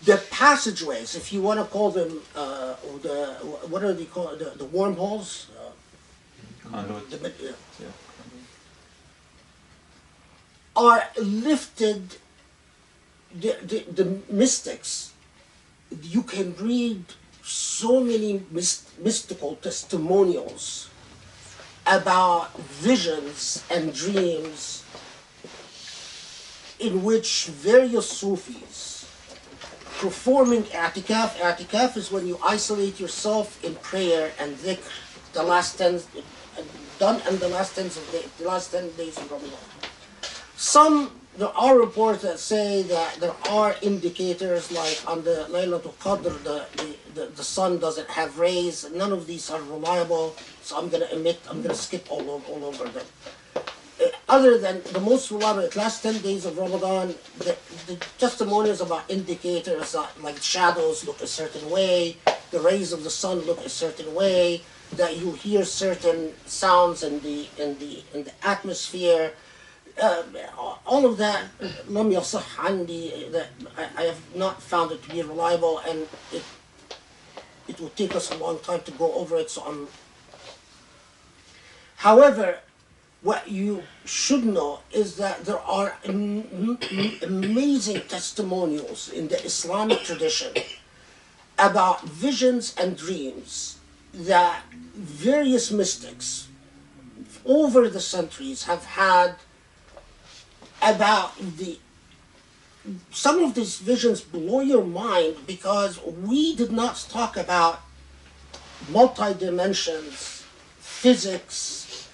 the passageways, if you want to call them, what are they called? The wormholes? Conduit. Are lifted. The mystics, you can read so many mystical testimonials about visions and dreams in which various Sufis performing i'tikaf. I'tikaf is when you isolate yourself in prayer and dhikr, the last 10 days of Ramadan. There are reports that say that there are indicators, like on the Laylat al Qadr, the sun doesn't have rays. None of these are reliable, so I'm going to skip all over them. Other than the most reliable, the last 10 days of Ramadan, the testimonials about indicators that, like, shadows look a certain way, the rays of the sun look a certain way, that you hear certain sounds in the atmosphere. All of that, لم يصح عندي, that I have not found it to be reliable, and it will take us a long time to go over it. So However, what you should know is that there are amazing testimonials in the Islamic tradition about visions and dreams that various mystics, over the centuries have had about some of these visions blow your mind because we did not talk about multi-dimensions, physics,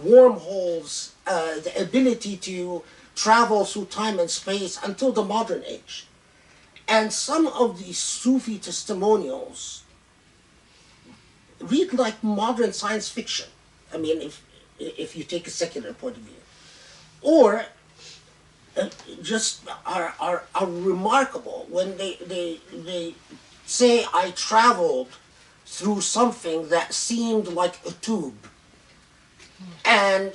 wormholes, the ability to travel through time and space until the modern age. And some of these Sufi testimonials read like modern science fiction. I mean, if you take a secular point of view. Or just are remarkable when they say, I traveled through something that seemed like a tube. And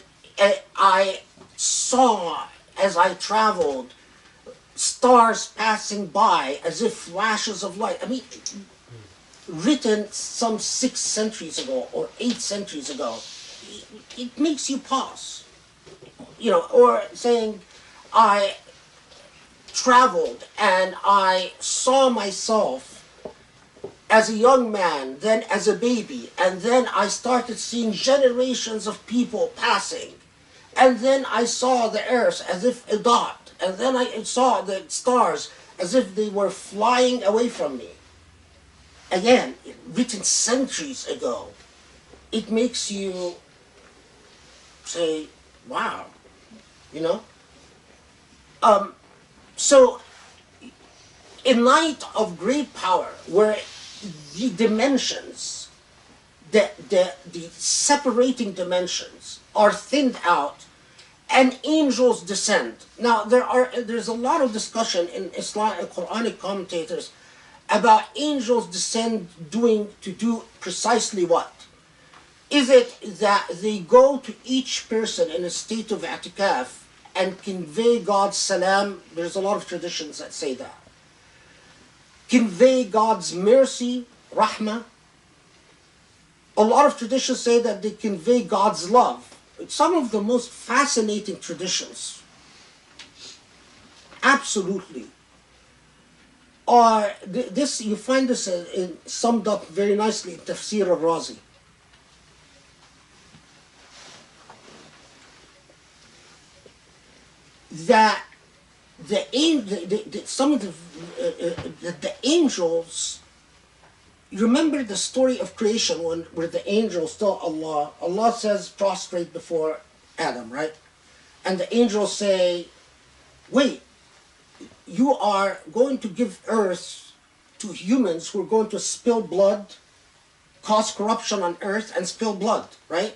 I saw, as I traveled, stars passing by as if flashes of light. I mean, written some 6 centuries ago or 8 centuries ago, it makes you pause. You know, or saying, I traveled and I saw myself as a young man, then as a baby, and then I started seeing generations of people passing, and then I saw the earth as if a dot, and then I saw the stars as if they were flying away from me. Again, written centuries ago, it makes you say, wow, you know? So, in light of great power, where the dimensions, the separating dimensions are thinned out, and angels descend. Now, there's a lot of discussion in Islam and Quranic commentators about angels descend to do precisely what? Is it that they go to each person in a state of i'tikaf and convey God's salam? There's a lot of traditions that say that. Convey God's mercy, rahmah. A lot of traditions say that they convey God's love. Some of the most fascinating traditions, absolutely, are this. You find this summed up very nicely in Tafsir al-Razi. That the angels. Remember the story of creation where the angels tell Allah says prostrate before Adam, right? And the angels say, wait, you are going to give earth to humans who are going to spill blood, cause corruption on earth and spill blood, right?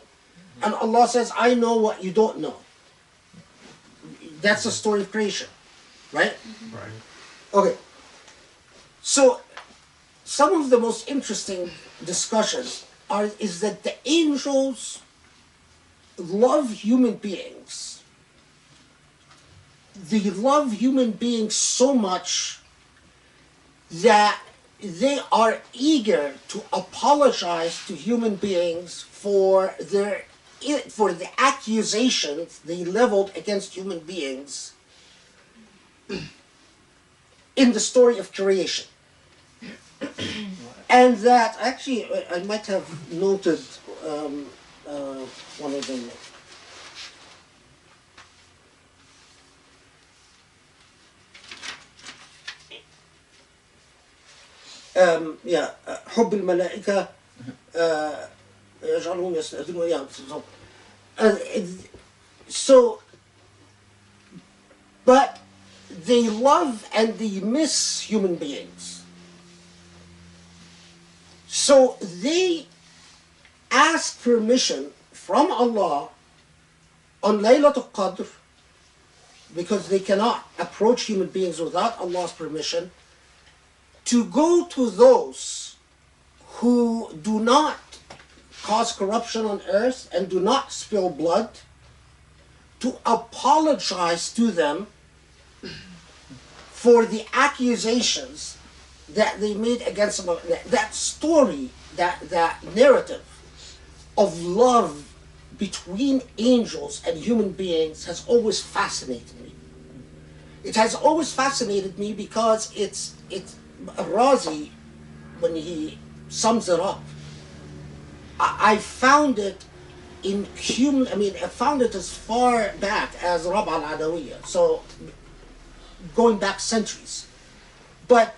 And Allah says, I know what you don't know. That's the story of creation, right? Right. Okay. So, some of the most interesting discussions is that the angels love human beings. They love human beings so much that they are eager to apologize to human beings for the accusations they leveled against human beings in the story of creation. And that, actually, I might have noted one of them. حب الملائكة يجعلهم يستأذنون. So, but they love and they miss human beings. So they ask permission from Allah on Laylat al Qadr, because they cannot approach human beings without Allah's permission, to go to those who do not cause corruption on earth and do not spill blood, to apologize to them for the accusations that they made against them. That story, that narrative of love between angels and human beings has always fascinated me. It has always fascinated me because it's Razi, when he sums it up, I found it I found it as far back as Rab' al-Adawiyya, so going back centuries. But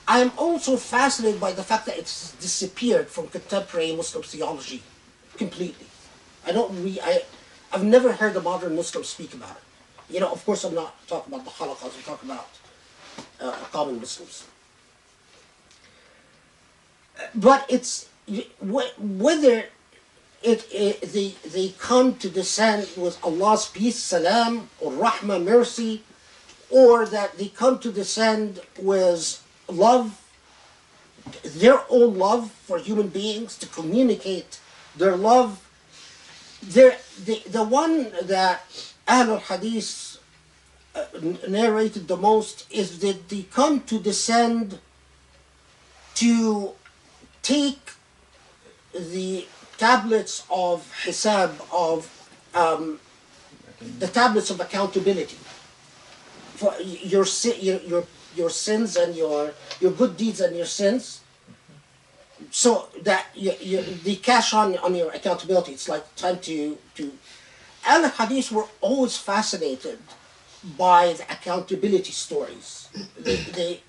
I'm also fascinated by the fact that it's disappeared from contemporary Muslim theology completely. I've never heard a modern Muslim speak about it. Of course I'm not talking about the halaqas, I'm talking about common Muslims. But it's whether they come to descend with Allah's peace, salam, or rahmah, mercy, or that they come to descend with love, their own love for human beings, to communicate their love. The one that Ahlul Hadith narrated the most is that they come to descend to take the tablets of hisab, of the tablets of accountability for your sins and your good deeds and your sins, so that they cash on your accountability. It's like time to Al-Hadith were always fascinated by the accountability stories. They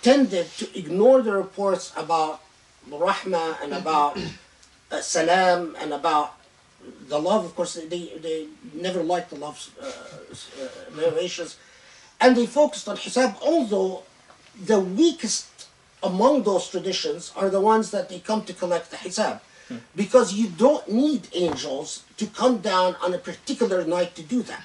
tended to ignore the reports about rahmah and about salam and about the love. Of course, they never liked the love narrations, and they focused on hisab, although the weakest among those traditions are the ones that they come to collect the hisab, because you don't need angels to come down on a particular night to do that.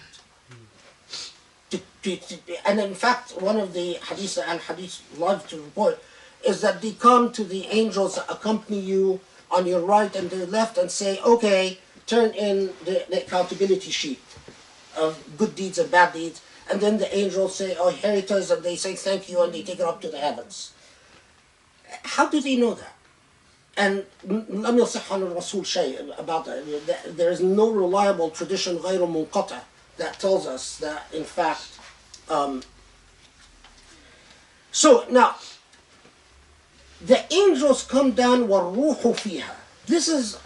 And in fact, one of the hadith Al-Hadith love to report is that they come to the angels that accompany you on your right and their left and say, okay, turn in the accountability sheet of good deeds and bad deeds. And then the angels say, oh, here it is, and they say thank you, and they take it up to the heavens. How do they know that? And لم يصح عن الرسول شيء about that. There is no reliable tradition غير منقطع that tells us that, in fact. So now, the angels come down وَالرُّوحُ فِيهَا. This is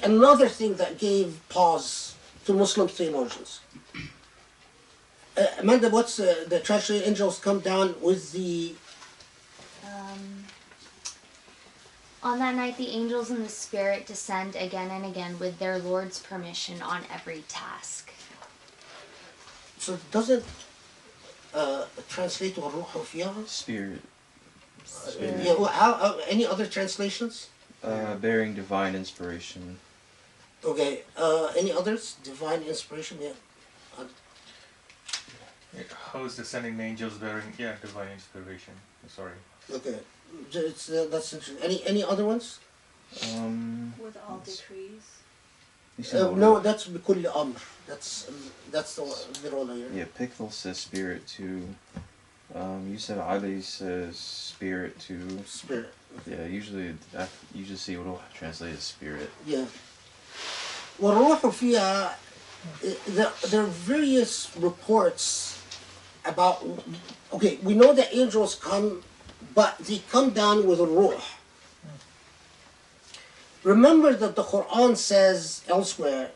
another thing that gave pause to Muslim theologians. Amanda, what's the translation? Angels come down with the... On that night, the angels and the Spirit descend again and again with their Lord's permission on every task. So does it translate وَالرُّوحُ فِيهَا? Spirit. Yeah. Well, any other translations? Bearing divine inspiration. Okay. Any others? Divine inspiration. Yeah. Host descending angels bearing divine inspiration. Sorry. Okay. That's interesting. Any other ones? With all decrees. No, that's بكل أمر. That's the role here. Yeah, Pickle says spirit too. Yusuf Ali says spirit too. Spirit. Yeah, usually see what will translate as spirit. Yeah. والروح فيها. There are various reports about. Okay, we know that angels come, but they come down with a ruh. Remember that the Quran says elsewhere,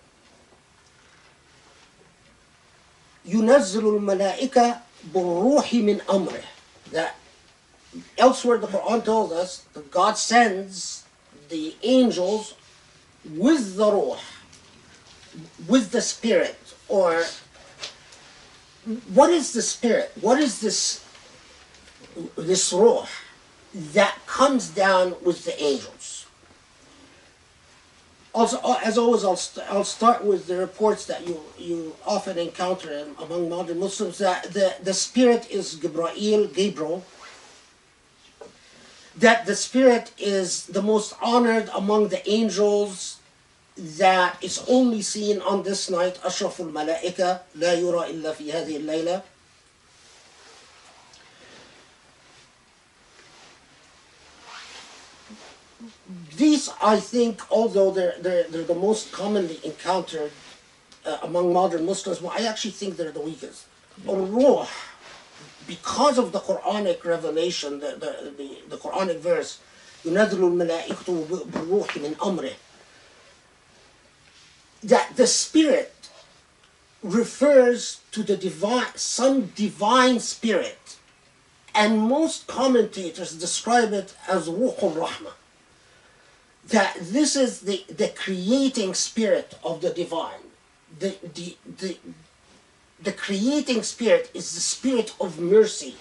يُنَزِّلُ الْمَلَائِكَةَ بِالرُّوحِ مِنْ أَمْرِهِ. That elsewhere the Quran tells us that God sends the angels with the ruh, with the spirit. Or what is the spirit? What is this ruh that comes down with the angels? Also, as always, I'll start with the reports that you often encounter among modern Muslims, that the spirit is Gabriel, that the spirit is the most honored among the angels, that is only seen on this night, أشرف الملائكة لا يرى إلا في هذه الليلة. These, I think, although they're the most commonly encountered among modern Muslims, well, I actually think they're the weakest. Ruh, because of the Quranic revelation, the Quranic verse, ينزل الملائكة بالروح من أمره. That the spirit refers to the divine, some divine spirit, and most commentators describe it as Ruh al-Rahmah. That this is the creating spirit of the divine. The creating spirit is the spirit of mercy,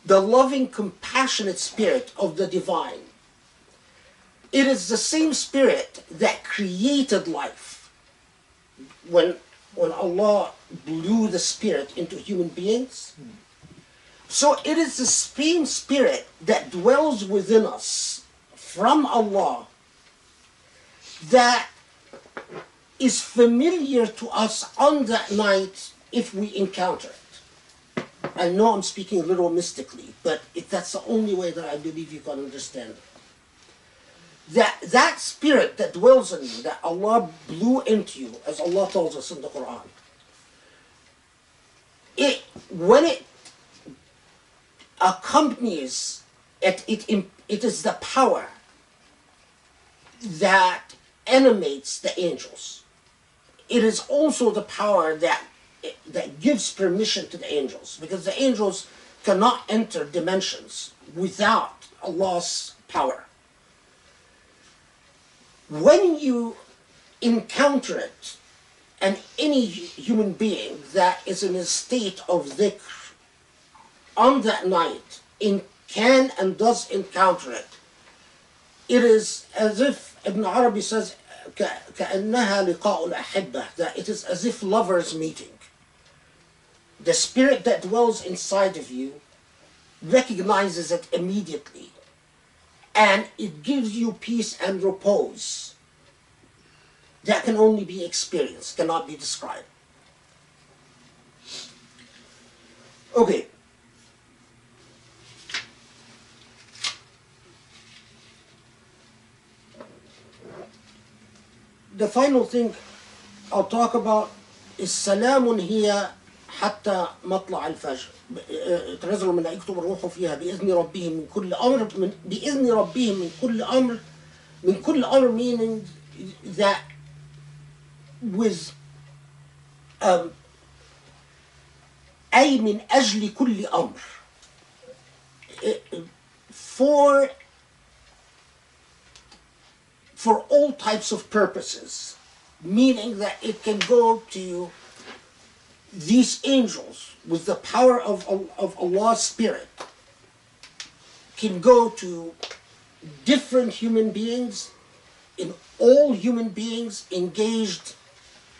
the loving, compassionate spirit of the divine. It is the same spirit that created life. When Allah blew the spirit into human beings, so it is the same spirit that dwells within us from Allah that is familiar to us on that night if we encounter it. I know I'm speaking a little mystically, but that's the only way that I believe you can understand it. That spirit that dwells in you, that Allah blew into you, as Allah tells us in the Quran, when it accompanies, it is the power that animates the angels. It is also the power that gives permission to the angels, because the angels cannot enter dimensions without Allah's power. When you encounter it, and any human being that is in a state of dhikr on that night can and does encounter it, it is as if, Ibn Arabi says, كأنها لقاء الأحبة, that it is as if lovers meeting. The spirit that dwells inside of you recognizes it immediately, and it gives you peace and repose that can only be experienced, cannot be described. Okay. The final thing I'll talk about is سلام هي حتى مطلع الفجر. تنزل الملائكة والروح فيها بإذن ربهم من كل أمر. بإذن ربهم من كل أمر. من كل أمر meaning that with أي من أجل كل أمر. For all types of purposes, meaning that it can go to these angels with the power of Allah's Spirit, can go to different human beings, in all human beings engaged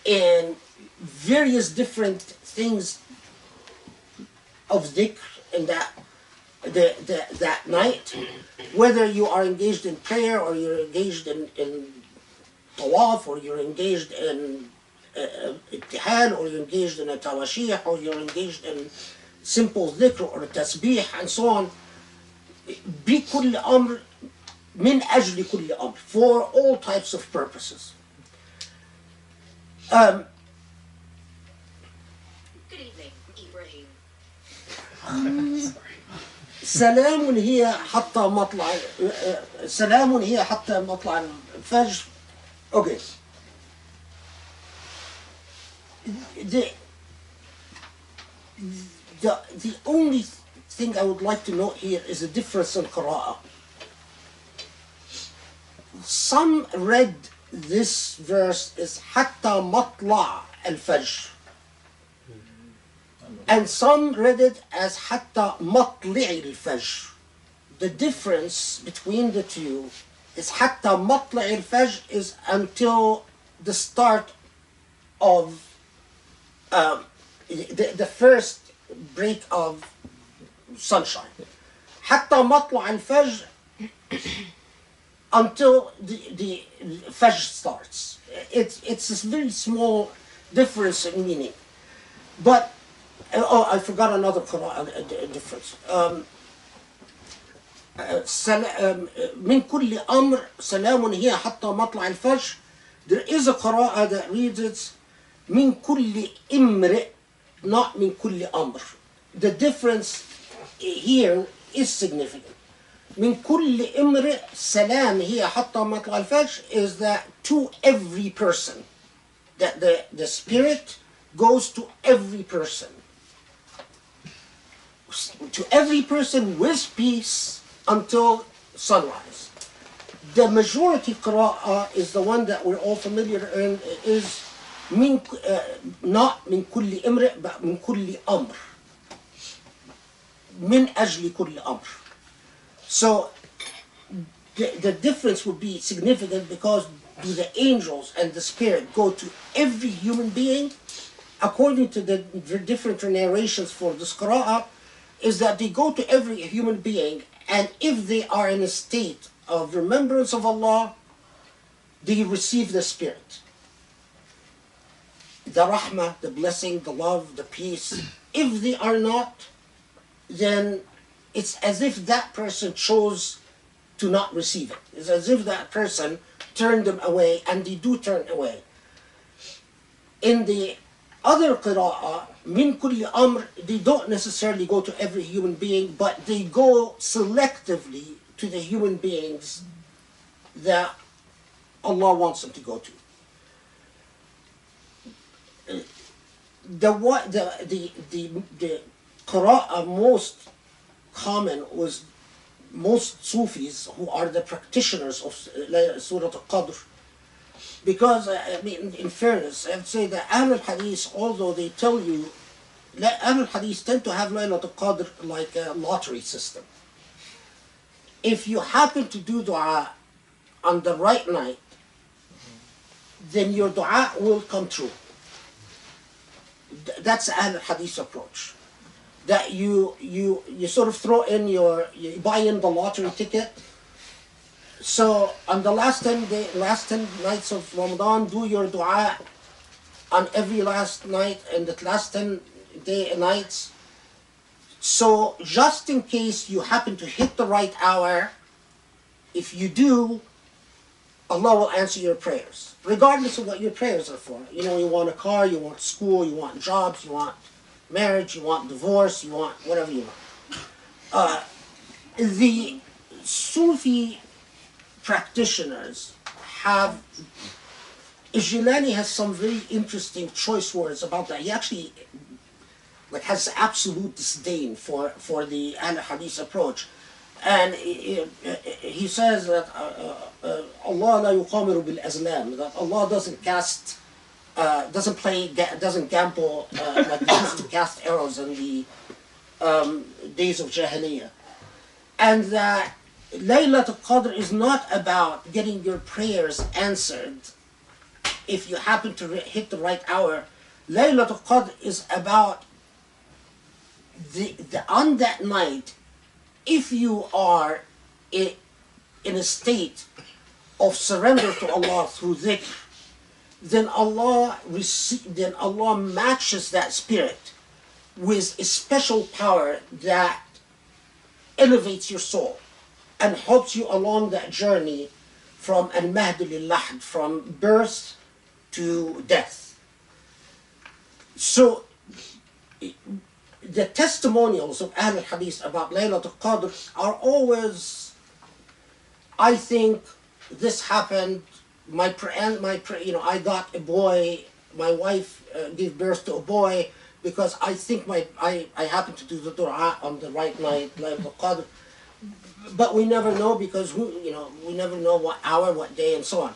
in various different things of dhikr in that night, whether you are engaged in prayer or you're engaged in tawaf, or you're engaged in ittihal, or you're engaged in a tawashih, or you're engaged in simple dhikr or tasbih and so on. بكل أمر من أجل كل أمر, for all types of purposes. Good evening, Ibrahim. سلام هي حتى مطلع سلام هي حتى مطلع الفجر. Okay. The only thing I would like to note here is a difference in qira'ah. Some read this verse as حتى مطلع الفجر, and some read it as حتى مطلع الفجر. The difference between the two is حتى مطلع الفجر is until the start of the first break of sunshine. حتى مطلع الفجر until the Fajr starts. It's a very small difference in meaning. But, I forgot another difference. من كل أمر سلام هي حتى مطلع الفجر. There is a qira'ah that reads it من كل إمرئ, not من كل أمر. The difference here is significant. من كل امرئ سلام هي حتى مطلع الفجر is that to every person. That the spirit goes to every person. To every person with peace until sunrise. The majority qira'ah is the one that we're all familiar in, is من, not من كل امرئ but من كل أمر. من أجل كل أمر. So the difference would be significant because do the angels and the spirit go to every human being? According to the different narrations for this qira'ah, is that they go to every human being, and if they are in a state of remembrance of Allah, they receive the spirit. The rahmah, the blessing, the love, the peace. If they are not, then it's as if that person chose to not receive it. It's as if that person turned them away, and they do turn away. In the other qira'ah, min kulli amr, they don't necessarily go to every human being, but they go selectively to the human beings that Allah wants them to go to. The qira'ah most common was most Sufis who are the practitioners of Surah al Qadr. Because, I mean, in fairness, I would say that Ahl al-Hadith, although they tell you, Ahl al-Hadith tend to have Laylat al Qadr like a lottery system. If you happen to do dua on the right night, then your dua will come true. That's Ahl al-Hadith approach. That you sort of throw in you buy in the lottery ticket. So on the last 10 nights of Ramadan, do your dua on every last night and the last 10 nights. So just in case you happen to hit the right hour, if you do, Allah will answer your prayers, regardless of what your prayers are for. You know, you want a car, you want school, you want jobs, you want marriage, you want divorce, you want whatever you want. The Sufi practitioners have, Jilani has some very interesting choice words about that. He actually has absolute disdain for the Al-Hadith approach. And he says that Allah la yuqamiru bil azlam, that Allah doesn't cast, doesn't gamble like they used to cast arrows in the days of Jahiliyyah. And that Laylat al Qadr is not about getting your prayers answered if you happen to hit the right hour. Laylat al Qadr is about on that night, if you are in a state of surrender to Allah through dhikr, then Allah matches that spirit with a special power that elevates your soul and helps you along that journey from al-mahd lil-lahd, from birth to death. So the testimonials of Ahl al-Hadith about Laylat al Qadr are always, I think this happened, I got a boy, my wife gave birth to a boy because I think I happened to do the dua on the right night, Laylat al Qadr. But we never know because we never know what hour, what day, and so on.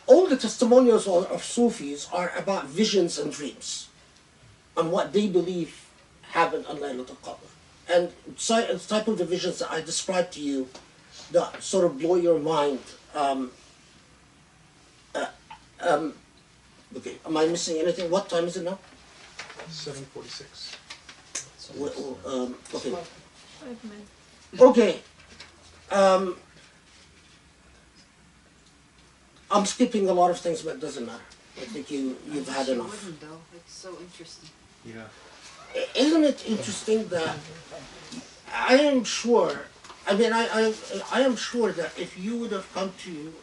All the testimonials of Sufis are about visions and dreams, and what they believe happened on Laylat al Qadr. And the type of the visions that I described to you that sort of blow your mind. Okay, am I missing anything? What time is it now? 7:46. Okay. 5 minutes. Okay. I'm skipping a lot of things, but it doesn't matter. I think you've had enough. Wouldn't though. It's so interesting. Yeah. Isn't it interesting that I am sure, I mean, I am sure that if you would have come to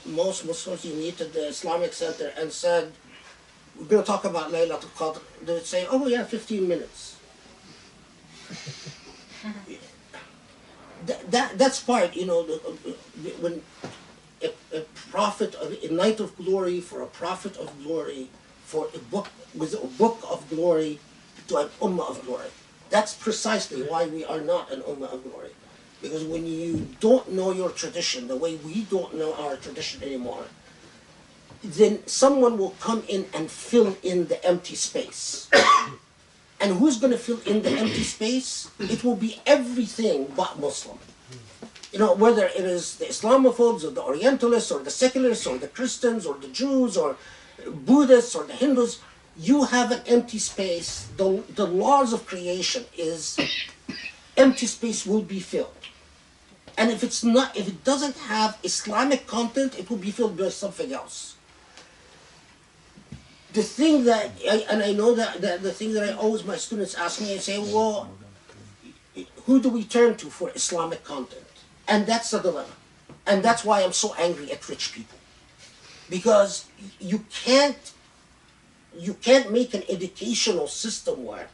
most Muslims you meet at the Islamic Center and said, we're going to talk about Laylat al Qadr, they would say, oh yeah, 15 minutes. that's part, when a prophet, a night of glory for a prophet of glory, for a book with a book of glory to an ummah of glory. That's precisely why we are not an ummah of glory. Because when you don't know your tradition, the way we don't know our tradition anymore, then someone will come in and fill in the empty space. And who's going to fill in the empty space? It will be everything but Muslim. Whether it is the Islamophobes or the Orientalists or the secularists or the Christians or the Jews or Buddhists or the Hindus, you have an empty space. The laws of creation is empty space will be filled. And if it doesn't have Islamic content, it will be filled by something else. The thing that, I know that the thing that I always, my students ask me, I say, well, who do we turn to for Islamic content? And that's the dilemma. And that's why I'm so angry at rich people. Because you can't make an educational system work.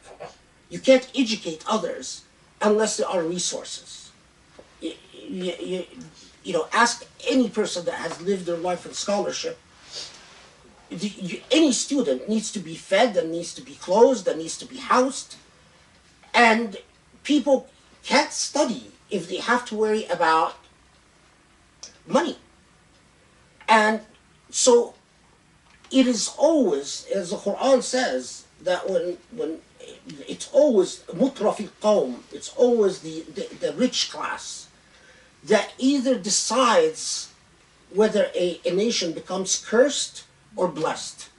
You can't educate others unless there are resources. Ask any person that has lived their life in scholarship. Any student needs to be fed and needs to be clothed and needs to be housed. And people can't study if they have to worry about money. And so it is always, as the Quran says, that when it's always mutrafil qawm, it's always the rich class that either decides whether a nation becomes cursed or blessed.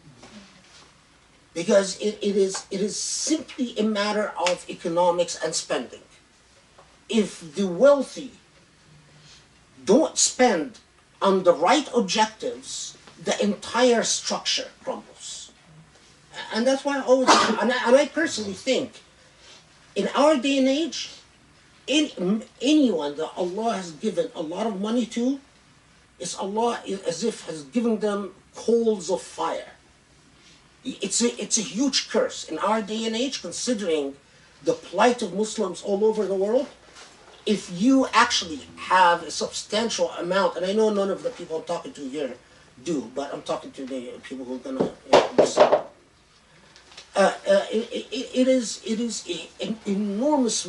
Because it is simply a matter of economics and spending. If the wealthy don't spend on the right objectives, the entire structure crumbles. And that's why I always, and I personally think, in our day and age, anyone that Allah has given a lot of money to, is Allah as if has given them coals of fire. It's a huge curse in our day and age, considering the plight of Muslims all over the world. If you actually have a substantial amount, and I know none of the people I'm talking to here do, but I'm talking to the people who are going to listen. It is an enormous,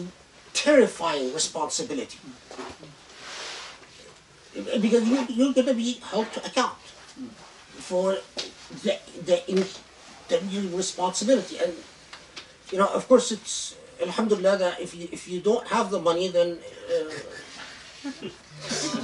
terrifying responsibility. Because you're going to be held to account for your responsibility. And, of course, it's, alhamdulillah, that if you don't have the money, then... So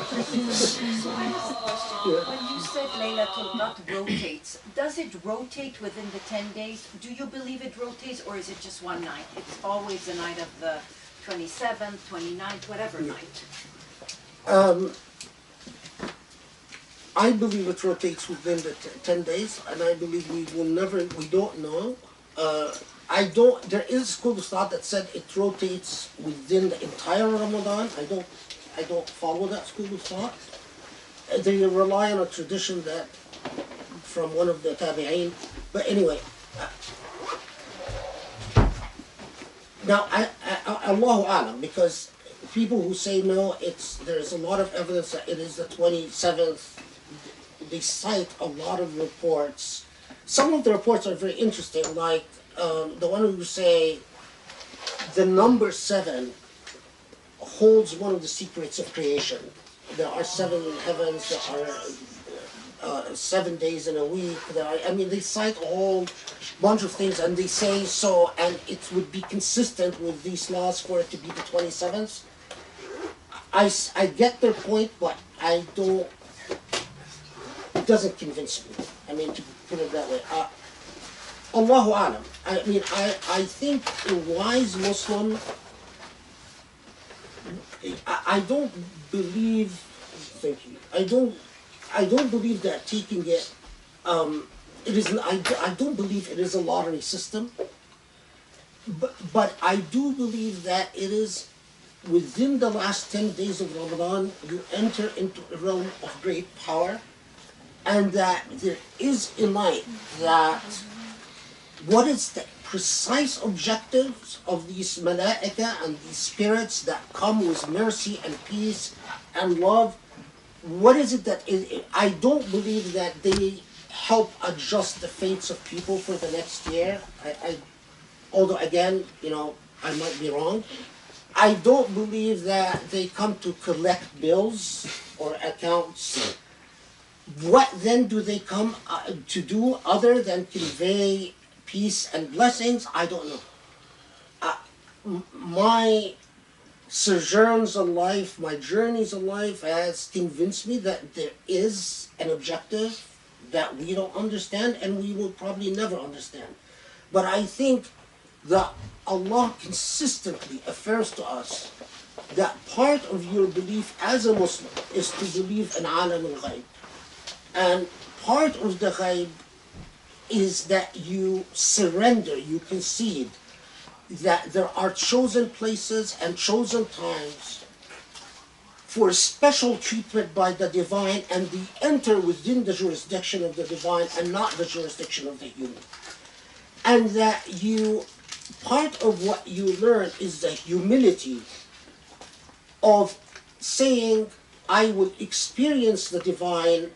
I have a question. When you said Laylat al Qadr rotates, does it rotate within the 10 days? Do you believe it rotates, or is it just one night? It's always the night of the 27th, 29th, whatever night. I believe it rotates within the 10 days, and I believe we don't know. There is a school of thought that said it rotates within the entire Ramadan. I don't follow that school of thought. They rely on a tradition that, from one of the tabi'een. But anyway, now, Allahu Alam, because people who say no, there's a lot of evidence that it is the 27th. They cite a lot of reports. Some of the reports are very interesting, like the one who say the number 7 holds one of the secrets of creation. There are 7 heavens, there are 7 days in a week. They cite a whole bunch of things, and they say so, and it would be consistent with these laws for it to be the 27th. I get their point, but I don't. It doesn't convince me. To put it that way. Allahu Alam. I think a wise Muslim. I don't believe. Thank you. I don't believe that taking it. It is. I don't believe it is a lottery system. But I do believe that it is. Within the last 10 days of Ramadan, you enter into a realm of great power. And that there is a night that, what is the precise objectives of these malaika and these spirits that come with mercy and peace and love, what is it that I don't believe that they help adjust the fates of people for the next year. Although again, I might be wrong. I don't believe that they come to collect bills or accounts. What then do they come to do other than convey peace and blessings? I don't know. My sojourns in life, my journeys in life has convinced me that there is an objective that we don't understand and we will probably never understand. But I think that Allah consistently affirms to us that part of your belief as a Muslim is to believe in alam al-ghayb. And part of the ghayb is that you surrender, you concede that there are chosen places and chosen times for special treatment by the divine, and they enter within the jurisdiction of the divine and not the jurisdiction of the human. And that part of what you learn is the humility of saying, I will experience the divine,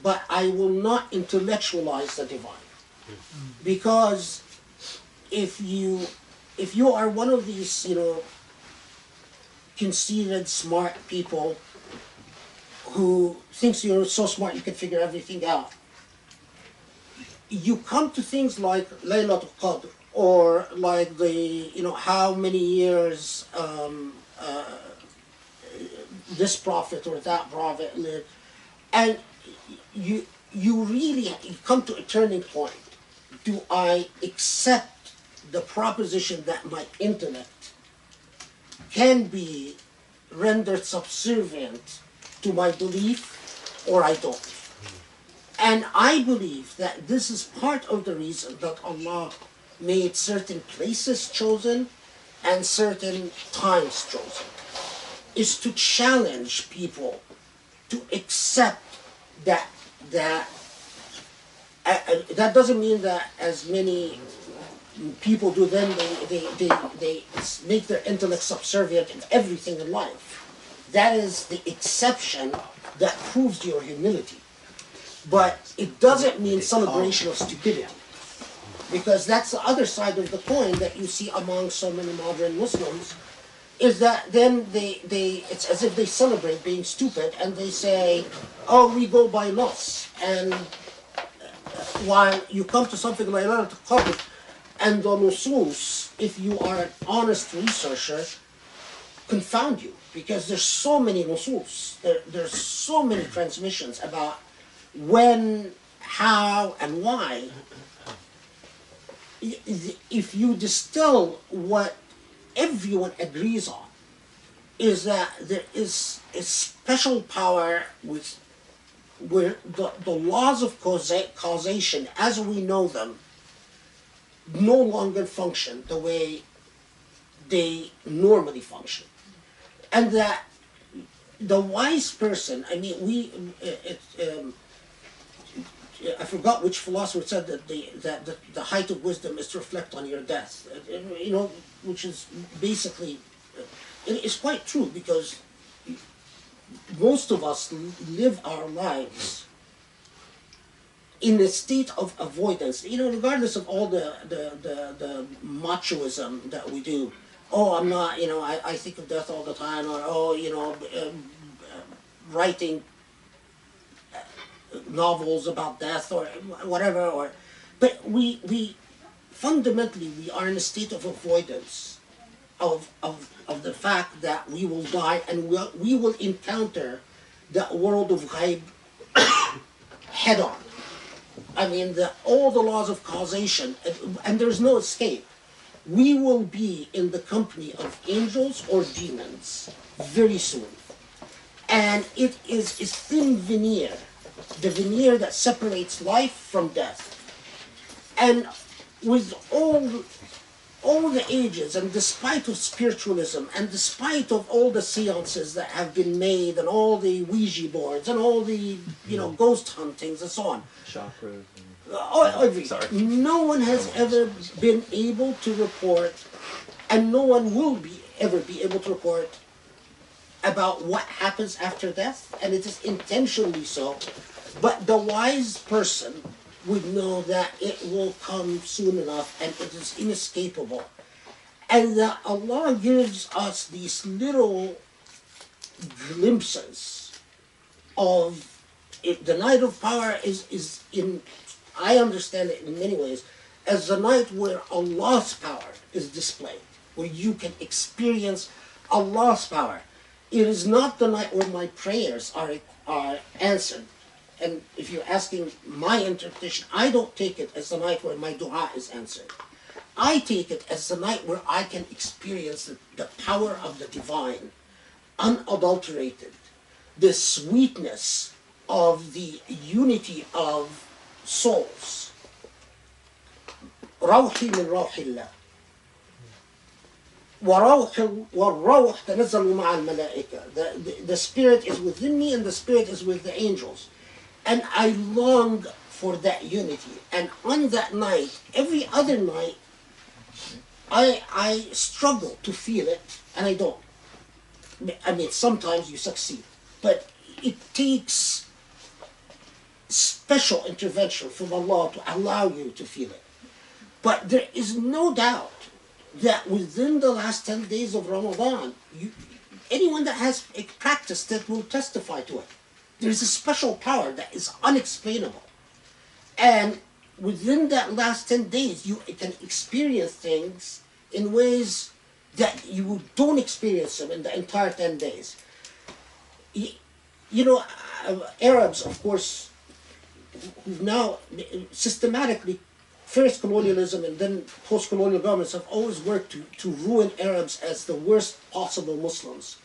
but I will not intellectualize the divine. Because if you are one of these, conceited, smart people who thinks you're so smart you can figure everything out, you come to things like Laylat al Qadr, or like how many years this prophet or that prophet lived, and you really come to a turning point. Do I accept the proposition that my intellect can be rendered subservient to my belief, or I don't? And I believe that this is part of the reason that Allah made certain places chosen and certain times chosen, is to challenge people to accept that doesn't mean that as many people do then they make their intellect subservient in everything in life. That is the exception that proves your humility. But it doesn't mean celebration of stupidity. Because that's the other side of the coin that you see among so many modern Muslims, is that then it's as if they celebrate being stupid and they say, oh, we go by loss. And while you come to something like Laylat al Qadr, and the nusus, if you are an honest researcher, confound you. Because there's so many nusus, there's so many transmissions about when, how, and why. If you distill what everyone agrees on, is that there is a special power where the laws of causation as we know them no longer function the way they normally function. And that the wise person, I forgot which philosopher said that the height of wisdom is to reflect on your death. Which is basically, it's quite true, because most of us live our lives in a state of avoidance. Regardless of all the machoism that we do. Oh, I'm not. I think of death all the time, or writing novels about death or whatever, but we fundamentally we are in a state of avoidance of the fact that we will die and we will encounter that world of ghaib head on. All the laws of causation, and there's no escape. We will be in the company of angels or demons very soon, and it is a thin veneer, the veneer that separates life from death. And with all the ages, and despite of spiritualism, and despite of all the seances that have been made, and all the Ouija boards, and all the ghost huntings and so on, chakras, Sorry. No one has ever been able to report, and no one will ever be able to report about what happens after death, and it is intentionally so. But the wise person would know that it will come soon enough, and it is inescapable. And that Allah gives us these little glimpses of it. The night of power is in, I understand it in many ways, as the night where Allah's power is displayed, where you can experience Allah's power. It is not the night where my prayers are answered. And if you're asking my interpretation, I don't take it as the night where my dua is answered. I take it as the night where I can experience the power of the divine, unadulterated, the sweetness of the unity of souls. روحي من روح الله والروح تنزل مع الملائكة. The spirit is within me and the spirit is with the angels. And I long for that unity. And on that night, every other night, I struggle to feel it, and I don't. I mean, sometimes you succeed, but it takes special intervention from Allah to allow you to feel it. But there is no doubt that within the last 10 days of Ramadan, anyone that has practiced it will testify to it. There's a special power that is unexplainable. And within that last 10 days, you can experience things in ways that you don't experience them in the entire 10 days. You know, Arabs, of course, who've now systematically, first colonialism and then post-colonial governments have always worked to ruin Arabs as the worst possible Muslims.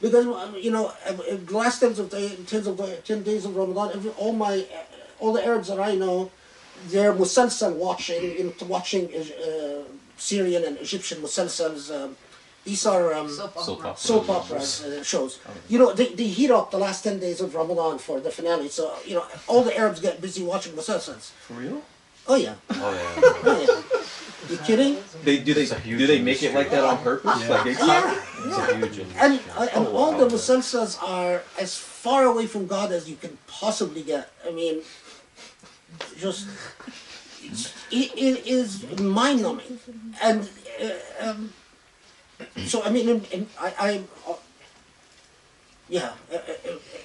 Because, you know, the last 10 days of Ramadan, all the Arabs that I know, they're musalsal watching Syrian and Egyptian musalsals. These are soap operas shows. You know, they heat up the last 10 days of Ramadan for the finale. So, you know, all the Arabs get busy watching musalsals. For real? Oh yeah. Oh yeah. Oh yeah. You kidding? Do they make it like that on purpose? Yeah. Like it's a huge And all the musalsals are as far away from God as you can possibly get. I mean, just it is mind-numbing. And so I mean,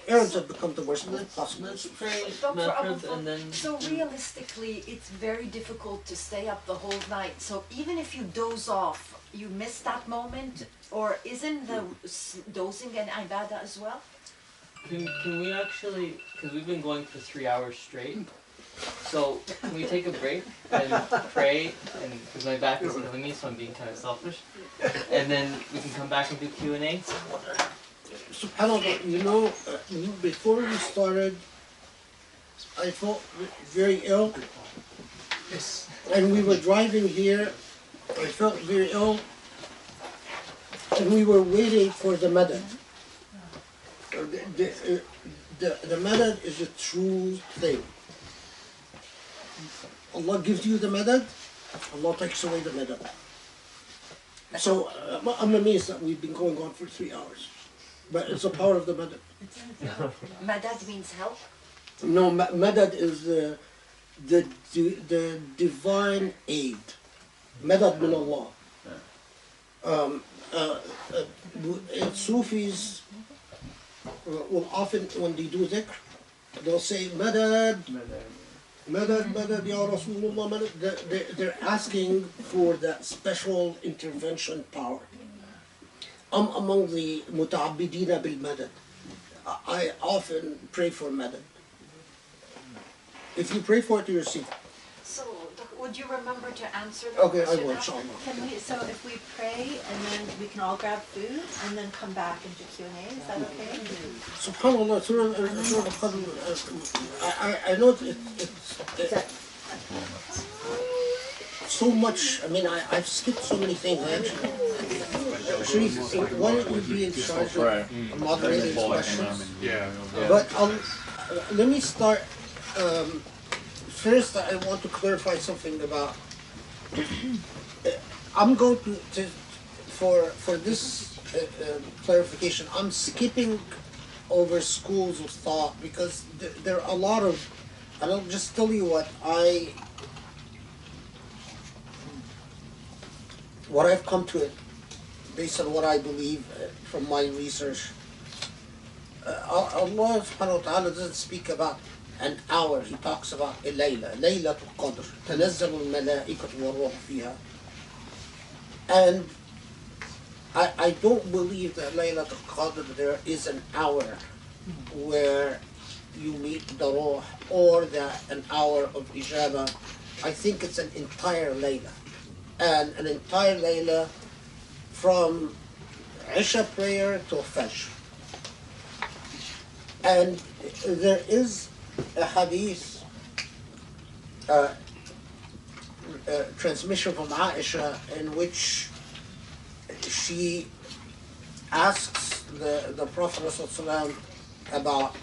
Arabs have become the worst possible. Let's pray, Dr. Abu Maghrib, and then... So realistically, it's very difficult to stay up the whole night. So even if you doze off, you miss that moment? Or isn't the dozing an ibadah as well? Can we actually, because we've been going for 3 hours straight, so can we take a break and pray, and because my back is killing me, so I'm being kind of selfish, and then we can come back and do Q&A? SubhanAllah, you know, before we started, I felt very ill. Yes. And we were driving here, I felt very ill. And we were waiting for the madad. The madad is a true thing. Allah gives you the madad, Allah takes away the madad. So I'm amazed that we've been going on for 3 hours. But it's the power of the madad. Madad means help? No, madad is the divine aid. Madad min Allah. Sufis will often, when they do dhikr, they'll say madad, madad, madad, ya Rasulullah, madad. They're asking for that special intervention power. I'm among the muta'abbidina bil madad. I often pray for madad. If you pray for it, you receive. So would you remember to answer the Okay, I question will, now? inshallah. Can we, so if we pray and then we can all grab food and then come back and do Q&A, is that okay? SubhanAllah, Surah Al Qadr, I know it's so much. I mean, I've skipped so many things actually. Sharif, why don't you be in charge of moderating questions? Yeah. But let me start first I want to clarify something about. I'm going to for this clarification. I'm skipping over schools of thought because there are a lot of. I'll just tell you what I've come to it based on what I believe from my research. Allah subhanahu wa ta'ala doesn't speak about an hour. He talks about a Laylat al Qadr. تنزل الملائكة والروح فيها. And I don't believe that Laylat al Qadr there is an hour where you meet the Ruh or that an hour of Ijaba. I think it's an entire Layla. And an entire Layla from Isha prayer to Fajr. And there is a hadith transmission from Aisha in which she asks the Prophet ﷺ about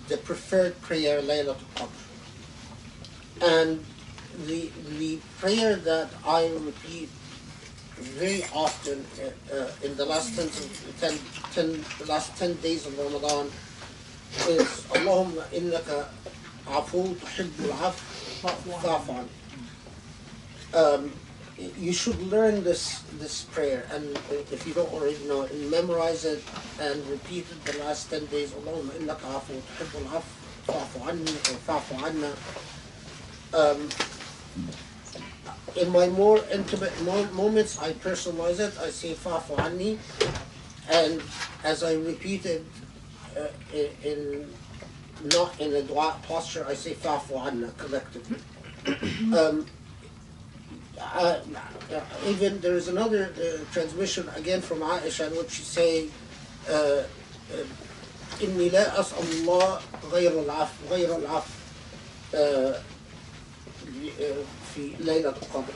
the preferred prayer, Laylat al Qadr. And the prayer that I repeat very often in the last 10 days of Ramadan is Allahumma innaka afu tuhibbul afw fa'fu anni. You should learn this prayer, and if you don't already know it, and memorize it and repeat it the last 10 days. Allahumma innaka afu tuhibbul afw fa'fu anni or fa'fu anna. In my more intimate moments, I personalize it. I say fa'fu anni, and as I repeat it not in a dua posture, I say fa'fu anna collectively. Even there is another transmission again from Aisha in which she say, "Inni la as'al Allah غير العفو في Laylat al Qadr."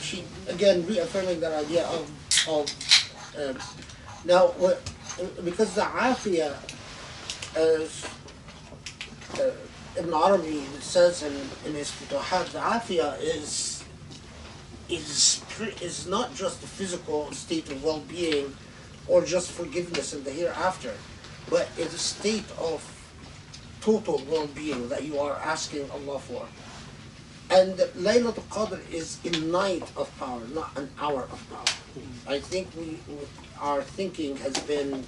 She again reaffirming that idea of now because the Afiyah, as Ibn Arabi says in his Futuhat, the Afiyah is not just a physical state of well-being or just forgiveness in the hereafter, but it's a state of total well-being that you are asking Allah for. And Laylat al Qadr is a night of power, not an hour of power. I think our thinking has been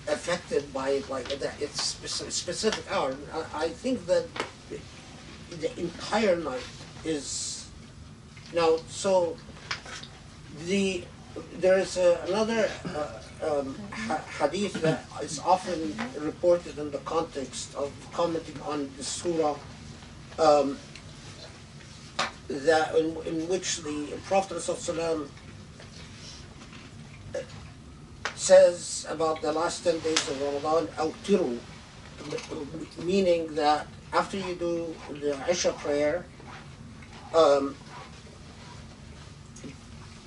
affected by it, like that it's specific hour. I think that the entire night is now. So there is another hadith that is often reported in the context of commenting on the surah. That in which the Prophet ﷺ says about the last 10 days of Ramadan, awtiru, meaning that after you do the Isha prayer,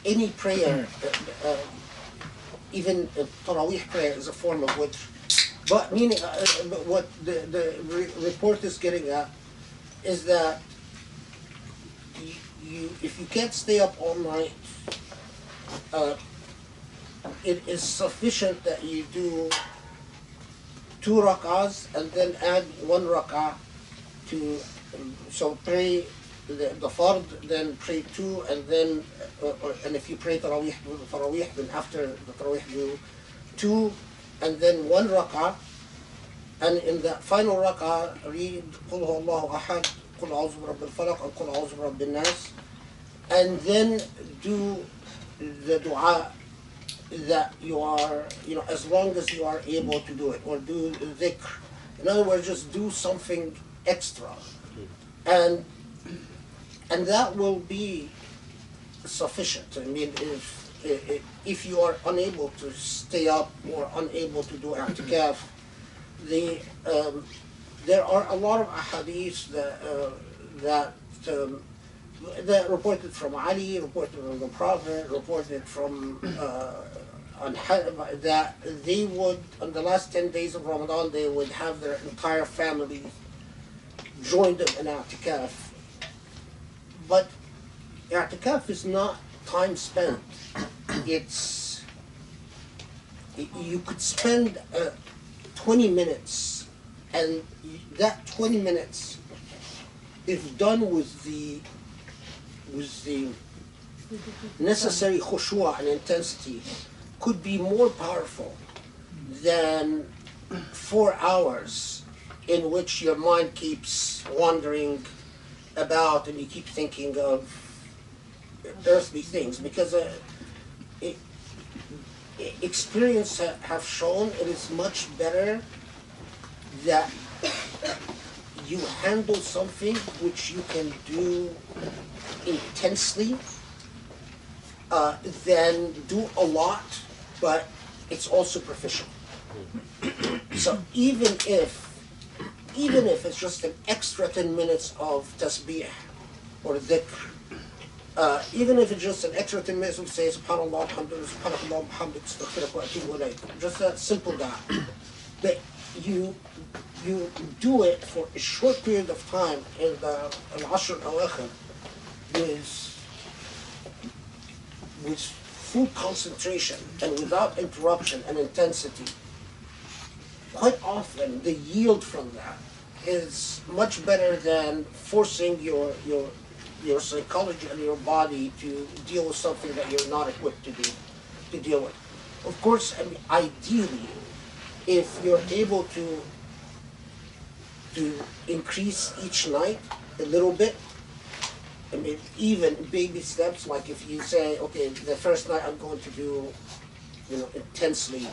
any prayer, even Taraweeh prayer is a form of witr. But meaning, what the report is getting at is that if you can't stay up all night, it is sufficient that you do 2 rak'ahs and then add 1 rak'ah to, so pray the fard, then pray 2, and then, and if you pray Taraweeh, then after the Taraweeh do 2, and then 1 rak'ah, and in the final rak'ah read Qul Huwallahu Ahad, Qul A'udhu bi Rabbil Falaq, and Qul A'udhu bi Rabbin Nas, and then do the dua that you are, as long as you are able to do it, or do dhikr. In other words, just do something extra, and that will be sufficient. I mean, if you are unable to stay up or unable to do i'tikaf, there are a lot of ahadith that reported from Ali, reported from the Prophet, reported from that they would, on the last 10 days of Ramadan, they would have their entire family join them in i'tikaf. But i'tikaf is not time spent. You could spend 20 minutes, and that 20 minutes, if done with the necessary khushu' and intensity, could be more powerful than 4 hours in which your mind keeps wandering about and you keep thinking of earthly things. Because experience have shown it is much better that you handle something which you can do intensely than do a lot, but it's all superficial. So even if it's just an extra 10 minutes of tasbih or dhikr, even if it's just an extra 10 minutes of say subhanallah, alhamdulillah, subhanallah, alhamdulillah, astaghfirullah wa atubu ilayh, just that simple that you do it for a short period of time in the al-ashr al-awakhir with full concentration and without interruption and intensity. Quite often the yield from that is much better than forcing your psychology and your body to deal with something that you're not equipped to deal with. Of course, I mean, ideally, if you're able to increase each night a little bit, I mean, even baby steps, like if you say, okay, the first night I'm going to do, intensely,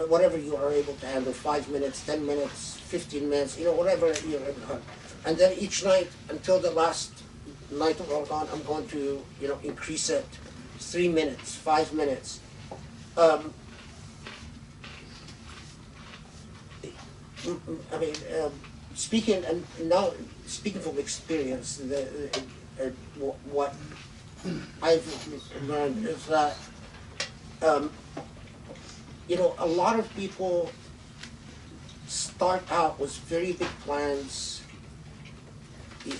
whatever you are able to handle, 5 minutes, 10 minutes, 15 minutes, whatever you're able to handle. And then each night, until the last night of Ramadan, I'm going to, increase it 3 minutes, 5 minutes. Speaking from experience, what I've learned is that a lot of people start out with very big plans.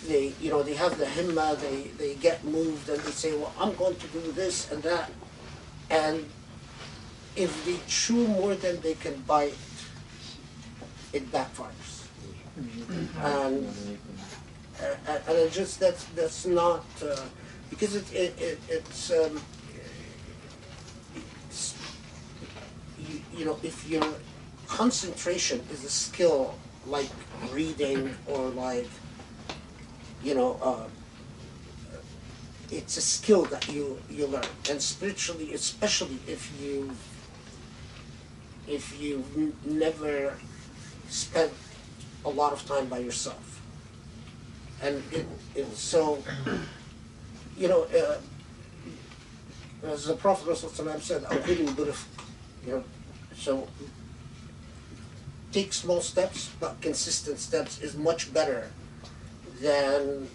They have the himma, they get moved, and they say, well, I'm going to do this and that. And if they chew more than they can bite, it backfires. And it just, that's not, because it's if your concentration is a skill like reading or like, it's a skill that you learn. And spiritually, especially if you've never spent a lot of time by yourself. And it's so, as the Prophet ﷺ said, so take small steps, but consistent steps is much better than,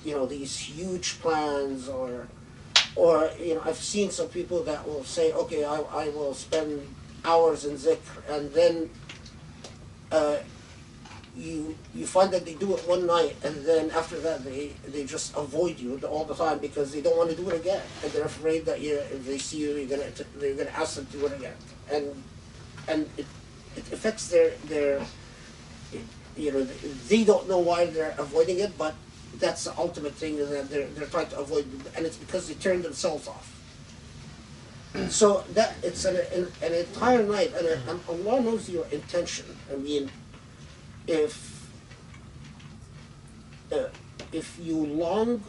these huge plans or I've seen some people that will say, okay, I will spend hours in zikr, and then you find that they do it one night, and then after that they just avoid you all the time because they don't want to do it again, and they're afraid that if they see you, they're gonna ask them to do it again, and it affects their they don't know why they're avoiding it, but that's the ultimate thing that they're trying to avoid, and it's because they turn themselves off. So that it's an entire night, and Allah knows your intention. I mean, if you long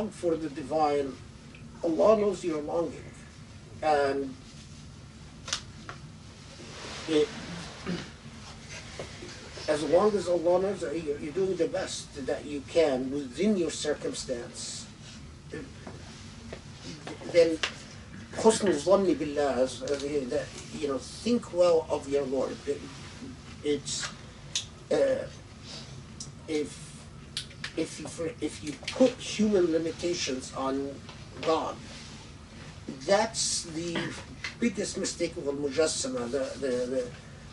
for the divine, Allah knows your longing, and as long as Allah knows that you're doing the best that you can within your circumstance, then husn al-zanni billah, think well of your Lord. It's if you put human limitations on God. That's the biggest mistake of al-Mujassama,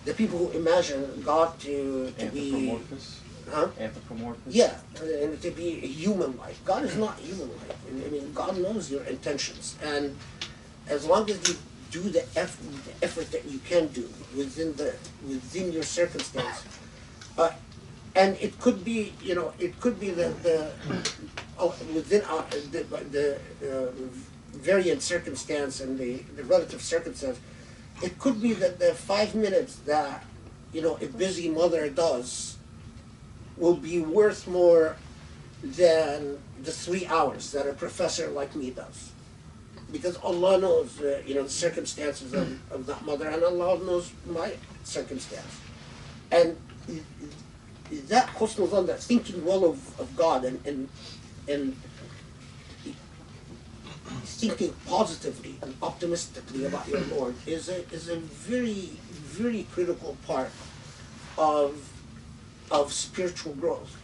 the people who imagine God to be... Anthropomorphous? Huh? Anthropomorphous? Yeah, and to be human-like. God is not human-like. I mean, God knows your intentions, and as long as you do the effort that you can do within your circumstance, and it could be, it could be within the variant circumstance and the relative circumstance, it could be that the 5 minutes that, a busy mother does will be worth more than the 3 hours that a professor like me does. Because Allah knows, the circumstances of that mother, and Allah knows my circumstance. And that husnul dhan, that thinking well of God and thinking positively and optimistically about your Lord is a very, very critical part of spiritual growth.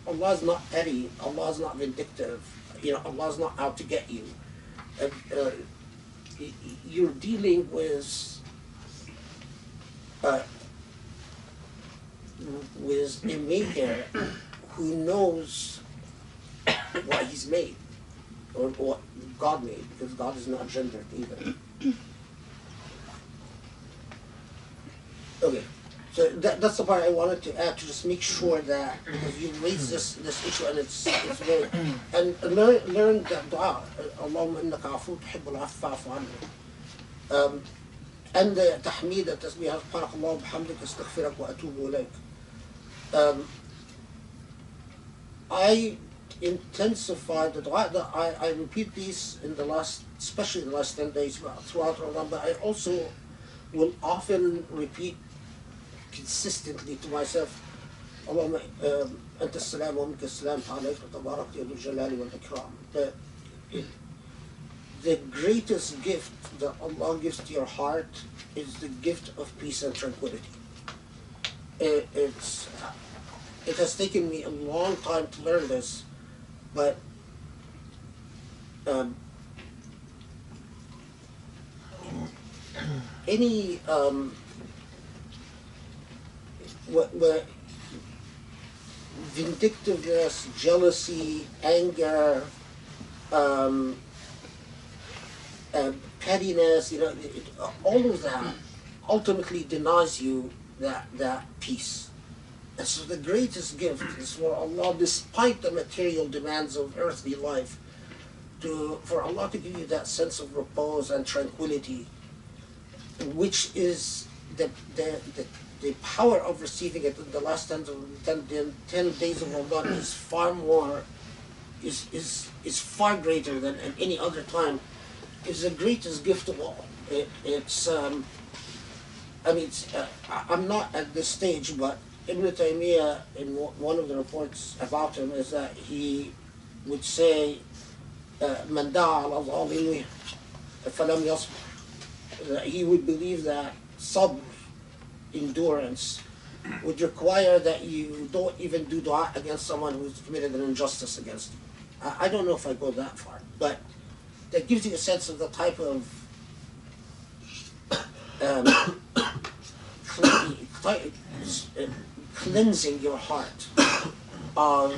Allah is not petty. Allah is not vindictive. Allah is not out to get you. You're dealing with a maker who knows what he's made, or what God made, because God is not gendered either. Okay, so that's the part I wanted to add, to just make sure that, because you raised this issue, and it's very, and learn that dua, Allahumma innaka afu tuhibbul afwa fa'fu anni. And the tahmid, the tasbih, subhanakallah bihamdika astaghfiruka wa atubu ilayk. I intensify the dua. I repeat these in the last, especially the last 10 days throughout Ramadan, but I also will often repeat consistently to myself, Allahumma anta as-salam wa minka as-salam alayka tabarak ya dhul jalali wal ikram. The greatest gift that Allah gives to your heart is the gift of peace and tranquility. It has taken me a long time to learn this, but any what vindictiveness, jealousy, anger, pettiness, all of that ultimately denies you that peace. And so the greatest gift is for Allah, despite the material demands of earthly life, for Allah to give you that sense of repose and tranquility, which is the power of receiving it in the last 10 days of Ramadan is far more, is far greater than at any other time. Is the greatest gift of all. I'm not at this stage, but Ibn Taymiyyah, in one of the reports about him, is that he would say, "Man da'a ala zalimi falam yasbir." That he would believe that sabr, endurance, would require that you don't even do dua against someone who's committed an injustice against you. I don't know if I go that far, but that gives you a sense of the type of cleansing your heart of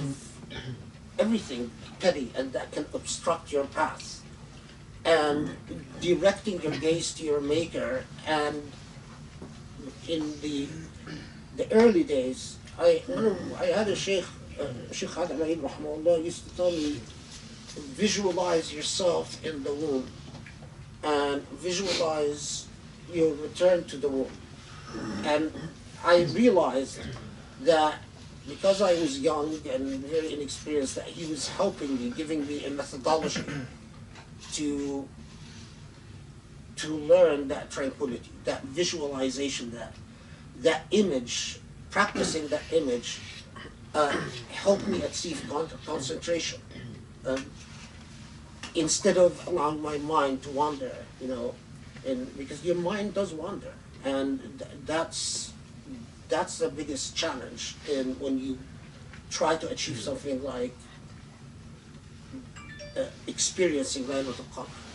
everything petty and that can obstruct your path, and directing your gaze to your Maker. And in the early days, I had a Sheikh Khaled Abou El Fadl used to tell me, visualize yourself in the womb and visualize your return to the womb. And I realized that because I was young and very inexperienced, that he was helping me, giving me a methodology to learn that tranquility, that visualization, that image, practicing that image helped me achieve concentration. Instead of allowing my mind to wander, and because your mind does wander, and that's the biggest challenge when you try to achieve something like experiencing Laylat al Qadr.